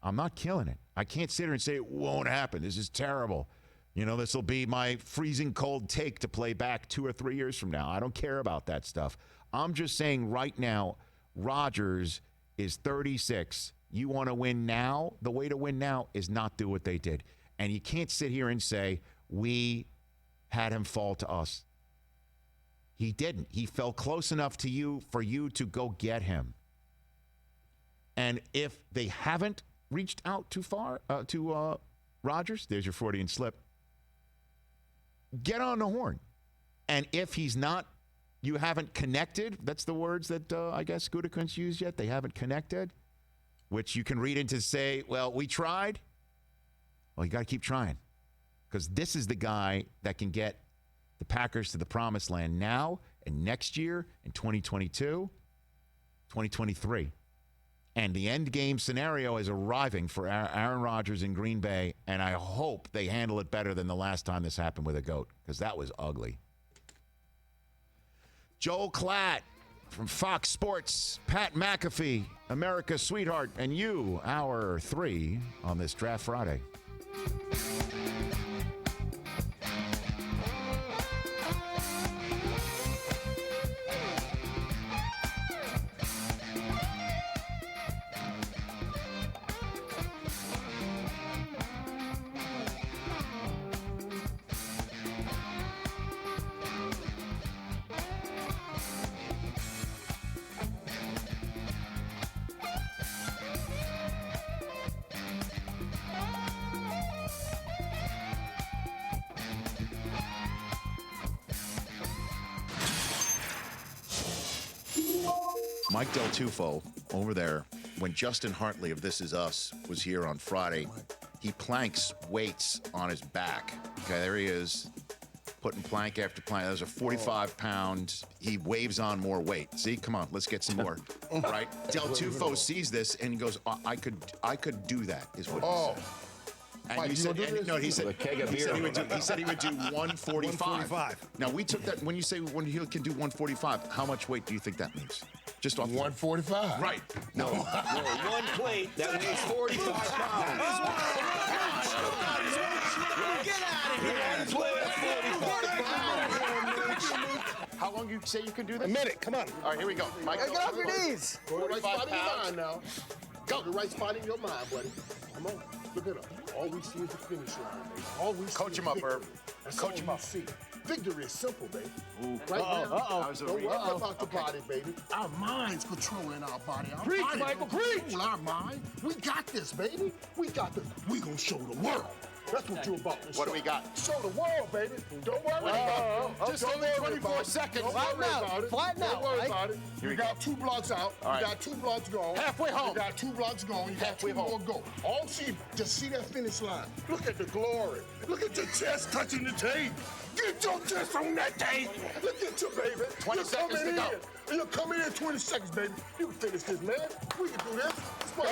I'm not killing it. I can't sit here and say it won't happen. This is terrible. You know, this will be my freezing cold take to play back 2 or 3 years from now. I don't care about that stuff. I'm just saying right now, Rodgers is 36. You want to win now? The way to win now is not do what they did. And you can't sit here and say, we had him fall to us. He didn't. He fell close enough to you for you to go get him. And if they haven't reached out too far to Rodgers, there's your Freudian slip, get on the horn. And if he's not, you haven't connected, that's the words that I guess Gutekunst used yet, they haven't connected, which you can read into say, well, we tried. Well, you got to keep trying, because this is the guy that can get the Packers to the promised land now and next year in 2022, 2023. And the end game scenario is arriving for Aaron Rodgers in Green Bay, and I hope they handle it better than the last time this happened with a goat, because that was ugly. Joel Klatt from Fox Sports, Pat McAfee, America's sweetheart, and you, hour 3 on this Draft Friday. Mike Del Tufo over there, when Justin Hartley of This Is Us was here on Friday, he planks weights on his back. Okay, there he is, putting plank after plank. Those are 45 pounds. He waves on more weight. See, come on, let's get some more. Right? Del Tufo sees this and he goes, I could do that, is what he said. And Mike, he said, he said he would do 145. Now we took that when he can do 145. How much weight do you think that means? Just off 145. Right. No. One plate that weighs 45 pounds. Get out of here. How long do you say you can do this? A minute. Come on. All right, here we go. Mike, get off your knees. Go to the right spot in your mind now. Go. The right spot in your mind, buddy. Come on. Look at him. All we see is the finish line, baby. All we see Coach him up, Herb. Coach him up. See. Victory is simple, baby. Right now, don't worry about the body, baby. Our mind's controlling our body. Our Preach, body Michael, preach. Control our mind. We got this, baby. We got this. We gonna show the world. That's what you're about to show. What do we got? Show the world, baby. Don't worry about it. Just only 24 seconds. Don't worry about it. Flatten out. Don't worry about it. You got 2 blocks out. All right. You got 2 blocks gone. Halfway home. You got 2 blocks gone. You got 2 more go. All see, just see that finish line. Look at the glory. Look at your chest touching the tape. Get your chest on that tape. Look at you, baby. 20 seconds to go. You're coming in 20 seconds, baby. You can finish this, man. We can do this. I'm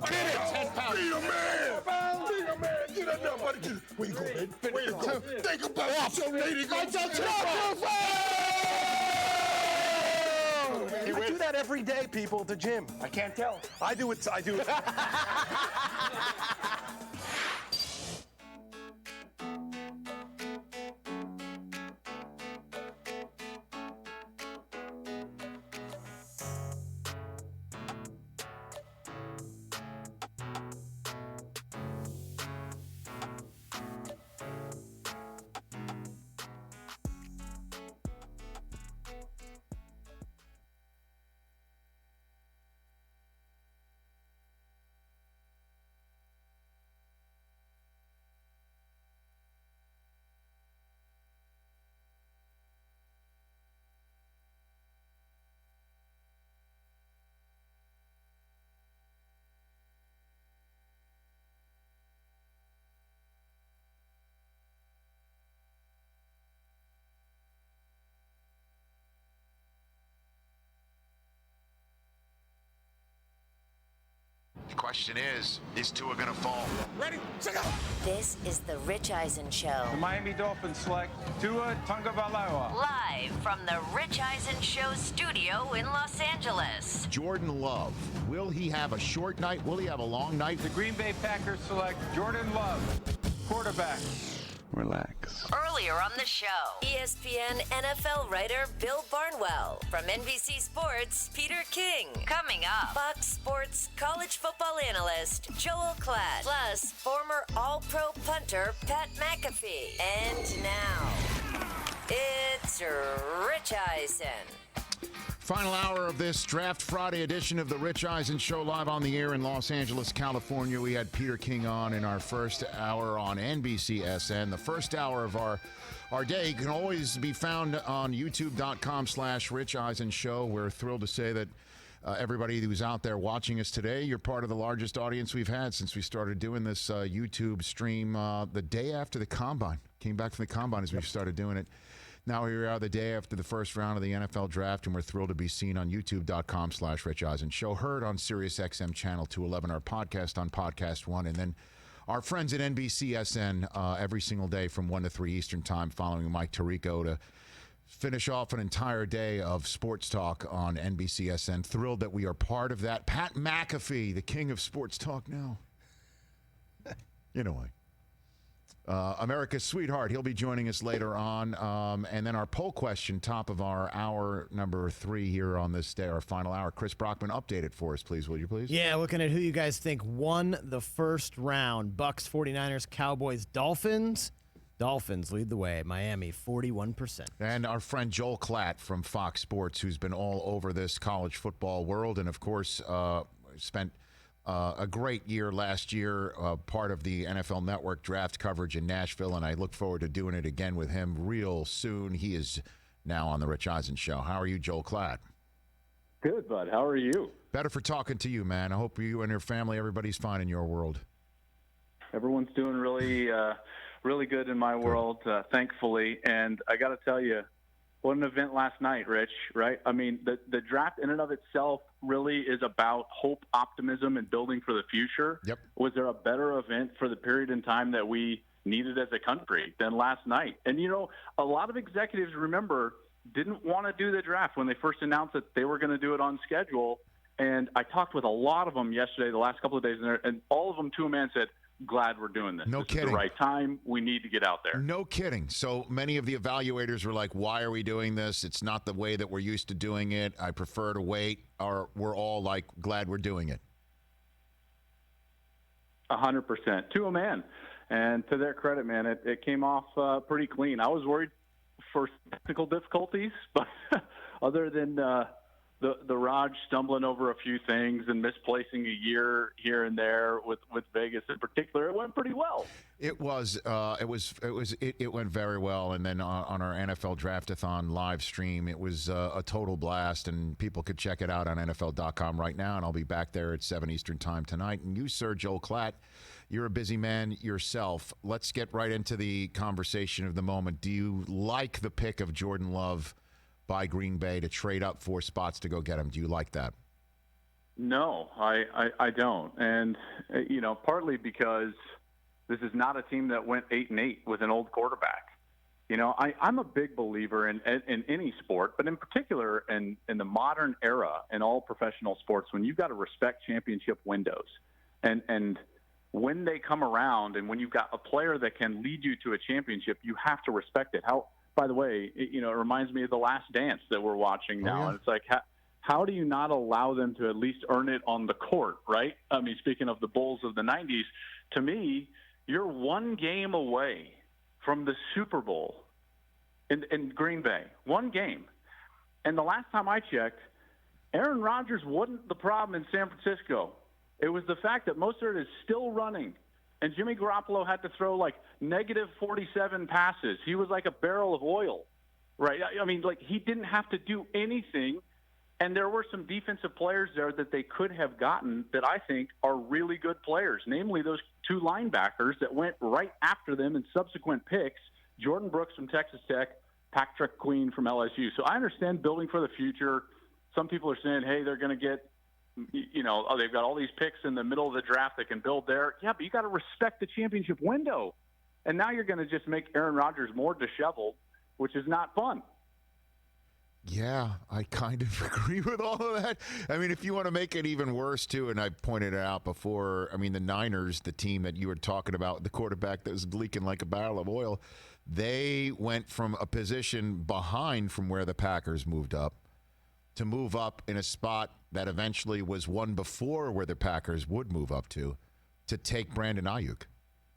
kidding. 10 pounds. Be a man. Be a man. Get up there, buddy. Where you go, baby? Where you go? Think about it, young lady. I do that every day, people, at the gym. I can't tell. I do it. question is Tua going to fall? Ready, set go! This is the Rich Eisen Show. The Miami Dolphins select Tua Tagovailoa. Live from the Rich Eisen Show studio in Los Angeles. Jordan Love, will he have a short night? Will he have a long night? The Green Bay Packers select Jordan Love, quarterback. Relax. Earlier on the show, ESPN NFL writer Bill Barnwell. From NBC Sports Peter King. Coming up, Fox Sports college football analyst Joel Klatt. Plus, former All-Pro punter Pat McAfee. And now, it's Rich Eisen. Final hour of this Draft Friday edition of the Rich Eisen Show, live on the air in Los Angeles, California. We had Peter King on in our first hour on NBCSN. The first hour of our day can always be found on youtube.com/Rich Eisen Show. We're thrilled to say that everybody who's out there watching us today, you're part of the largest audience we've had since we started doing this YouTube stream the day after the Combine. Came back from the Combine as we started doing it. Now here we are the day after the first round of the NFL draft, and we're thrilled to be seen on youtube.com/Rich Eisen Show, heard on Sirius XM Channel 211, our podcast on Podcast One, and then our friends at NBCSN every single day from 1 to 3 Eastern Time, following Mike Tirico to finish off an entire day of sports talk on NBCSN. Thrilled that we are part of that. Pat McAfee, the king of sports talk now. In a way. America's sweetheart. He'll be joining us later on. And then our poll question, top of our hour number 3 here on this day, our final hour. Chris Brockman, update it for us, please. Will you please? Yeah, looking at who you guys think won the first round. Bucks, 49ers, Cowboys, Dolphins. Dolphins lead the way. Miami, 41%. And our friend Joel Klatt from Fox Sports, who's been all over this college football world and, of course, spent a great year last year, part of the NFL Network draft coverage in Nashville, and I look forward to doing it again with him real soon. He is now on the Rich Eisen Show. How are you, Joel Klatt? Good, bud. How are you? Better for talking to you, man. I hope you and your family, everybody's fine in your world. Everyone's doing really good in my world, thankfully. And I got to tell you, what an event last night, Rich, right? I mean, the draft in and of itself really is about hope, optimism, and building for the future. Yep. Was there a better event for the period in time that we needed as a country than last night? And, you know, a lot of executives, remember, didn't want to do the draft when they first announced that they were going to do it on schedule. And I talked with a lot of them yesterday, the last couple of days, and all of them to a man said, glad we're doing this. No this kidding. Is the right time. We need to get out there. No kidding. So many of the evaluators were like, why are we doing this? It's not the way that we're used to doing it. I prefer to wait. Or we're all like, glad we're doing it. 100%. To a man. And to their credit, man, it came off pretty clean. I was worried for technical difficulties, but other than the Raj stumbling over a few things and misplacing a year here and there with Vegas in particular, it went pretty well. It went very well. And then on our NFL Draftathon live stream, it was a total blast, and people could check it out on NFL.com right now. And I'll be back there at 7 Eastern Time tonight. And you, Sir Joel Klatt, you're a busy man yourself. Let's get right into the conversation of the moment. Do you like the pick of Jordan Love by Green Bay to trade up 4 spots to go get him? Do you like that? No, I don't. And, you know, partly because this is not a team that went 8-8 with an old quarterback. You know, I'm a big believer in any sport, but in particular in the modern era in all professional sports, when you've got to respect championship windows. And when they come around and when you've got a player that can lead you to a championship, you have to respect it. By the way, it reminds me of The Last Dance that we're watching now. Yeah. And it's like, how do you not allow them to at least earn it on the court, right? I mean, speaking of the Bulls of the 90s, to me, you're one game away from the Super Bowl in Green Bay. One game. And the last time I checked, Aaron Rodgers wasn't the problem in San Francisco. It was the fact that Mostert is still running. And Jimmy Garoppolo had to throw like negative 47 passes. He was like a barrel of oil, right? I mean, like he didn't have to do anything. And there were some defensive players there that they could have gotten that I think are really good players, namely those 2 linebackers that went right after them in subsequent picks, Jordan Brooks from Texas Tech, Patrick Queen from LSU. So I understand building for the future. Some people are saying, hey, they're going to get they've got all these picks in the middle of the draft that can build there. Yeah, but you got to respect the championship window. And now you're going to just make Aaron Rodgers more disheveled, which is not fun. Yeah, I kind of agree with all of that. I mean, if you want to make it even worse, too, and I pointed it out before, I mean, the Niners, the team that you were talking about, the quarterback that was leaking like a barrel of oil, they went from a position behind from where the Packers moved up to move up in a spot that eventually was one before where the Packers would move up to take Brandon Ayuk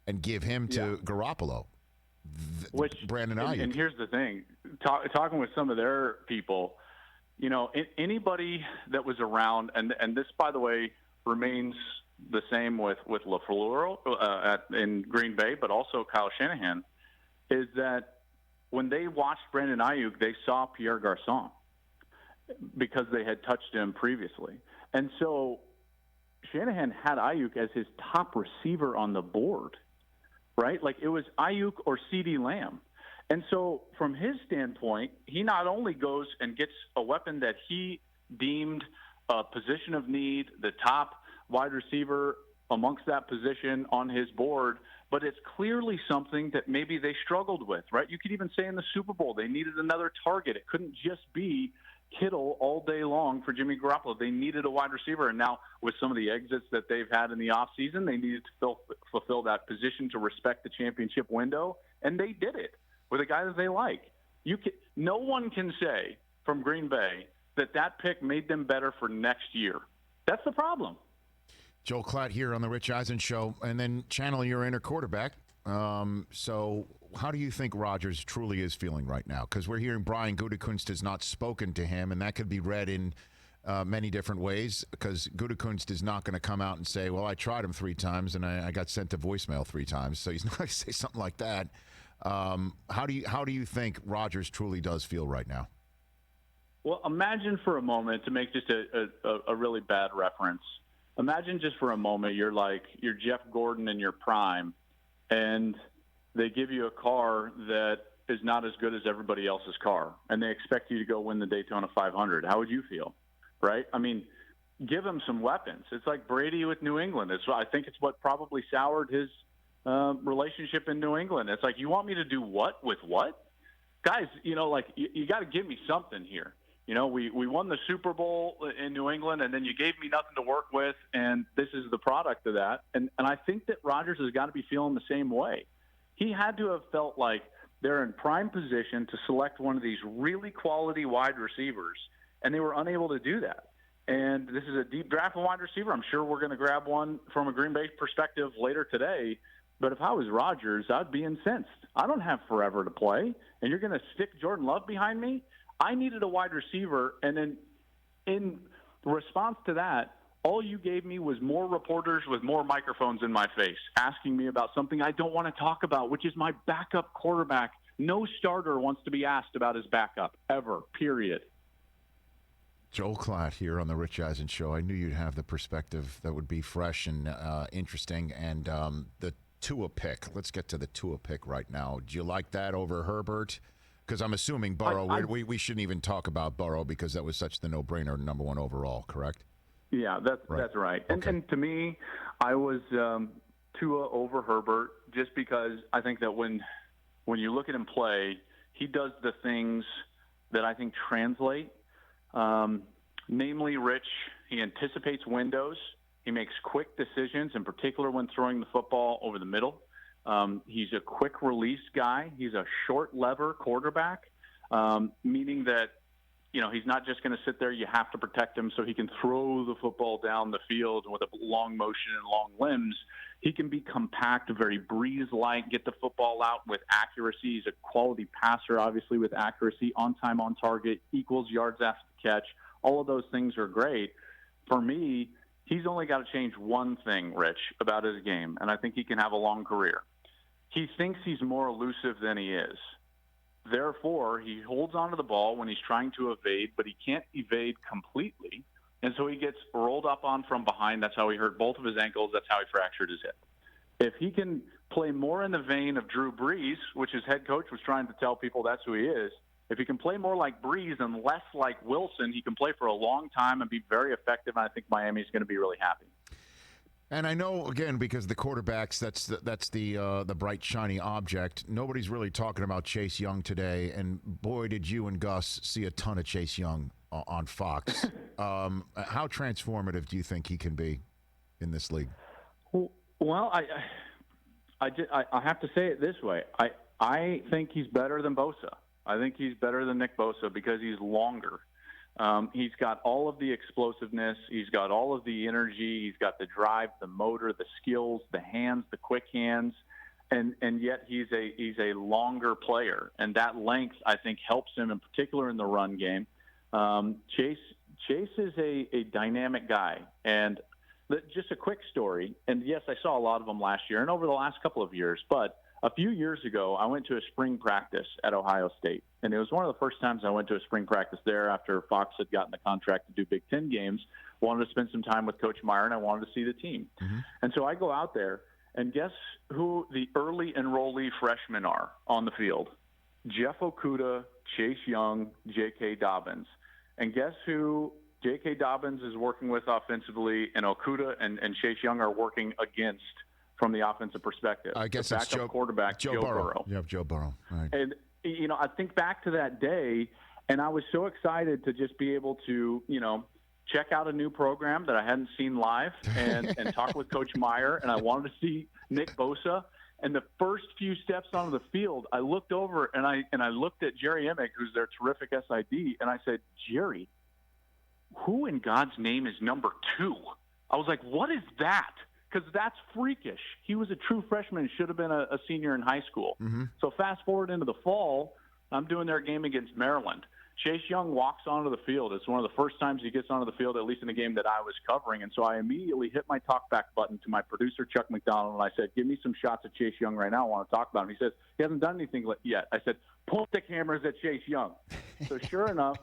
and give him to Garoppolo. Brandon Ayuk. And here's the thing, talking with some of their people, anybody that was around, and this, by the way, remains the same with LaFleur in Green Bay, but also Kyle Shanahan, is that when they watched Brandon Ayuk, they saw Pierre Garçon because they had touched him previously. And so Shanahan had Ayuk as his top receiver on the board, right? Like it was Ayuk or CeeDee Lamb. And so from his standpoint, he not only goes and gets a weapon that he deemed a position of need, the top wide receiver amongst that position on his board, but it's clearly something that maybe they struggled with, right? You could even say in the Super Bowl, they needed another target. It couldn't just be Kittle all day long for Jimmy Garoppolo. They needed a wide receiver, and now with some of the exits that they've had in the offseason, they needed to fulfill that position to respect the championship window, and they did it with a guy that they like. No one can say from Green Bay that pick made them better for next year. That's the problem. Joel Klatt here on the Rich Eisen Show, and then channel your inner quarterback. So how do you think Rodgers truly is feeling right now? Because we're hearing Brian Gutekunst has not spoken to him, and that could be read in many different ways, because Gutekunst is not going to come out and say, well, I tried him 3 times, and I got sent to voicemail 3 times. So he's not going to say something like that. How do you think Rodgers truly does feel right now? Well, imagine for a moment, to make just a really bad reference, imagine just for a moment you're Jeff Gordon in your prime, and they give you a car that is not as good as everybody else's car, and they expect you to go win the Daytona 500. How would you feel, right? I mean, give him some weapons. It's like Brady with New England. I think it's what probably soured his relationship in New England. It's like, you want me to do what with what? Guys, you got to give me something here. We won the Super Bowl in New England, and then you gave me nothing to work with, and this is the product of that. And I think that Rodgers has got to be feeling the same way. He had to have felt like they're in prime position to select one of these really quality wide receivers, and they were unable to do that. And this is a deep draft of wide receiver. I'm sure we're going to grab one from a Green Bay perspective later today. But if I was Rodgers, I'd be incensed. I don't have forever to play, and you're going to stick Jordan Love behind me? I needed a wide receiver, and then in response to that, all you gave me was more reporters with more microphones in my face asking me about something I don't want to talk about, which is my backup quarterback. No starter wants to be asked about his backup, ever, period. Joel Klatt here on the Rich Eisen Show. I knew you'd have the perspective that would be fresh and interesting. And the Tua pick, let's get to the Tua pick right now. Do you like that over Herbert? Because I'm assuming Burrow, we shouldn't even talk about Burrow because that was such the no-brainer, number 1 overall, correct? Yeah, that's right. Okay. And to me, I was Tua over Herbert just because I think that when you look at him play, he does the things that I think translate. Namely, Rich, he anticipates windows. He makes quick decisions, in particular when throwing the football over the middle. He's a quick release guy. He's a short lever quarterback, meaning that, he's not just going to sit there. You have to protect him so he can throw the football down the field with a long motion and long limbs. He can be compact, very Breeze-like, get the football out with accuracy. He's a quality passer, obviously, with accuracy, on time, on target, equals yards after the catch. All of those things are great. For me, he's only got to change one thing, Rich, about his game, and I think he can have a long career. He thinks he's more elusive than he is. Therefore, he holds onto the ball when he's trying to evade, but he can't evade completely, and so he gets rolled up on from behind. That's how he hurt both of his ankles. That's how he fractured his hip. If he can play more in the vein of Drew Brees, which his head coach was trying to tell people that's who he is, If he can play more like Breeze and less like Wilson, he can play for a long time and be very effective. And I think Miami's going to be really happy. And I know, again, because the quarterbacks, that's the bright, shiny object. Nobody's really talking about Chase Young today. And boy, did you and Gus see a ton of Chase Young on Fox. How transformative do you think he can be in this league? Well, I have to say it this way. I think he's better than Bosa. I think he's better than Nick Bosa because he's longer. He's got all of the explosiveness. He's got all of the energy. He's got the drive, the motor, the skills, the hands, the quick hands, and yet he's a longer player, and that length I think helps him in particular in the run game. Chase is a dynamic guy, and just a quick story. And yes, I saw a lot of them last year and over the last couple of years, but a few years ago, I went to a spring practice at Ohio State, and it was one of the first times I went to a spring practice there after Fox had gotten the contract to do Big Ten games. Wanted to spend some time with Coach Meyer, and I wanted to see the team. Mm-hmm. And so I go out there, and guess who the early enrollee freshmen are on the field? Jeff Okudah, Chase Young, J.K. Dobbins. And guess who J.K. Dobbins is working with offensively, and Okudah and Chase Young are working against from the offensive perspective. I guess the it's backup quarterback, Joe Burrow. You have Joe Burrow. Right. And, I think back to that day, and I was so excited to just be able to, check out a new program that I hadn't seen live and talk with Coach Meyer, and I wanted to see Nick Bosa. And the first few steps onto the field, I looked over and I looked at Jerry Emick, who's their terrific SID, and I said, Jerry, who in God's name is number 2? I was like, what is that? Because that's freakish. He was a true freshman and should have been a senior in high school. Mm-hmm. So fast forward into the fall, I'm doing their game against Maryland. Chase Young walks onto the field. It's one of the first times he gets onto the field, at least in a game that I was covering. And so I immediately hit my talkback button to my producer, Chuck McDonald, and I said, give me some shots of Chase Young right now. I want to talk about him. He says, he hasn't done anything yet. I said, point the cameras at Chase Young. So sure enough,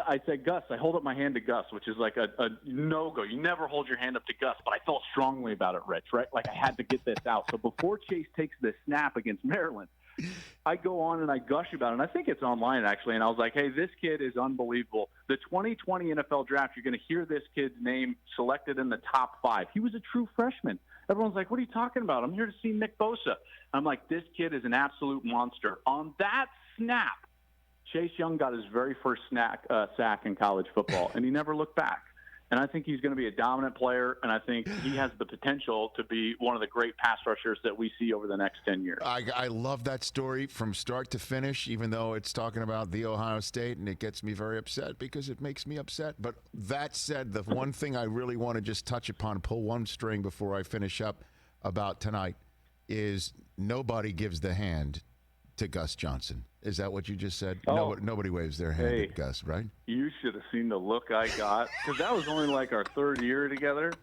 I said, Gus, I hold up my hand to Gus, which is like a no-go. You never hold your hand up to Gus, but I felt strongly about it, Rich, right? Like I had to get this out. So before Chase takes the snap against Maryland, I go on and I gush about it, and I think it's online, actually, and I was like, hey, this kid is unbelievable. The 2020 NFL Draft, you're going to hear this kid's name selected in the top 5. He was a true freshman. Everyone's like, what are you talking about? I'm here to see Nick Bosa. I'm like, this kid is an absolute monster. On that snap, Chase Young got his very first sack in college football, and he never looked back. And I think he's going to be a dominant player, and I think he has the potential to be one of the great pass rushers that we see over the next 10 years. I love that story from start to finish, even though it's talking about the Ohio State, and it gets me very upset because it makes me upset. But that said, the one thing I really want to just touch upon, pull one string before I finish up about tonight, is nobody gives the hand to Gus Johnson. Is that what you just said? Oh. Nobody waves their hand at Gus, right? You should have seen the look I got, because that was only like our 3rd year together,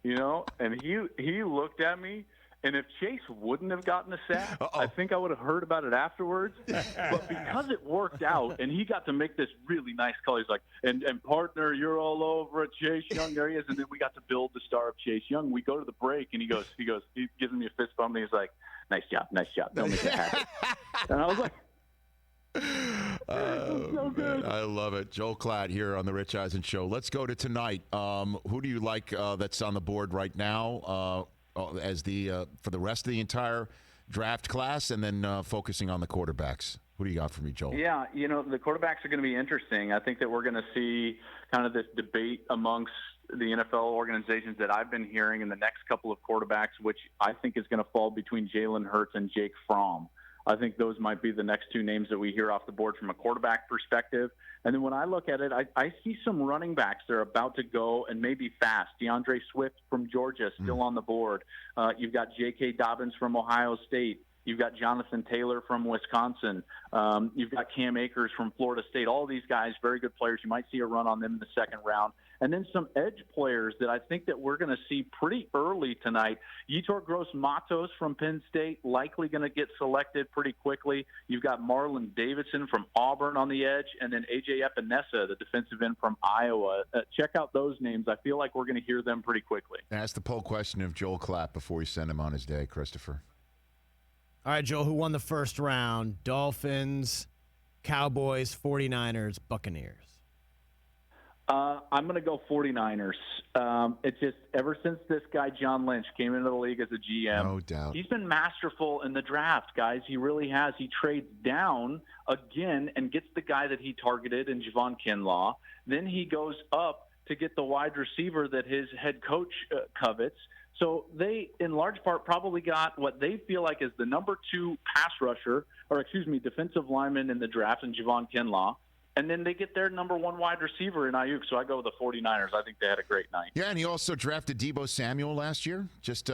and he looked at me, and if Chase wouldn't have gotten a sack, I think I would have heard about it afterwards. But because it worked out, and he got to make this really nice call, he's like, and partner, you're all over it, Chase Young, there he is. And then we got to build the star of Chase Young. We go to the break, and he gives me a fist bump, and he's like, nice job. Don't make it happen. And I was like, so good. I love it. Joel Klatt here on the Rich Eisen Show. Let's go to tonight. Who do you like that's on the board right now as for the rest of the entire draft class, and then focusing on the quarterbacks? Who do you got for me, Joel? Yeah, the quarterbacks are going to be interesting. I think that we're going to see kind of this debate amongst the NFL organizations that I've been hearing in the next couple of quarterbacks, which I think is going to fall between Jalen Hurts and Jake Fromm. I think those might be the next 2 names that we hear off the board from a quarterback perspective. And then when I look at it, I see some running backs that are about to go, and maybe fast. DeAndre Swift from Georgia still on the board. You've got J.K. Dobbins from Ohio State. You've got Jonathan Taylor from Wisconsin. You've got Cam Akers from Florida State. All these guys, very good players. You might see a run on them in the 2nd round. And then some edge players that I think that we're going to see pretty early tonight. Yetur Gross-Matos from Penn State, likely going to get selected pretty quickly. You've got Marlon Davidson from Auburn on the edge, and then A.J. Epinesa, the defensive end from Iowa. Check out those names. I feel like we're going to hear them pretty quickly. Ask the poll question of Joel Klatt before we send him on his day, Christopher. All right, Joel, who won the 1st round? Dolphins, Cowboys, 49ers, Buccaneers. I'm going to go 49ers. It's just ever since this guy, John Lynch, came into the league as a GM, no doubt, he's been masterful in the draft, guys. He really has. He trades down again and gets the guy that he targeted in Javon Kinlaw. Then he goes up to get the wide receiver that his head coach covets. So they, in large part, probably got what they feel like is the number 2 pass rusher, defensive lineman in the draft in Javon Kinlaw. And then they get their number 1 wide receiver in Ayuk. So I go with the 49ers. I think they had a great night. Yeah, and he also drafted Deebo Samuel last year. Just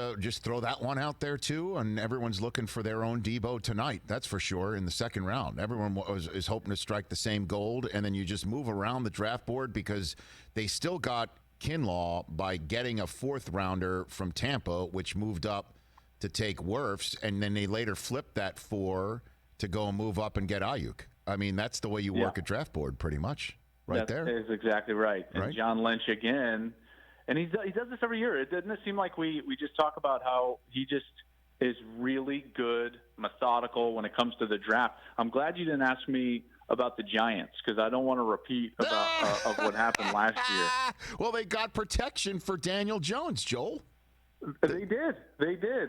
throw that one out there, too. And everyone's looking for their own Deebo tonight. That's for sure, in the second round. Everyone is hoping to strike the same gold. And then you just move around the draft board because they still got Kinlaw by getting a 4th rounder from Tampa, which moved up to take Wirfs. And then they later flipped that 4 to go and move up and get Ayuk. I mean, that's the way you work a draft board, pretty much, right there. That is exactly right. And John Lynch again, and he does this every year. It doesn't seem like we just talk about how he just is really good, methodical when it comes to the draft. I'm glad you didn't ask me about the Giants because I don't want to repeat about of what happened last year. Well, they got protection for Daniel Jones, Joel. They did.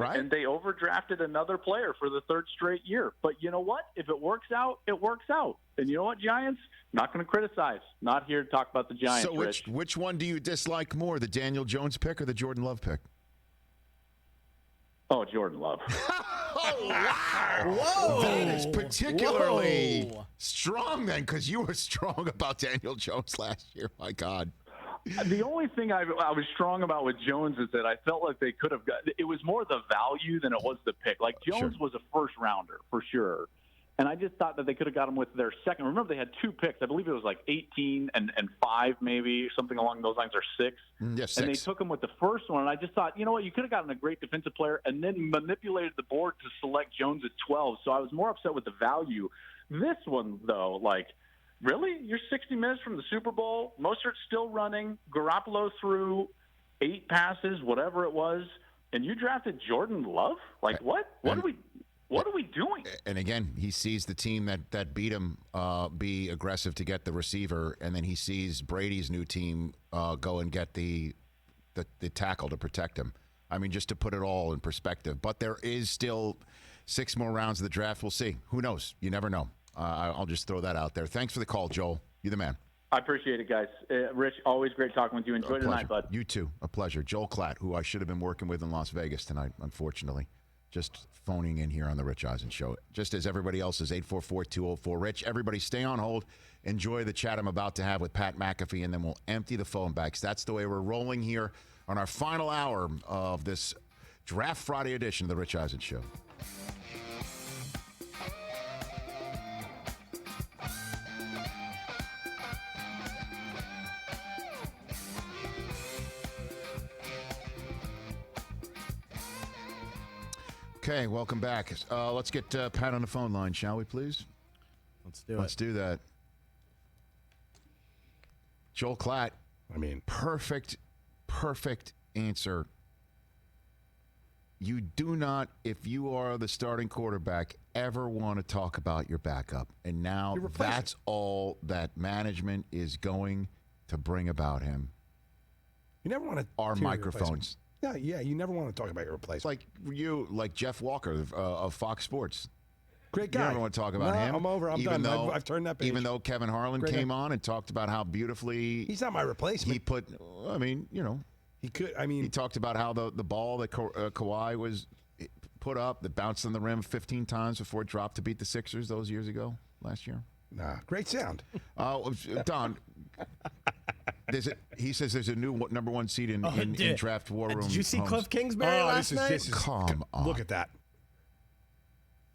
Right? And they overdrafted another player for the 3rd straight year. But you know what? If it works out, it works out. And you know what, Giants? Not going to criticize. Not here to talk about the Giants, So which one do you dislike more, the Daniel Jones pick or the Jordan Love pick? Oh, Jordan Love. Oh, wow. Whoa. That is particularly strong then because you were strong about Daniel Jones last year. My God. The only thing I was strong about with Jones is that I felt like they could have got – it was more the value than it was the pick. Like, Jones was a first-rounder for sure, and I just thought that they could have got him with their second. Remember, they had 2 picks. I believe it was like 18 and 5 maybe, something along those lines, or 6. Yes, 6. And they took him with the first one, and I just thought, you know what, you could have gotten a great defensive player and then manipulated the board to select Jones at 12. So I was more upset with the value. This one, though, like – really? You're 60 minutes from the Super Bowl. Mostert's still running. Garoppolo threw 8 passes, whatever it was, and you drafted Jordan Love? Like what? What are we doing? And again, he sees the team that beat him be aggressive to get the receiver, and then he sees Brady's new team go and get the tackle to protect him. I mean, just to put it all in perspective. But there is still 6 more rounds of the draft. We'll see. Who knows? You never know. I'll just throw that out there. Thanks for the call, Joel. You're the man. I appreciate it, guys. Rich, always great talking with you. Enjoy the night, bud. You too. A pleasure. Joel Klatt, who I should have been working with in Las Vegas tonight, unfortunately. Just phoning in here on the Rich Eisen Show. Just as everybody else is, 844-204-RICH. Everybody stay on hold. Enjoy the chat I'm about to have with Pat McAfee, and then we'll empty the phone banks. That's the way we're rolling here on our final hour of this Draft Friday edition of the Rich Eisen Show. Okay, welcome back. Let's get Pat on the phone line, shall we, please? Let's do that. Joel Klatt. I mean, perfect answer. You do not, if you are the starting quarterback, ever want to talk about your backup. And now that's all that management is going to bring about him. You never want to our microphones. Yeah, you never want to talk about your replacement. Like Jeff Walker of Fox Sports. Great guy. You never want to talk about him. I'm over. I'm done. I've turned that page. Even though Kevin Harlan came on and talked about how beautifully he's not my replacement. He put. I mean, he could. I mean, he talked about how the ball that Kawhi was put up that bounced on the rim 15 times before it dropped to beat the Sixers those years ago last year. Nah, great sound. Don. He says there's a new number 1 seed in draft war room. Did you see Cliff Kingsbury last night? Come on. Look at that.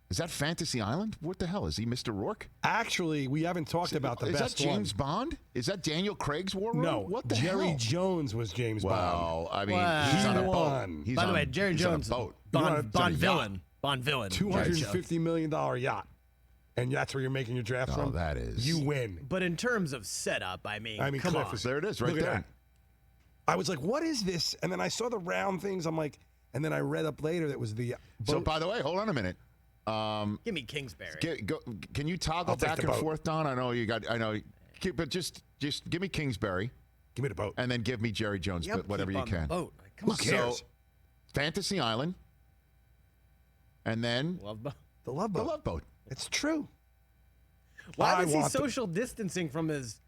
Is that Fantasy Island? What the hell? Is he Mr. Rourke? Actually, we haven't talked about the best one. Is that James Bond? Is that Daniel Craig's war room? No. What the Jerry hell? Jones was James Bond. Well, I mean, he's on a boat. By the way, Jerry Jones, boat. Bond villain. $250 million yacht. And that's where you're making your draft from? That is. You win. But in terms of setup, I mean come Cliff on. There it is, right Look there. At that. I was like, what is this? And then I saw the round things. I'm like, and then I read up later that was the boat. So, by the way, hold on a minute. Give me Kingsbury. Can you toggle I'll take back the and boat. forth, Don? I know you got. I know, but just give me Kingsbury. Give me the boat, and then give me Jerry Jones. Yep, But whatever keep you on the can. boat. Come Who on. cares? So, Fantasy Island, and then Love Boat. The Love Boat. the Love Boat. It's true. Why I was he want the- social distancing from his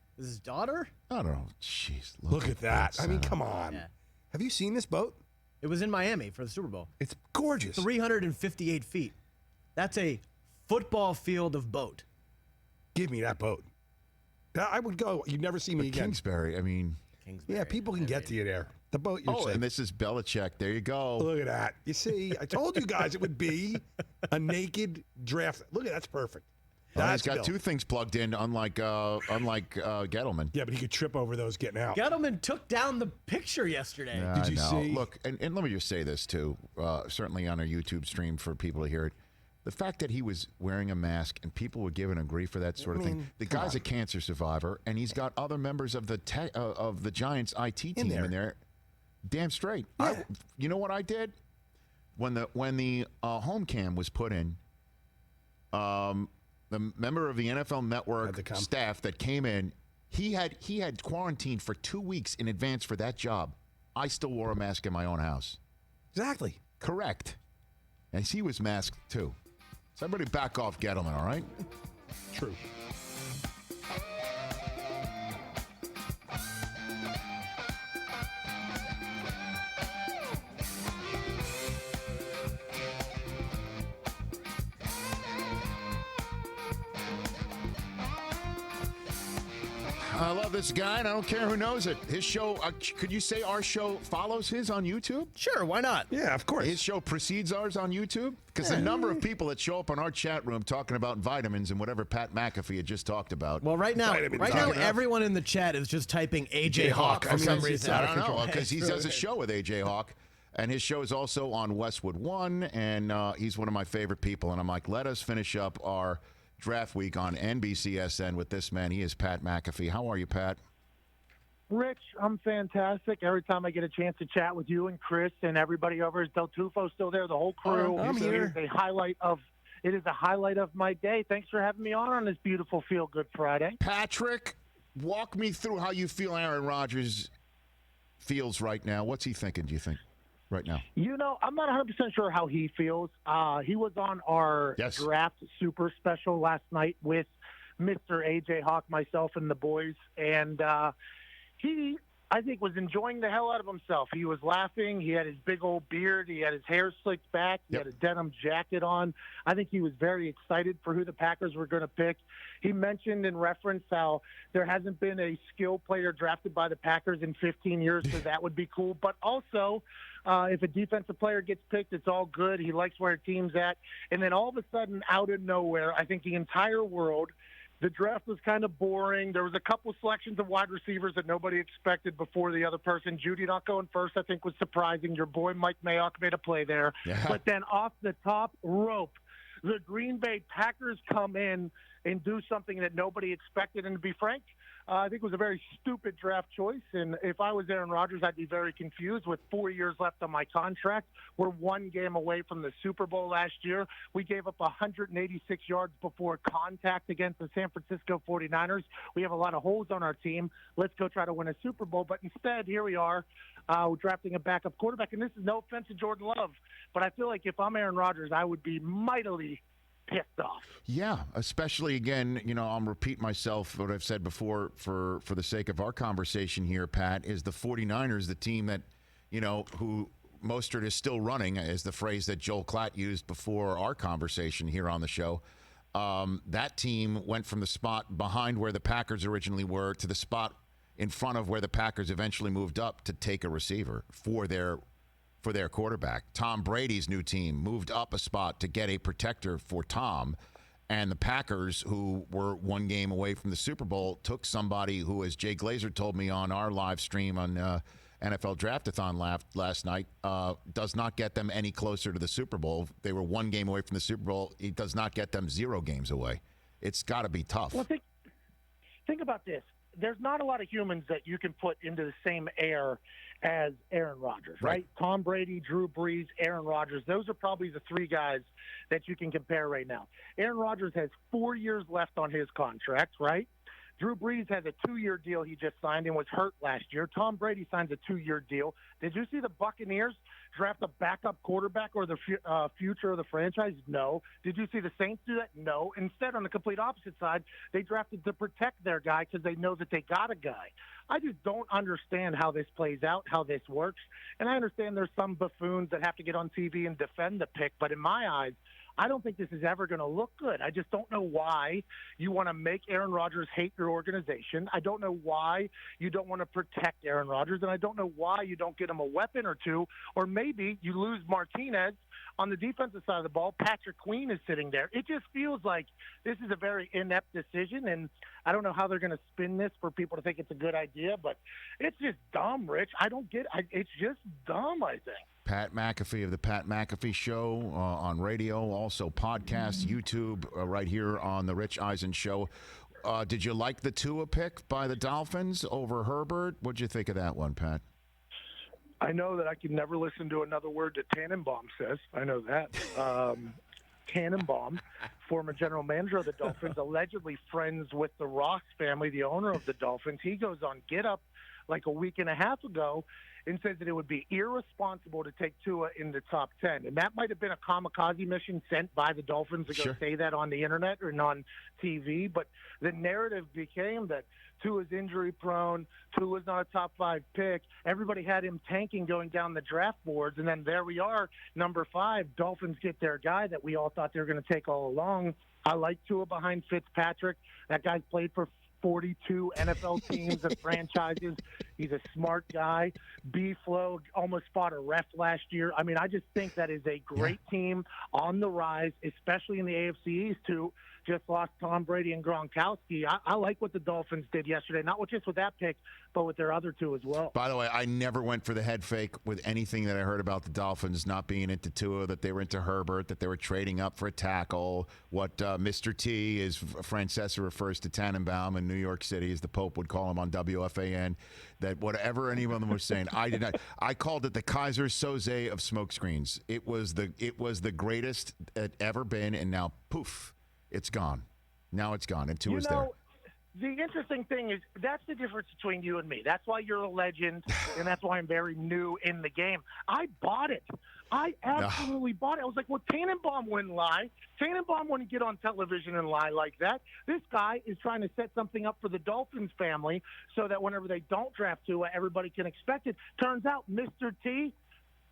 daughter? I don't know. Jeez, Look at that. I mean, come on. Yeah. Have you seen this boat? It was in Miami for the Super Bowl. It's gorgeous. 358 feet. That's a football field of boat. Give me that boat. I would go. You'd never see me But again. Kingsbury. I mean, Yeah, people can get to you there. The boat. You're safe. and this is Belichick. There you go. Look at that. You see, I told you guys it would be a naked draft. Look at that's perfect. He's That's got Bill. two things plugged in, unlike Gettleman. Yeah, but he could trip over those getting out. Gettleman took down the picture yesterday. Yeah, Did I you know. see? Look, and let me just say this too. Certainly on our YouTube stream for people to hear it. The fact that he was wearing a mask and people were giving him grief for that sort of thing. The guy's a cancer survivor, and he's got other members of the Giants IT team in there. Damn straight. Yeah. You know what I did when the home cam was put in. The member of the NFL Network staff that came in, he had quarantined for 2 weeks in advance for that job. I still wore a mask in my own house. Exactly. Correct. And he was masked too. So everybody back off Gettleman, all right? True. I love this guy, and I don't care who knows it. His show, could you say our show follows his on YouTube? Sure, why not? Yeah, of course. His show precedes ours on YouTube? Because the number of people that show up on our chat room talking about vitamins and whatever Pat McAfee had just talked about. Well, right now, Vitamins. everyone in the chat is just typing AJ Hawk for some reason. I don't know, because he does a show with AJ Hawk, and his show is also on Westwood One, and he's one of my favorite people. And I'm like, let us finish up our draft week on NBCSN with this man. He is Pat McAfee. How are you, Pat? Rich, I'm fantastic. Every time I get a chance to chat with you and Chris and everybody over, is Del Tufo's still there, the whole crew. I'm here. It is a highlight of my day. Thanks for having me on this beautiful Feel Good Friday. Patrick, walk me through how you feel Aaron Rodgers feels right now. What's he thinking, do you think, right now? You know, I'm not 100% sure how he feels. He was on our draft super special last night with Mr. AJ Hawk, myself, and the boys. And he, I think, was enjoying the hell out of himself. He was laughing. He had his big old beard. He had his hair slicked back. He had a denim jacket on. I think he was very excited for who the Packers were going to pick. He mentioned and referenced how there hasn't been a skill player drafted by the Packers in 15 years, so that would be cool. But also, if a defensive player gets picked, it's all good. He likes where a team's at. And then all of a sudden, out of nowhere, I think the entire world, the draft was kind of boring. There was a couple selections of wide receivers that nobody expected before the other person. Judy not going first, I think, was surprising. Your boy Mike Mayock made a play there. Yeah. But then off the top rope, the Green Bay Packers come in and do something that nobody expected. And to be frank, I think it was a very stupid draft choice. And if I was Aaron Rodgers, I'd be very confused. With 4 years left on my contract, we're one game away from the Super Bowl last year. We gave up 186 yards before contact against the San Francisco 49ers. We have a lot of holes on our team. Let's go try to win a Super Bowl. But instead, here we are, drafting a backup quarterback. And this is no offense to Jordan Love, but I feel like if I'm Aaron Rodgers, I would be mightily pissed off. Yeah, especially, again, you know, I'll repeat myself what I've said before for the sake of our conversation here, Pat, is the 49ers, the team that, you know, who Mostert is still running, is the phrase that Joel Klatt used before our conversation here on the show. That team went from the spot behind where the Packers originally were to the spot in front of where the Packers eventually moved up to take a receiver for their quarterback. Tom Brady's new team moved up a spot to get a protector for Tom, and the Packers, who were one game away from the Super Bowl, took somebody who, as Jay Glazer told me on our live stream on NFL Draftathon last night, does not get them any closer to the Super Bowl. They were one game away from the Super Bowl. It does not get them 0 games away. It's got to be tough. Well, think about this. there's not a lot of humans that you can put into the same air as Aaron Rodgers, right? Tom Brady, Drew Brees, Aaron Rodgers. Those are probably the three guys that you can compare right now. Aaron Rodgers has 4 years left on his contract, right? Drew Brees has a 2-year deal he just signed and was hurt last year. Tom Brady signs a 2-year deal. Did you see the Buccaneers draft a backup quarterback or the future of the franchise? No. Did you see the Saints do that? No. Instead, on the complete opposite side, they drafted to protect their guy because they know that they got a guy. I just don't understand how this plays out, how this works. And I understand there's some buffoons that have to get on TV and defend the pick, but in my eyes, I don't think this is ever going to look good. I just don't know why you want to make Aaron Rodgers hate your organization. I don't know why you don't want to protect Aaron Rodgers, and I don't know why you don't get him a weapon or two, or maybe you lose Martinez on the defensive side of the ball. Patrick Queen is sitting there. It just feels like this is a very inept decision, and I don't know how they're going to spin this for people to think it's a good idea, but it's just dumb, Rich. I don't get it. It's just dumb, I think. Pat McAfee of the Pat McAfee Show on radio, also podcast, YouTube, right here on the Rich Eisen Show. Did you like the Tua pick by the Dolphins over Herbert? What'd you think of that one, Pat? I know that I can never listen to another word that Tannenbaum says. I know that. Tannenbaum, former general manager of the Dolphins, allegedly friends with the Ross family, the owner of the Dolphins. He goes on Get Up like a week and a half ago and says that it would be irresponsible to take Tua in the top 10. And that might have been a kamikaze mission sent by the Dolphins to go say that on the internet or on TV. But the narrative became that Tua's injury prone, Tua's not a top 5 pick. Everybody had him tanking going down the draft boards. And then there we are, number 5. Dolphins get their guy that we all thought they were going to take all along. I like Tua behind Fitzpatrick. That guy's played for 42 NFL teams and franchises. He's a smart guy. B-Flow almost fought a ref last year. I mean, I just think that is a great team on the rise, especially in the AFC East, who just lost Tom Brady and Gronkowski. I like what the Dolphins did yesterday, not just with that pick, but with their other two as well. By the way, I never went for the head fake with anything that I heard about the Dolphins not being into Tua, that they were into Herbert, that they were trading up for a tackle. What Mr. T, is Francesa refers to Tannenbaum in New York City, as the Pope would call him on WFAN, that whatever any of them were saying, I did not. I called it the Kaiser Soze of smokescreens. It was the greatest it ever been, and now poof, it's gone. Now it's gone, and Tua's there. The interesting thing is that's the difference between you and me. That's why you're a legend, and that's why I'm very new in the game. I bought it. I absolutely bought it. I was like, well, Tannenbaum wouldn't lie. Tannenbaum wouldn't get on television and lie like that. This guy is trying to set something up for the Dolphins family so that whenever they don't draft Tua, everybody can expect it. Turns out Mr. T,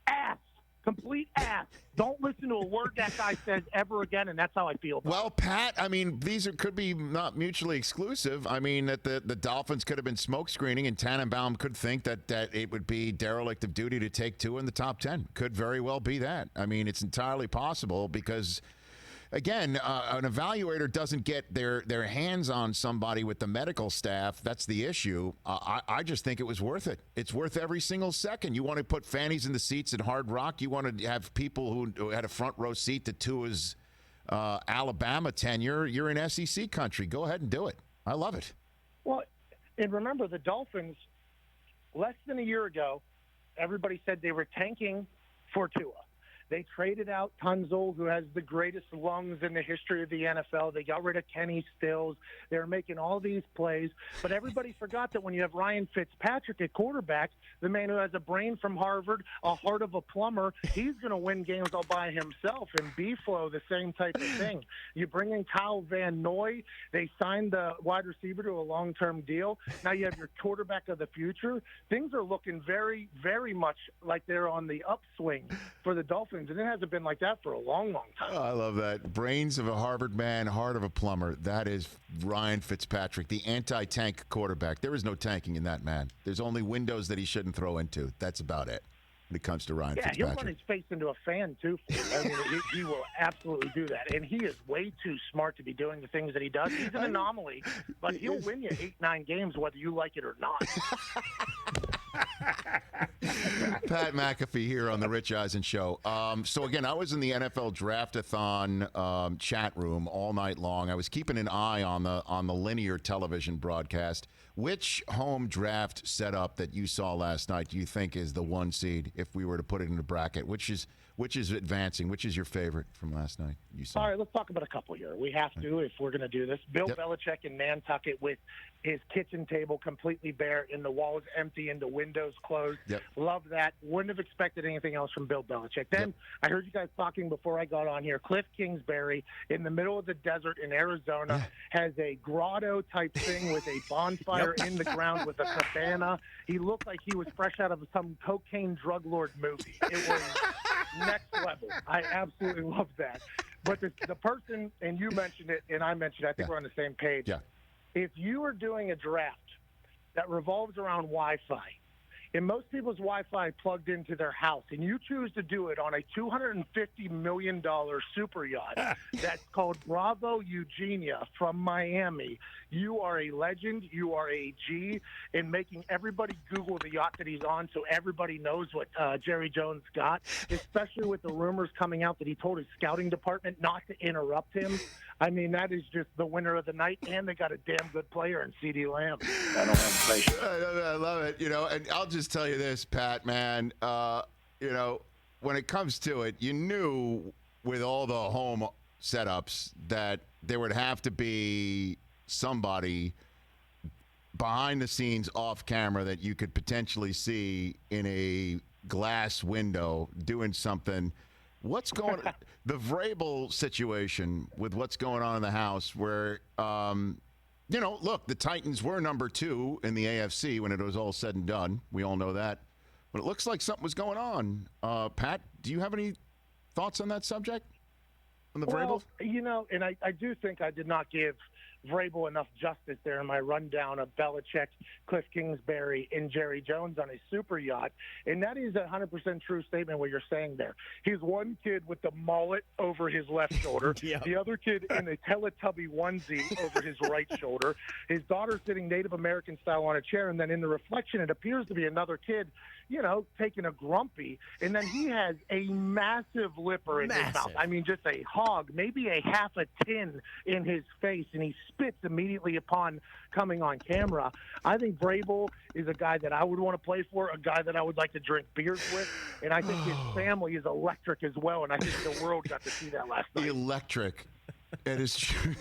ass. Complete ass. Don't listen to a word that guy says ever again, and that's how I feel about it. Pat, I mean, these could be not mutually exclusive. I mean, that the Dolphins could have been smoke screening, and Tannenbaum could think that it would be derelict of duty to take Tua in the top 10. Could very well be that. I mean, it's entirely possible because, again, an evaluator doesn't get their hands on somebody with the medical staff. That's the issue. I just think it was worth it. It's worth every single second. You want to put fannies in the seats at Hard Rock. You want to have people who had a front row seat to Tua's Alabama tenure. You're in SEC country. Go ahead and do it. I love it. Well, and remember, the Dolphins, less than a year ago, everybody said they were tanking for Tua. They traded out Tunzel, who has the greatest lungs in the history of the NFL. They got rid of Kenny Stills. They were making all these plays. But everybody forgot that when you have Ryan Fitzpatrick at quarterback, the man who has a brain from Harvard, a heart of a plumber, he's going to win games all by himself. And B-Flow, the same type of thing. You bring in Kyle Van Noy. They signed the wide receiver to a long-term deal. Now you have your quarterback of the future. Things are looking very, very much like they're on the upswing for the Dolphins. And it hasn't been like that for a long, long time. Oh, I love that. Brains of a Harvard man, heart of a plumber. That is Ryan Fitzpatrick, the anti-tank quarterback. There is no tanking in that man. There's only windows that he shouldn't throw into. That's about it when it comes to Ryan Fitzpatrick. Yeah, he'll run his face into a fan, too. I mean, he will absolutely do that. And he is way too smart to be doing the things that he does. He's an anomaly, but he'll win you 8-9 games whether you like it or not. Pat McAfee here on the Rich Eisen Show. So again, I was in the NFL Draftathon chat room all night long. I was keeping an eye on the linear television broadcast. Which home draft setup that you saw last night do you think is the one seed if we were to put it in a bracket? Which is advancing? Which is your favorite from last night? You saw. All right, let's talk about a couple here. We have to if we're going to do this. Bill Belichick in Nantucket with his kitchen table completely bare and the walls empty and the windows closed. Love that. Wouldn't have expected anything else from Bill Belichick. Then I heard you guys talking before I got on here. Cliff Kingsbury in the middle of the desert in Arizona has a grotto type thing with a bonfire in the ground with a cabana. He looked like he was fresh out of some cocaine drug lord movie. It was next level. I absolutely love that. But the person, and you mentioned it, and I mentioned it, I think we're on the same page. Yeah. If you are doing a draft that revolves around Wi-Fi, and most people's Wi-Fi plugged into their house, and you choose to do it on a $250 million super yacht that's called Bravo Eugenia from Miami, you are a legend, you are a G, in making everybody Google the yacht that he's on so everybody knows what Jerry Jones got, especially with the rumors coming out that he told his scouting department not to interrupt him. I mean, that is just the winner of the night, and they got a damn good player in CeeDee Lamb. I don't have patience. I love it. And I'll just tell you this, Pat, man. When it comes to it, you knew with all the home setups that there would have to be somebody behind the scenes off camera that you could potentially see in a glass window doing something. What's going on? The Vrabel situation with what's going on in the house where, look, the Titans were number 2 in the AFC when it was all said and done. We all know that. But it looks like something was going on. Pat, do you have any thoughts on that subject? On the Vrabel? And I do think I did not give Vrabel enough justice there in my rundown of Belichick, Cliff Kingsbury, and Jerry Jones on a super yacht. And that is a 100% true statement what you're saying there. He's one kid with the mullet over his left shoulder, the other kid in a Teletubby onesie over his right shoulder, his daughter sitting Native American style on a chair, and then in the reflection it appears to be another kid, taking a grumpy, and then he has a massive lipper in his mouth. I mean, just a hog, maybe a half a tin in his face, and he spits immediately upon coming on camera. I think Vrabel is a guy that I would want to play for, a guy that I would like to drink beers with, and I think his family is electric as well, and I think the world got to see that last night. Electric. It is true.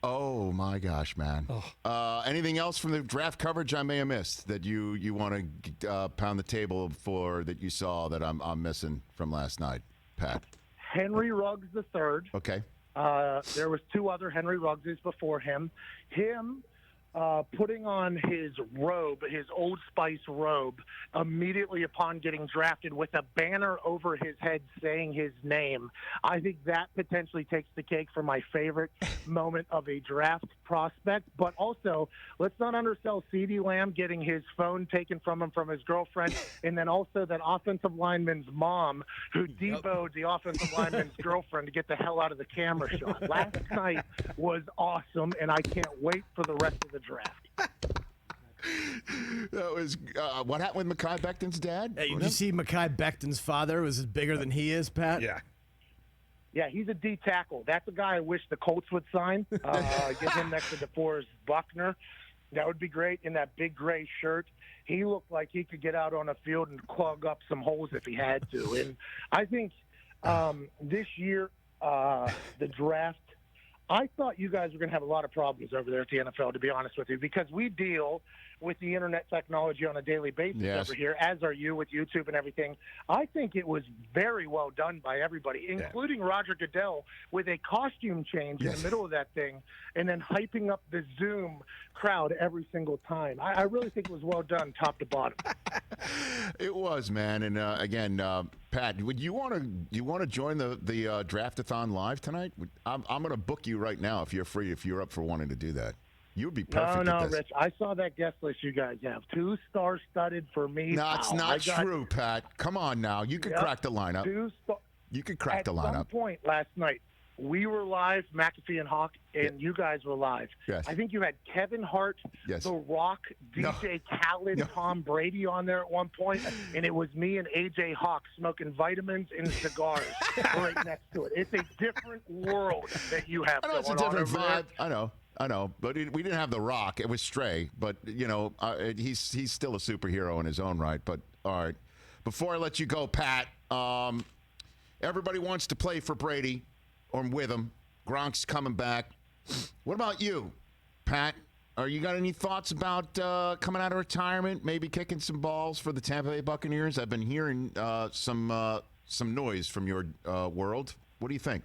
Oh my gosh, man! Anything else from the draft coverage I may have missed that you want to pound the table for that you saw that I'm missing from last night, Pat? Henry Ruggs III. Okay. There was 2 other Henry Ruggses before him. Putting on his robe, his Old Spice robe, immediately upon getting drafted with a banner over his head saying his name. I think that potentially takes the cake for my favorite moment of a draft prospect. But also, let's not undersell CeeDee Lamb getting his phone taken from him from his girlfriend, and then also that offensive lineman's mom who deboed the offensive lineman's girlfriend to get the hell out of the camera shot. Last night was awesome, and I can't wait for the rest of the draft. That was what happened with Mekhi Becton's dad? Hey, did you see Mekhi Becton's father was bigger than he is, Pat? Yeah, he's a D tackle. That's a guy I wish the Colts would sign. Get him next to DeForest Buckner. That would be great in that big gray shirt. He looked like he could get out on a field and clog up some holes if he had to. And I think this year, the draft, I thought you guys were going to have a lot of problems over there at the NFL, to be honest with you, because we deal with the internet technology on a daily basis over here, as are you with YouTube and everything. I think it was very well done by everybody, including Roger Goodell, with a costume change in the middle of that thing and then hyping up the Zoom crowd every single time. I really think it was well done top to bottom. It was, man. And again, Pat, would you want to join the Draftathon live tonight? I'm going to book you right now if you're free, if you're up for wanting to do that. You would be perfect. No, at this. Rich. I saw that guest list you guys have. 2 star-studded for me. No, it's not true, Pat. Come on now. You could crack the lineup. You could crack the lineup. At some point last night, we were live, McAfee and Hawk, and you guys were live. Yes. I think you had Kevin Hart, Yes. The Rock, DJ Khaled, Tom Brady on there at one point, and it was me and AJ Hawk smoking vitamins and cigars right next to it. It's a different world that you have I know going it's a different on over there. vibe. I know, but we didn't have The Rock. It was Stray, but he's still a superhero in his own right. But all right, before I let you go, Pat, everybody wants to play for Brady or with him. Gronk's coming back. What about you, Pat? You got any thoughts about coming out of retirement, maybe kicking some balls for the Tampa Bay Buccaneers? I've been hearing some noise from your world. What do you think?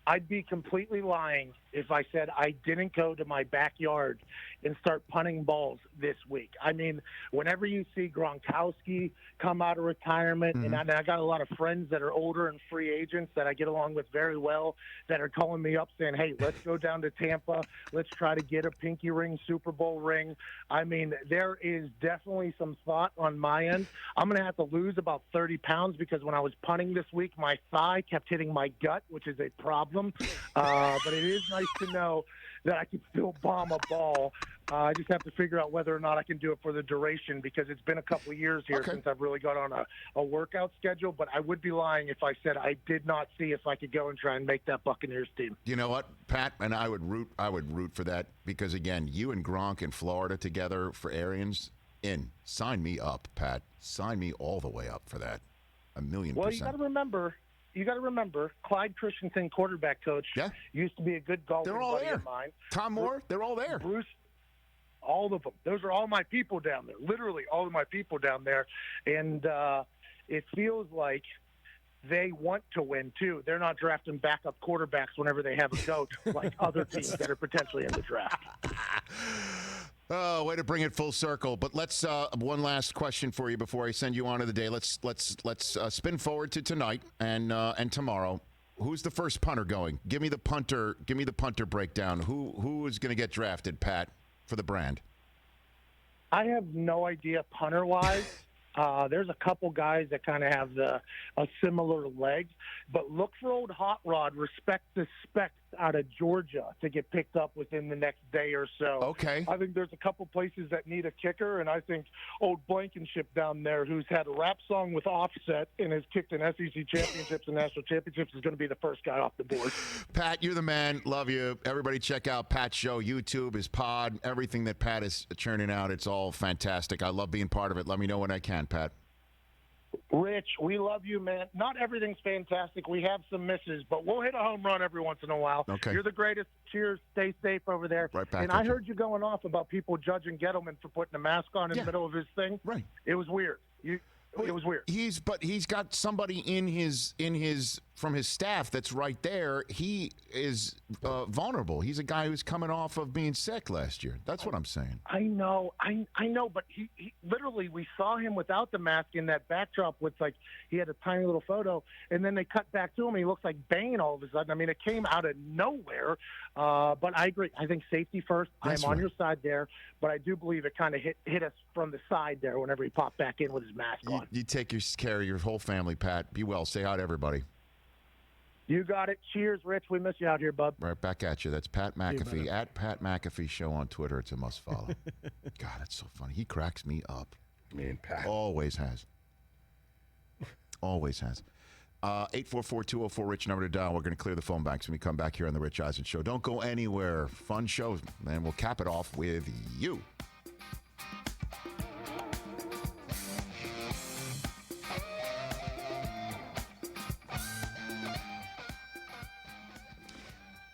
I'd be completely lying if I said I didn't go to my backyard and start punting balls this week. I mean, whenever you see Gronkowski come out of retirement, and I got a lot of friends that are older and free agents that I get along with very well that are calling me up saying, hey, let's go down to Tampa. Let's try to get a pinky ring, Super Bowl ring. I mean, there is definitely some thought on my end. I'm going to have to lose about 30 pounds because when I was punting this week, my thigh kept hitting my gut, which is a problem. But it is nice to know that I can still bomb a ball. I just have to figure out whether or not I can do it for the duration because it's been a couple of years here since I've really got on a workout schedule. But I would be lying if I said I did not see if I could go and try and make that Buccaneers team. You know what, Pat? And I would root for that because, again, you and Gronk in Florida together for Arians, sign me up, Pat. Sign me all the way up for that. 1,000,000%. Well, you got to remember, Clyde Christensen, quarterback coach, used to be a good golfer buddy of mine. Tom Moore, they're all there. Bruce, all of them. Those are all my people down there. Literally, all of my people down there. And it feels like they want to win, too. They're not drafting backup quarterbacks whenever they have a goat like other teams that are potentially in the draft. Oh, way to bring it full circle. But let's one last question for you before I send you on to the day. Let's spin forward to tonight and tomorrow. Who's the first punter going? Give me the punter breakdown. Who is going to get drafted, Pat, for the brand? I have no idea punter-wise. There's a couple guys that kind of have a similar leg, but look for old Hot Rod, respect the specs out of Georgia to get picked up within the next day or so. Okay. I think there's a couple places that need a kicker, and I think old Blankenship down there, who's had a rap song with Offset and has kicked in SEC championships and national championships, is going to be the first guy off the board. Pat, you're the man. Love you. Everybody check out Pat's show, YouTube, his pod, everything that Pat is churning out. It's all fantastic. I love being part of it. Let me know when I can, Pat. Rich, we love you, man. Not everything's fantastic. We have some misses, but we'll hit a home run every once in a while. Okay. You're the greatest. Cheers. Stay safe over there. Right back and at I you. heard you going off about people judging Gettleman for putting a mask on in the middle of his thing. Right. It was weird. It was weird. He's got somebody in his from his staff that's right there. He is vulnerable. He's a guy who's coming off of being sick last year. That's what I'm saying. I know, but he literally, we saw him without the mask in that backdrop with, like, he had a tiny little photo, and then they cut back to him, and he looks like Bane all of a sudden. I mean, it came out of nowhere, but I agree. I think safety first. That's I'm on right. your side there, but I do believe it kind of hit us from the side there whenever he popped back in with his mask on. You take care of your whole family, Pat. Be well. Say hi to everybody. You got it. Cheers, Rich. We miss you out here, bub. Right back at you. That's Pat McAfee, at Pat McAfee Show on Twitter. It's a must follow. God, that's so funny. He cracks me up. Man, Pat. Always has. Always has. 844-204-RICH, number to dial. We're going to clear the phone banks when we come back here on the Rich Eisen Show. Don't go anywhere. Fun show, and we'll cap it off with you.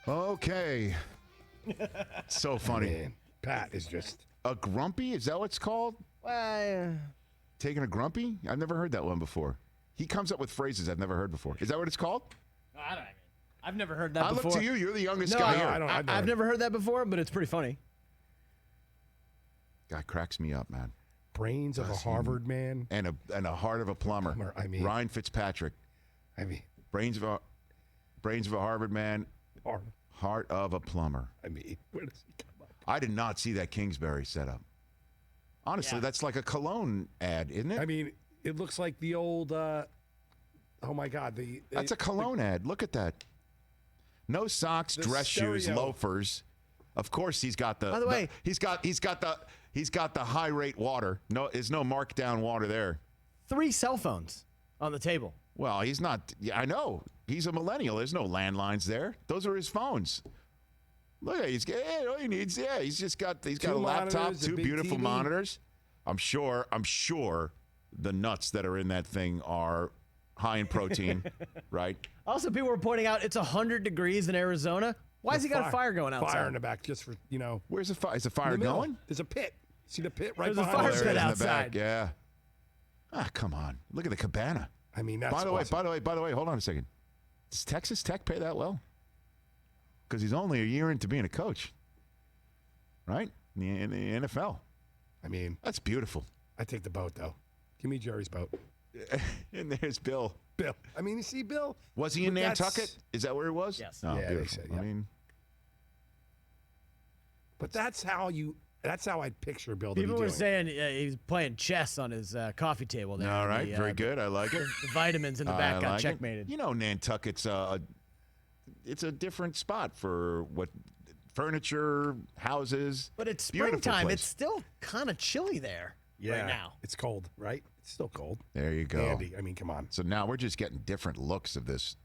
Okay. So funny. Man, Pat is just a grumpy. Is that what it's called? Well, taking a grumpy? I've never heard that one before. He comes up with phrases I've never heard before. Is that what it's called? I've never heard that I before. look to you. You're the youngest No, guy I here. don't. I've never heard that before, but it's pretty funny. Guy cracks me up, man. Brains of a Harvard man and a heart of a plumber. I mean, Ryan Fitzpatrick. I mean, brains of a Harvard man. Heart of a plumber. I mean, where does he come up? I did not see that Kingsbury setup. Honestly, that's like a cologne ad, isn't it? I mean, it looks like the old. Oh my God, that's a cologne ad. Look at that. No socks, dress shoes, loafers. Of course, he's got the. By the way, he's got the high rate water. No, there's no markdown water there. 3 cell phones on the table. Well, he's not. Yeah, I know. He's a millennial. There's no landlines there. Those are his phones. Look, all he needs. Yeah, he's got a laptop, 2 beautiful monitors. I'm sure the nuts that are in that thing are high in protein, right? Also, people were pointing out it's 100 degrees in Arizona. Why has he got a fire going outside? Fire in the back, just for Where's the fire? Is the fire going? There's a pit. See the pit right There's a behind fire pit outside. Yeah. Ah, come on. Look at the cabana. I mean, that's By the awesome. way, hold on a second. Does Texas Tech pay that well? Because he's only a year into being a coach, right? In the NFL. I mean, that's beautiful. I take the boat, though. Give me Jerry's boat. And there's Bill. Bill. I mean, you see, Bill. Was he in Nantucket? Is that where he was? Yes. Oh, Yeah, beautiful. they said, yeah. I mean, but that's how I'd picture Bill. People were doing. saying he's playing chess on his coffee table there. all right, very good. I like it. The vitamins in the back I got like it. checkmated. You know, Nantucket's it's a different spot for what furniture, houses. But it's Beautiful springtime. place. It's still kind of chilly there right now. It's cold, right? It's still cold. There you go. Andy, I mean, come on. So now we're just getting different looks of this.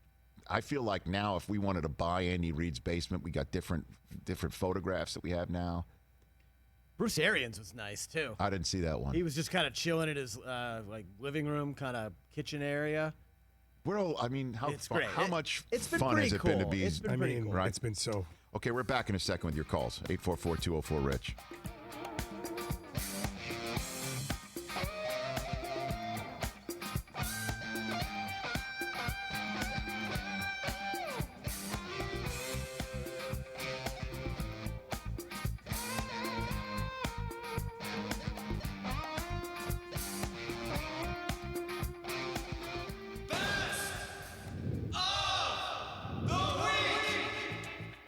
I feel like now if we wanted to buy Andy Reid's basement, we got different photographs that we have now. Bruce Arians was nice too. I didn't see that one. He was just kind of chilling in his living room, kind of kitchen area. How great. much It's been fun pretty has it been to cool. be? It's been pretty cool. Right? It's been so. Okay, we're back in a second with your calls. 844-204-RICH.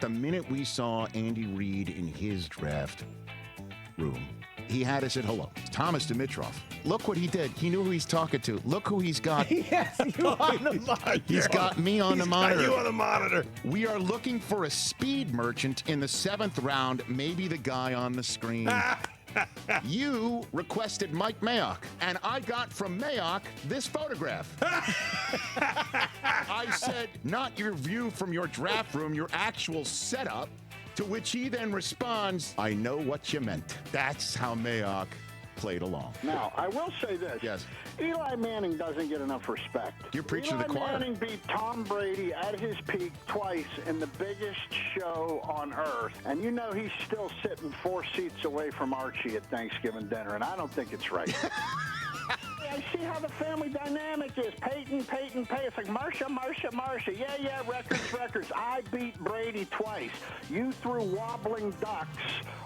The minute we saw Andy Reid in his draft room, he had us at hello. Thomas Dimitroff. Look what he did. He knew who he's talking to. Look who he's got. Yes, you on the monitor. He's got me on the monitor. Got you on the monitor. We are looking for a speed merchant in the 7th round, maybe the guy on the screen. You requested Mike Mayock, and I got from Mayock this photograph. I said, not your view from your draft room, your actual setup, to which he then responds, I know what you meant. That's how Mayock played along. Now, I will say this. Yes. Eli Manning doesn't get enough respect. You're preaching Eli to the choir. Manning beat Tom Brady at his peak twice in the biggest show on earth. And you know he's still sitting 4 seats away from Archie at Thanksgiving dinner, and I don't think it's right. I see how the family dynamic is. Peyton. It's like Marsha. Yeah, records. I beat Brady twice. You threw wobbling ducks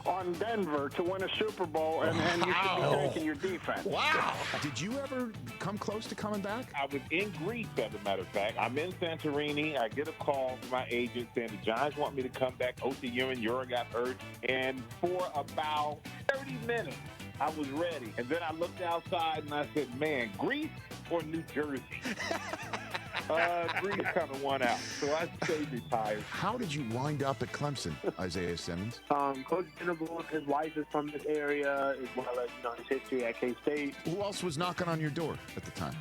on Denver to win a Super Bowl, and you should be thanking your defense. Wow. Did you ever come close to coming back? I was in Greece, as a matter of fact. I'm in Santorini. I get a call from my agent saying the Giants want me to come back. Oti Ura got hurt. And for about 30 minutes, I was ready. And then I looked outside and I said, man, Greece or New Jersey? Greece kind of won out. So I stayed retired. How did you wind up at Clemson, Isaiah Simmons? Coach Venable, his wife is from this area, as well as his history at K-State. Who else was knocking on your door at the time?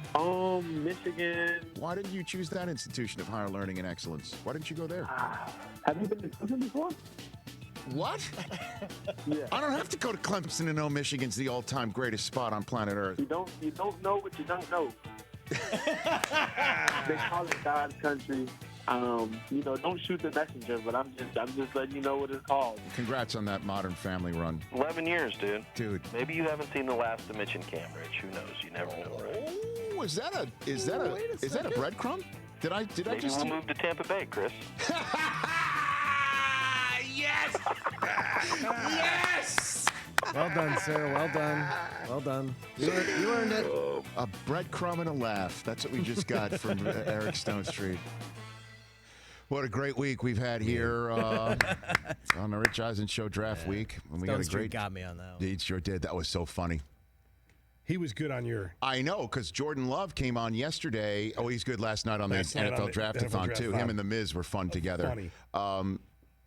Michigan. Why didn't you choose that institution of higher learning and excellence? Why didn't you go there? Have you been to Clemson before? What? Yeah. I don't have to go to Clemson to know Michigan's the all-time greatest spot on planet Earth. You don't know what you don't know. They call it God's country. Don't shoot the messenger, but I'm just letting you know what it's called. Congrats on that Modern Family run. 11 years, dude. Dude. Maybe you haven't seen the last of Mitch and Cambridge. Who knows? You never know, right? Oh, is that a breadcrumb? Did I Maybe just we'll move to Tampa Bay, Chris. Yes! Yes! Well done, sir. Well done. You earned it. A breadcrumb and a laugh. That's what we just got from Eric Stone Street. What a great week we've had here on the Rich Eisen Show Draft Week. And we Stone got a Street great. got me on that one. He sure did. That was so funny. He was good on your. I know, because Jordan Love came on yesterday. Oh, he's good last night on the NFL Draftathon, too. Him and The Miz were fun together. Funny.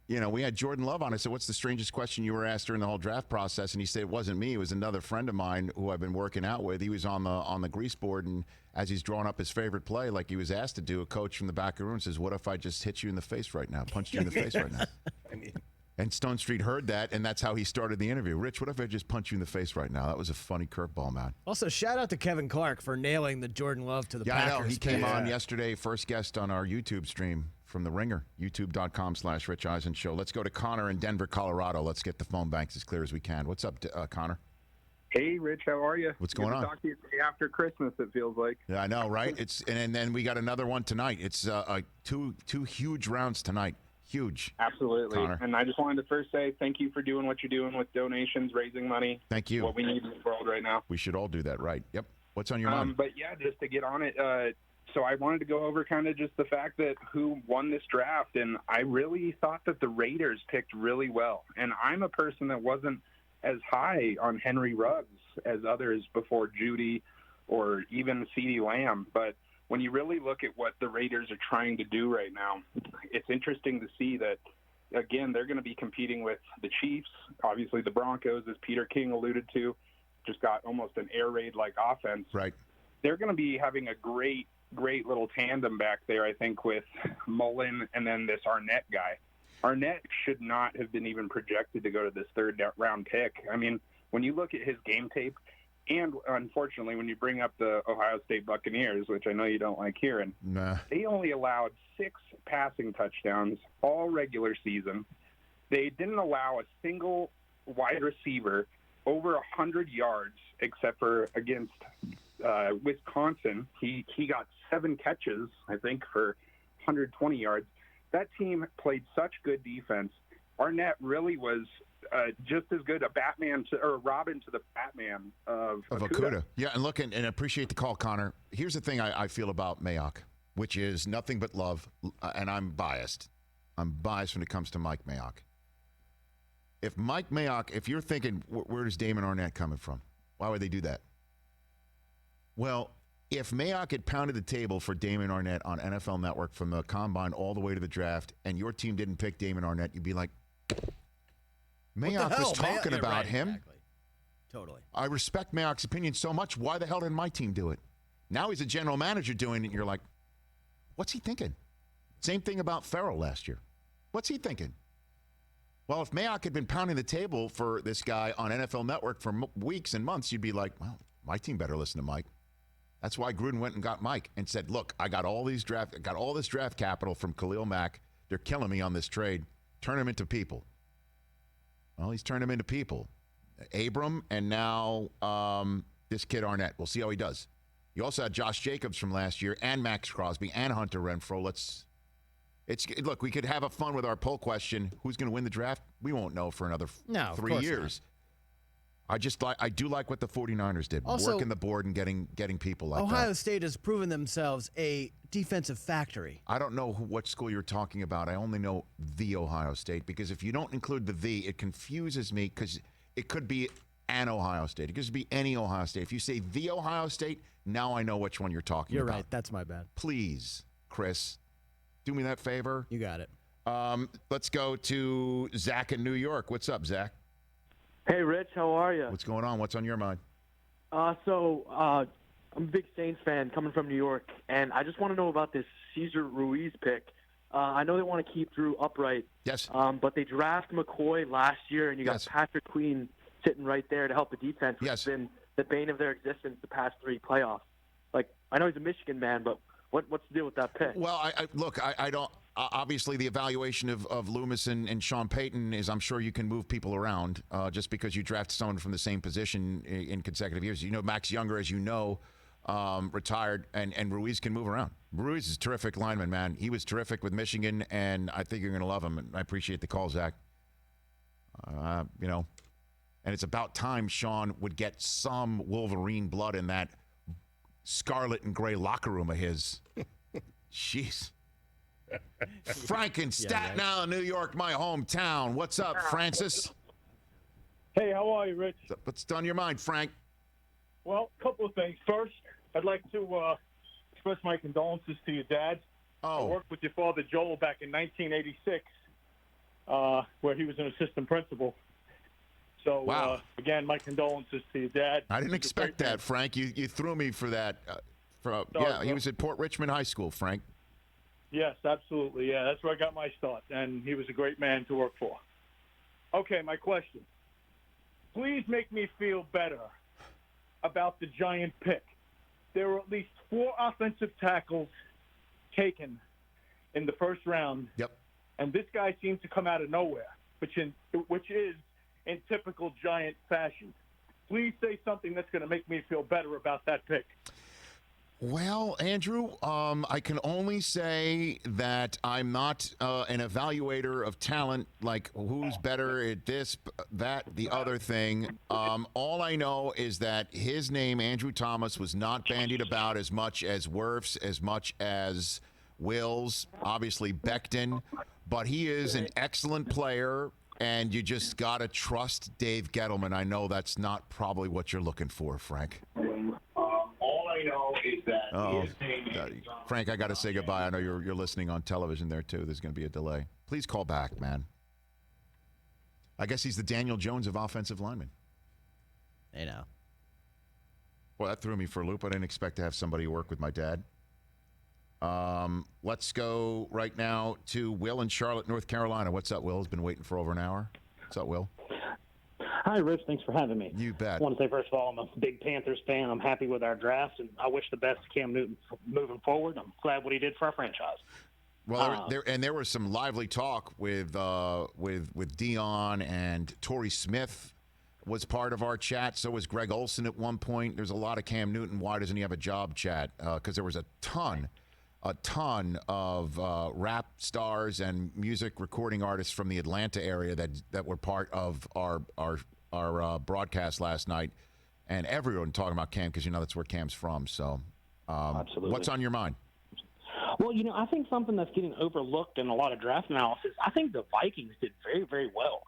We had Jordan Love on. I said, what's the strangest question you were asked during the whole draft process? And he said, it wasn't me. It was another friend of mine who I've been working out with. He was on the grease board, and as he's drawing up his favorite play, like he was asked to do, a coach from the back of the room says, what if I just hit you in the face right now, punched you in the face right now? And Stone Street heard that, and that's how he started the interview. Rich, what if I just punch you in the face right now? That was a funny curveball, man. Also, shout out to Kevin Clark for nailing the Jordan Love to the Packers. I know. He came on yesterday, first guest on our YouTube stream from The Ringer, youtube.com/Rich Eisen Show. Let's go to Connor in Denver, Colorado. Let's get the phone banks as clear as we can. What's up, Connor? Hey, Rich, how are you? What's going on? Talk to you the day after Christmas, it feels like. Yeah, I know, right? And then we got another one tonight. It's two huge rounds tonight. Huge. Absolutely. Connor. And I just wanted to first say thank you for doing what you're doing with donations, raising money. Thank you. What we need in the world right now. We should all do that, right? Yep. What's on your mind? But yeah, just to get on it, so I wanted to go over kind of just the fact that who won this draft, and I really thought that the Raiders picked really well. And I'm a person that wasn't as high on Henry Ruggs as others before Judy or even CeeDee Lamb, but when you really look at what the Raiders are trying to do right now, it's interesting to see that, again, they're going to be competing with the Chiefs. Obviously, the Broncos, as Peter King alluded to, just got almost an air raid-like offense. Right. They're going to be having a great little tandem back there, I think, with Mullen and then this Arnett guy. Arnett should not have been even projected to go to this third-round pick. I mean, when you look at his game tape, and unfortunately, when you bring up the Ohio State Buccaneers, which I know you don't like hearing, they only allowed 6 passing touchdowns all regular season. They didn't allow a single wide receiver over 100 yards, except for against Wisconsin. He got 7 catches, I think, for 120 yards. That team played such good defense. Arnett really was just as good a Batman or Robin to the Batman of Okudah. Yeah, and look, and appreciate the call, Connor. Here's the thing I feel about Mayock, which is nothing but love, and I'm biased. I'm biased when it comes to Mike Mayock. If Mike Mayock, if you're thinking, where does Damon Arnett coming from? Why would they do that? Well, if Mayock had pounded the table for Damon Arnett on NFL Network from the Combine all the way to the draft, and your team didn't pick Damon Arnett, you'd be like, Mayock was talking about him. Exactly. Totally. I respect Mayock's opinion so much. Why the hell didn't my team do it? Now he's a general manager doing it, and you're like, what's he thinking? Same thing about Farrell last year. What's he thinking? Well, if Mayock had been pounding the table for this guy on NFL Network for weeks and months, you'd be like, well, my team better listen to Mike. That's why Gruden went and got Mike and said, look, I got all this draft capital from Khalil Mack. They're killing me on this trade. Turn them into people. Well, he's turned them into people. Abram and now this kid Arnett. We'll see how he does. You also had Josh Jacobs from last year and Max Crosby and Hunter Renfrow. Look, we could have a fun with our poll question. Who's going to win the draft? We won't know for another 3 years. I do like what the 49ers did, also, working the board and getting people like that. Ohio State has proven themselves a defensive factory. I don't know what school you're talking about. I only know the Ohio State, because if you don't include the, it confuses me, because it could be an Ohio State. It could be any Ohio State. If you say the Ohio State, now I know which one you're talking about. You're right. That's my bad. Please, Chris, do me that favor. You got it. Let's go to Zach in New York. What's up, Zach? Hey, Rich, how are you? What's going on? What's on your mind? I'm a big Saints fan coming from New York, and I just want to know about this Cesar Ruiz pick. I know they want to keep Drew upright. Yes. But they drafted McCoy last year, and you got Patrick Queen sitting right there to help the defense, which has been the bane of their existence the past 3 playoffs. Like, I know he's a Michigan man, but what's the deal with that pick? Well, I don't. Obviously, the evaluation of Loomis and Sean Payton is, I'm sure you can move people around just because you draft someone from the same position in consecutive years. You know, Max Younger, as you know, retired, and Ruiz can move around. Ruiz is a terrific lineman, man. He was terrific with Michigan, and I think you're going to love him. And I appreciate the call, Zach. And it's about time Sean would get some Wolverine blood in that scarlet and gray locker room of his. Jeez. Frank in Staten Island, New York, my hometown. What's up, Francis? Hey, how are you, Rich? What's on your mind, Frank? Well, a couple of things. First, I'd like to express my condolences to your dad. I worked with your father, Joel, back in 1986, where he was an assistant principal. So, again, my condolences to your dad. I didn't expect that, Frank. You threw me for that. He was at Port Richmond High School, Frank. Yes, absolutely. Yeah, that's where I got my start, and he was a great man to work for. Okay, my question. Please make me feel better about the Giant pick. There were at least 4 offensive tackles taken in the first round. Yep. And this guy seems to come out of nowhere, which is in typical Giant fashion. Please say something that's going to make me feel better about that pick. Well, Andrew, I can only say that I'm not an evaluator of talent, like who's better at this, that, the other thing. All I know is that his name, Andrew Thomas, was not bandied about as much as Wirfs, as much as Wills, obviously Becton, but he is an excellent player, and you just got to trust Dave Gettleman. I know that's not probably what you're looking for, Frank. All I know is that Frank, I got to say goodbye. I know you're listening on television there, too. There's going to be a delay. Please call back, man. I guess he's the Daniel Jones of offensive linemen. I know. Well, that threw me for a loop. I didn't expect to have somebody work with my dad. Let's go right now to Will in Charlotte, North Carolina. What's up, Will? He's been waiting for over an hour. What's up, Will? Hi, Rich. Thanks for having me. You bet. I want to say, first of all, I'm a big Panthers fan. I'm happy with our draft, and I wish the best to Cam Newton moving forward. I'm glad what he did for our franchise. Well, there was some lively talk with Dion, and Torrey Smith was part of our chat. So was Greg Olson at one point. There's a lot of Cam Newton. Why doesn't he have a job chat? Because there was a ton of rap stars and music recording artists from the Atlanta area that were part of our broadcast last night, and everyone talking about Cam because that's where Cam's from. So, Absolutely. What's on your mind? Well, I think something that's getting overlooked in a lot of draft analysis. I think the Vikings did very, very well.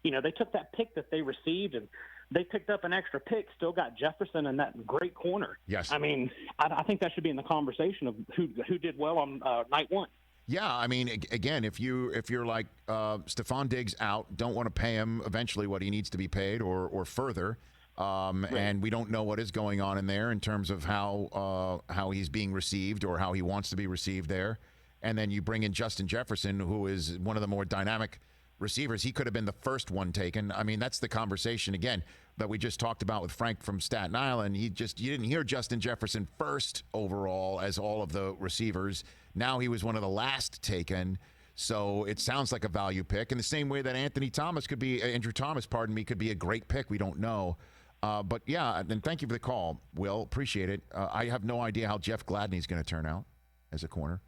They took that pick that they received and they picked up an extra pick, still got Jefferson and that great corner. Yes. I mean, I think that should be in the conversation of who did well on night one. Yeah, I mean, again, if you're like Stephon Diggs out, don't want to pay him eventually what he needs to be paid or further, right. And we don't know what is going on in there in terms of how he's being received or how he wants to be received there, and then you bring in Justin Jefferson, who is one of the more dynamic receivers. He could have been the first one taken. I mean, that's the conversation again that we just talked about with Frank from Staten Island. You didn't hear Justin Jefferson first overall as all of the receivers. Now he was one of the last taken. So it sounds like a value pick in the same way that Andrew Thomas could be a great pick. We don't know. But yeah, and thank you for the call, Will. Appreciate it. I have no idea how Jeff Gladney's going to turn out as a corner.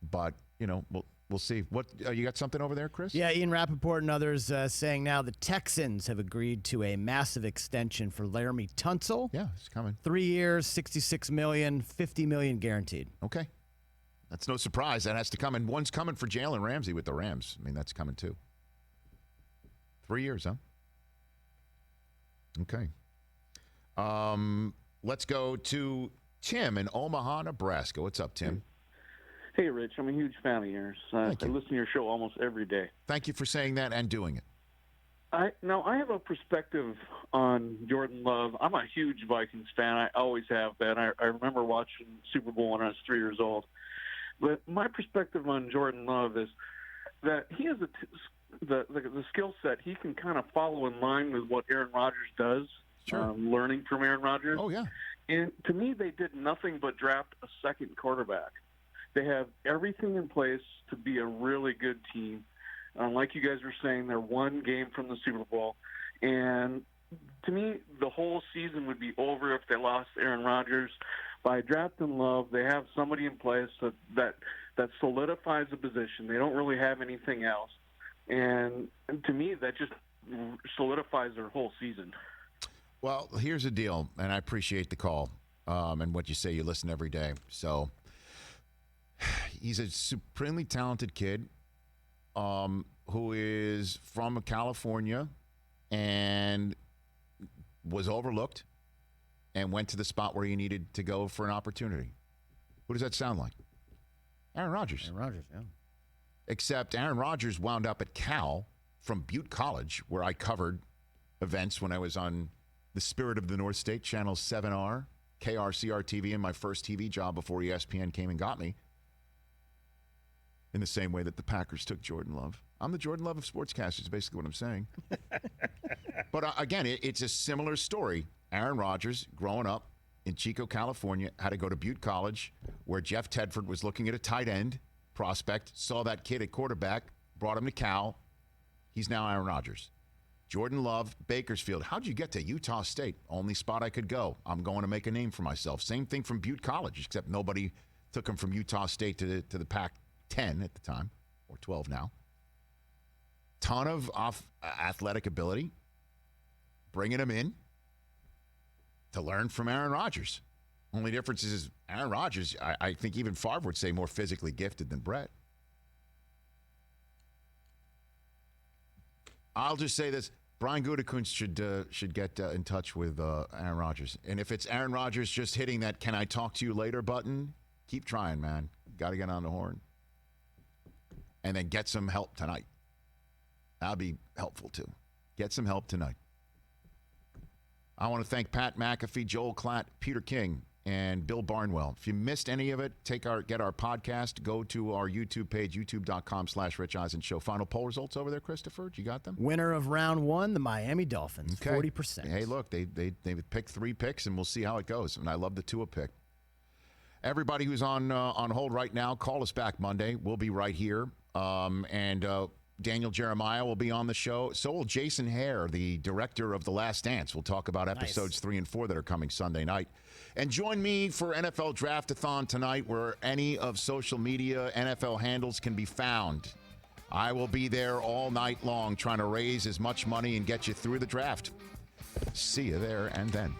But, we'll see. What you got something over there, Chris? Yeah, Ian Rappaport and others saying now the Texans have agreed to a massive extension for Laramie Tunsil. Yeah, it's coming. 3 years, $66 million, $50 million guaranteed. Okay. That's no surprise. That has to come. And one's coming for Jalen Ramsey with the Rams. I mean, that's coming too. 3 years, huh? Okay. Let's go to Tim in Omaha, Nebraska. What's up, Tim? Hey, Rich. I'm a huge fan of yours. I listen to your show almost every day. Thank you for saying that and doing it. I have a perspective on Jordan Love. I'm a huge Vikings fan. I always have been. I remember watching Super Bowl when I was 3 years old. But my perspective on Jordan Love is that he has the skill set. He can kind of follow in line with what Aaron Rodgers does, learning from Aaron Rodgers. Oh, yeah. And to me, they did nothing but draft a second quarterback. They have everything in place to be a really good team. Like you guys were saying, they're one game from the Super Bowl. And to me, the whole season would be over if they lost Aaron Rodgers. By drafting Love, they have somebody in place that solidifies the position. They don't really have anything else. And to me, that just solidifies their whole season. Well, here's the deal, and I appreciate the call and what you say. You listen every day. So he's a supremely talented kid who is from California and was overlooked and went to the spot where he needed to go for an opportunity. Who does that sound like? Aaron Rodgers. Aaron Rodgers, yeah. Except Aaron Rodgers wound up at Cal from Butte College, where I covered events when I was on the Spirit of the North State, Channel 7R, KRCR-TV, in my first TV job before ESPN came and got me. In the same way that the Packers took Jordan Love. I'm the Jordan Love of sportscasters, is basically what I'm saying. But again, it's a similar story. Aaron Rodgers, growing up in Chico, California, had to go to Butte College, where Jeff Tedford was looking at a tight end prospect, saw that kid at quarterback, brought him to Cal. He's now Aaron Rodgers. Jordan Love, Bakersfield. How'd you get to Utah State? Only spot I could go. I'm going to make a name for myself. Same thing from Butte College, except nobody took him from Utah State to the Pac-10 at the time, or 12 now. Ton of athletic ability. Bringing him in to learn from Aaron Rodgers. Only difference is Aaron Rodgers, I think even Favre would say, more physically gifted than Brett. I'll just say this. Brian Gutekunst should get in touch with Aaron Rodgers. And if it's Aaron Rodgers just hitting that "can I talk to you later" button, keep trying, man. Got to get on the horn. And then get some help tonight. That'll be helpful, too. Get some help tonight. I want to thank Pat McAfee, Joel Klatt, Peter King, and Bill Barnwell. If you missed any of it, get our podcast. Go to our YouTube page, youtube.com/Rich Eisen Show. Final poll results over there, Christopher. You got them? Winner of round 1, the Miami Dolphins, 40%. Hey, look, they picked 3 picks, and we'll see how it goes. And I love the Tua pick. Everybody who's on hold right now, call us back Monday. We'll be right here. Daniel Jeremiah will be on the show. So will Jason Hare, the director of The Last Dance. We'll talk about episodes 3 and 4 that are coming Sunday night. And join me for NFL Draft-a-thon tonight, where any of social media NFL handles can be found. I will be there all night long trying to raise as much money and get you through the draft. See you there and then.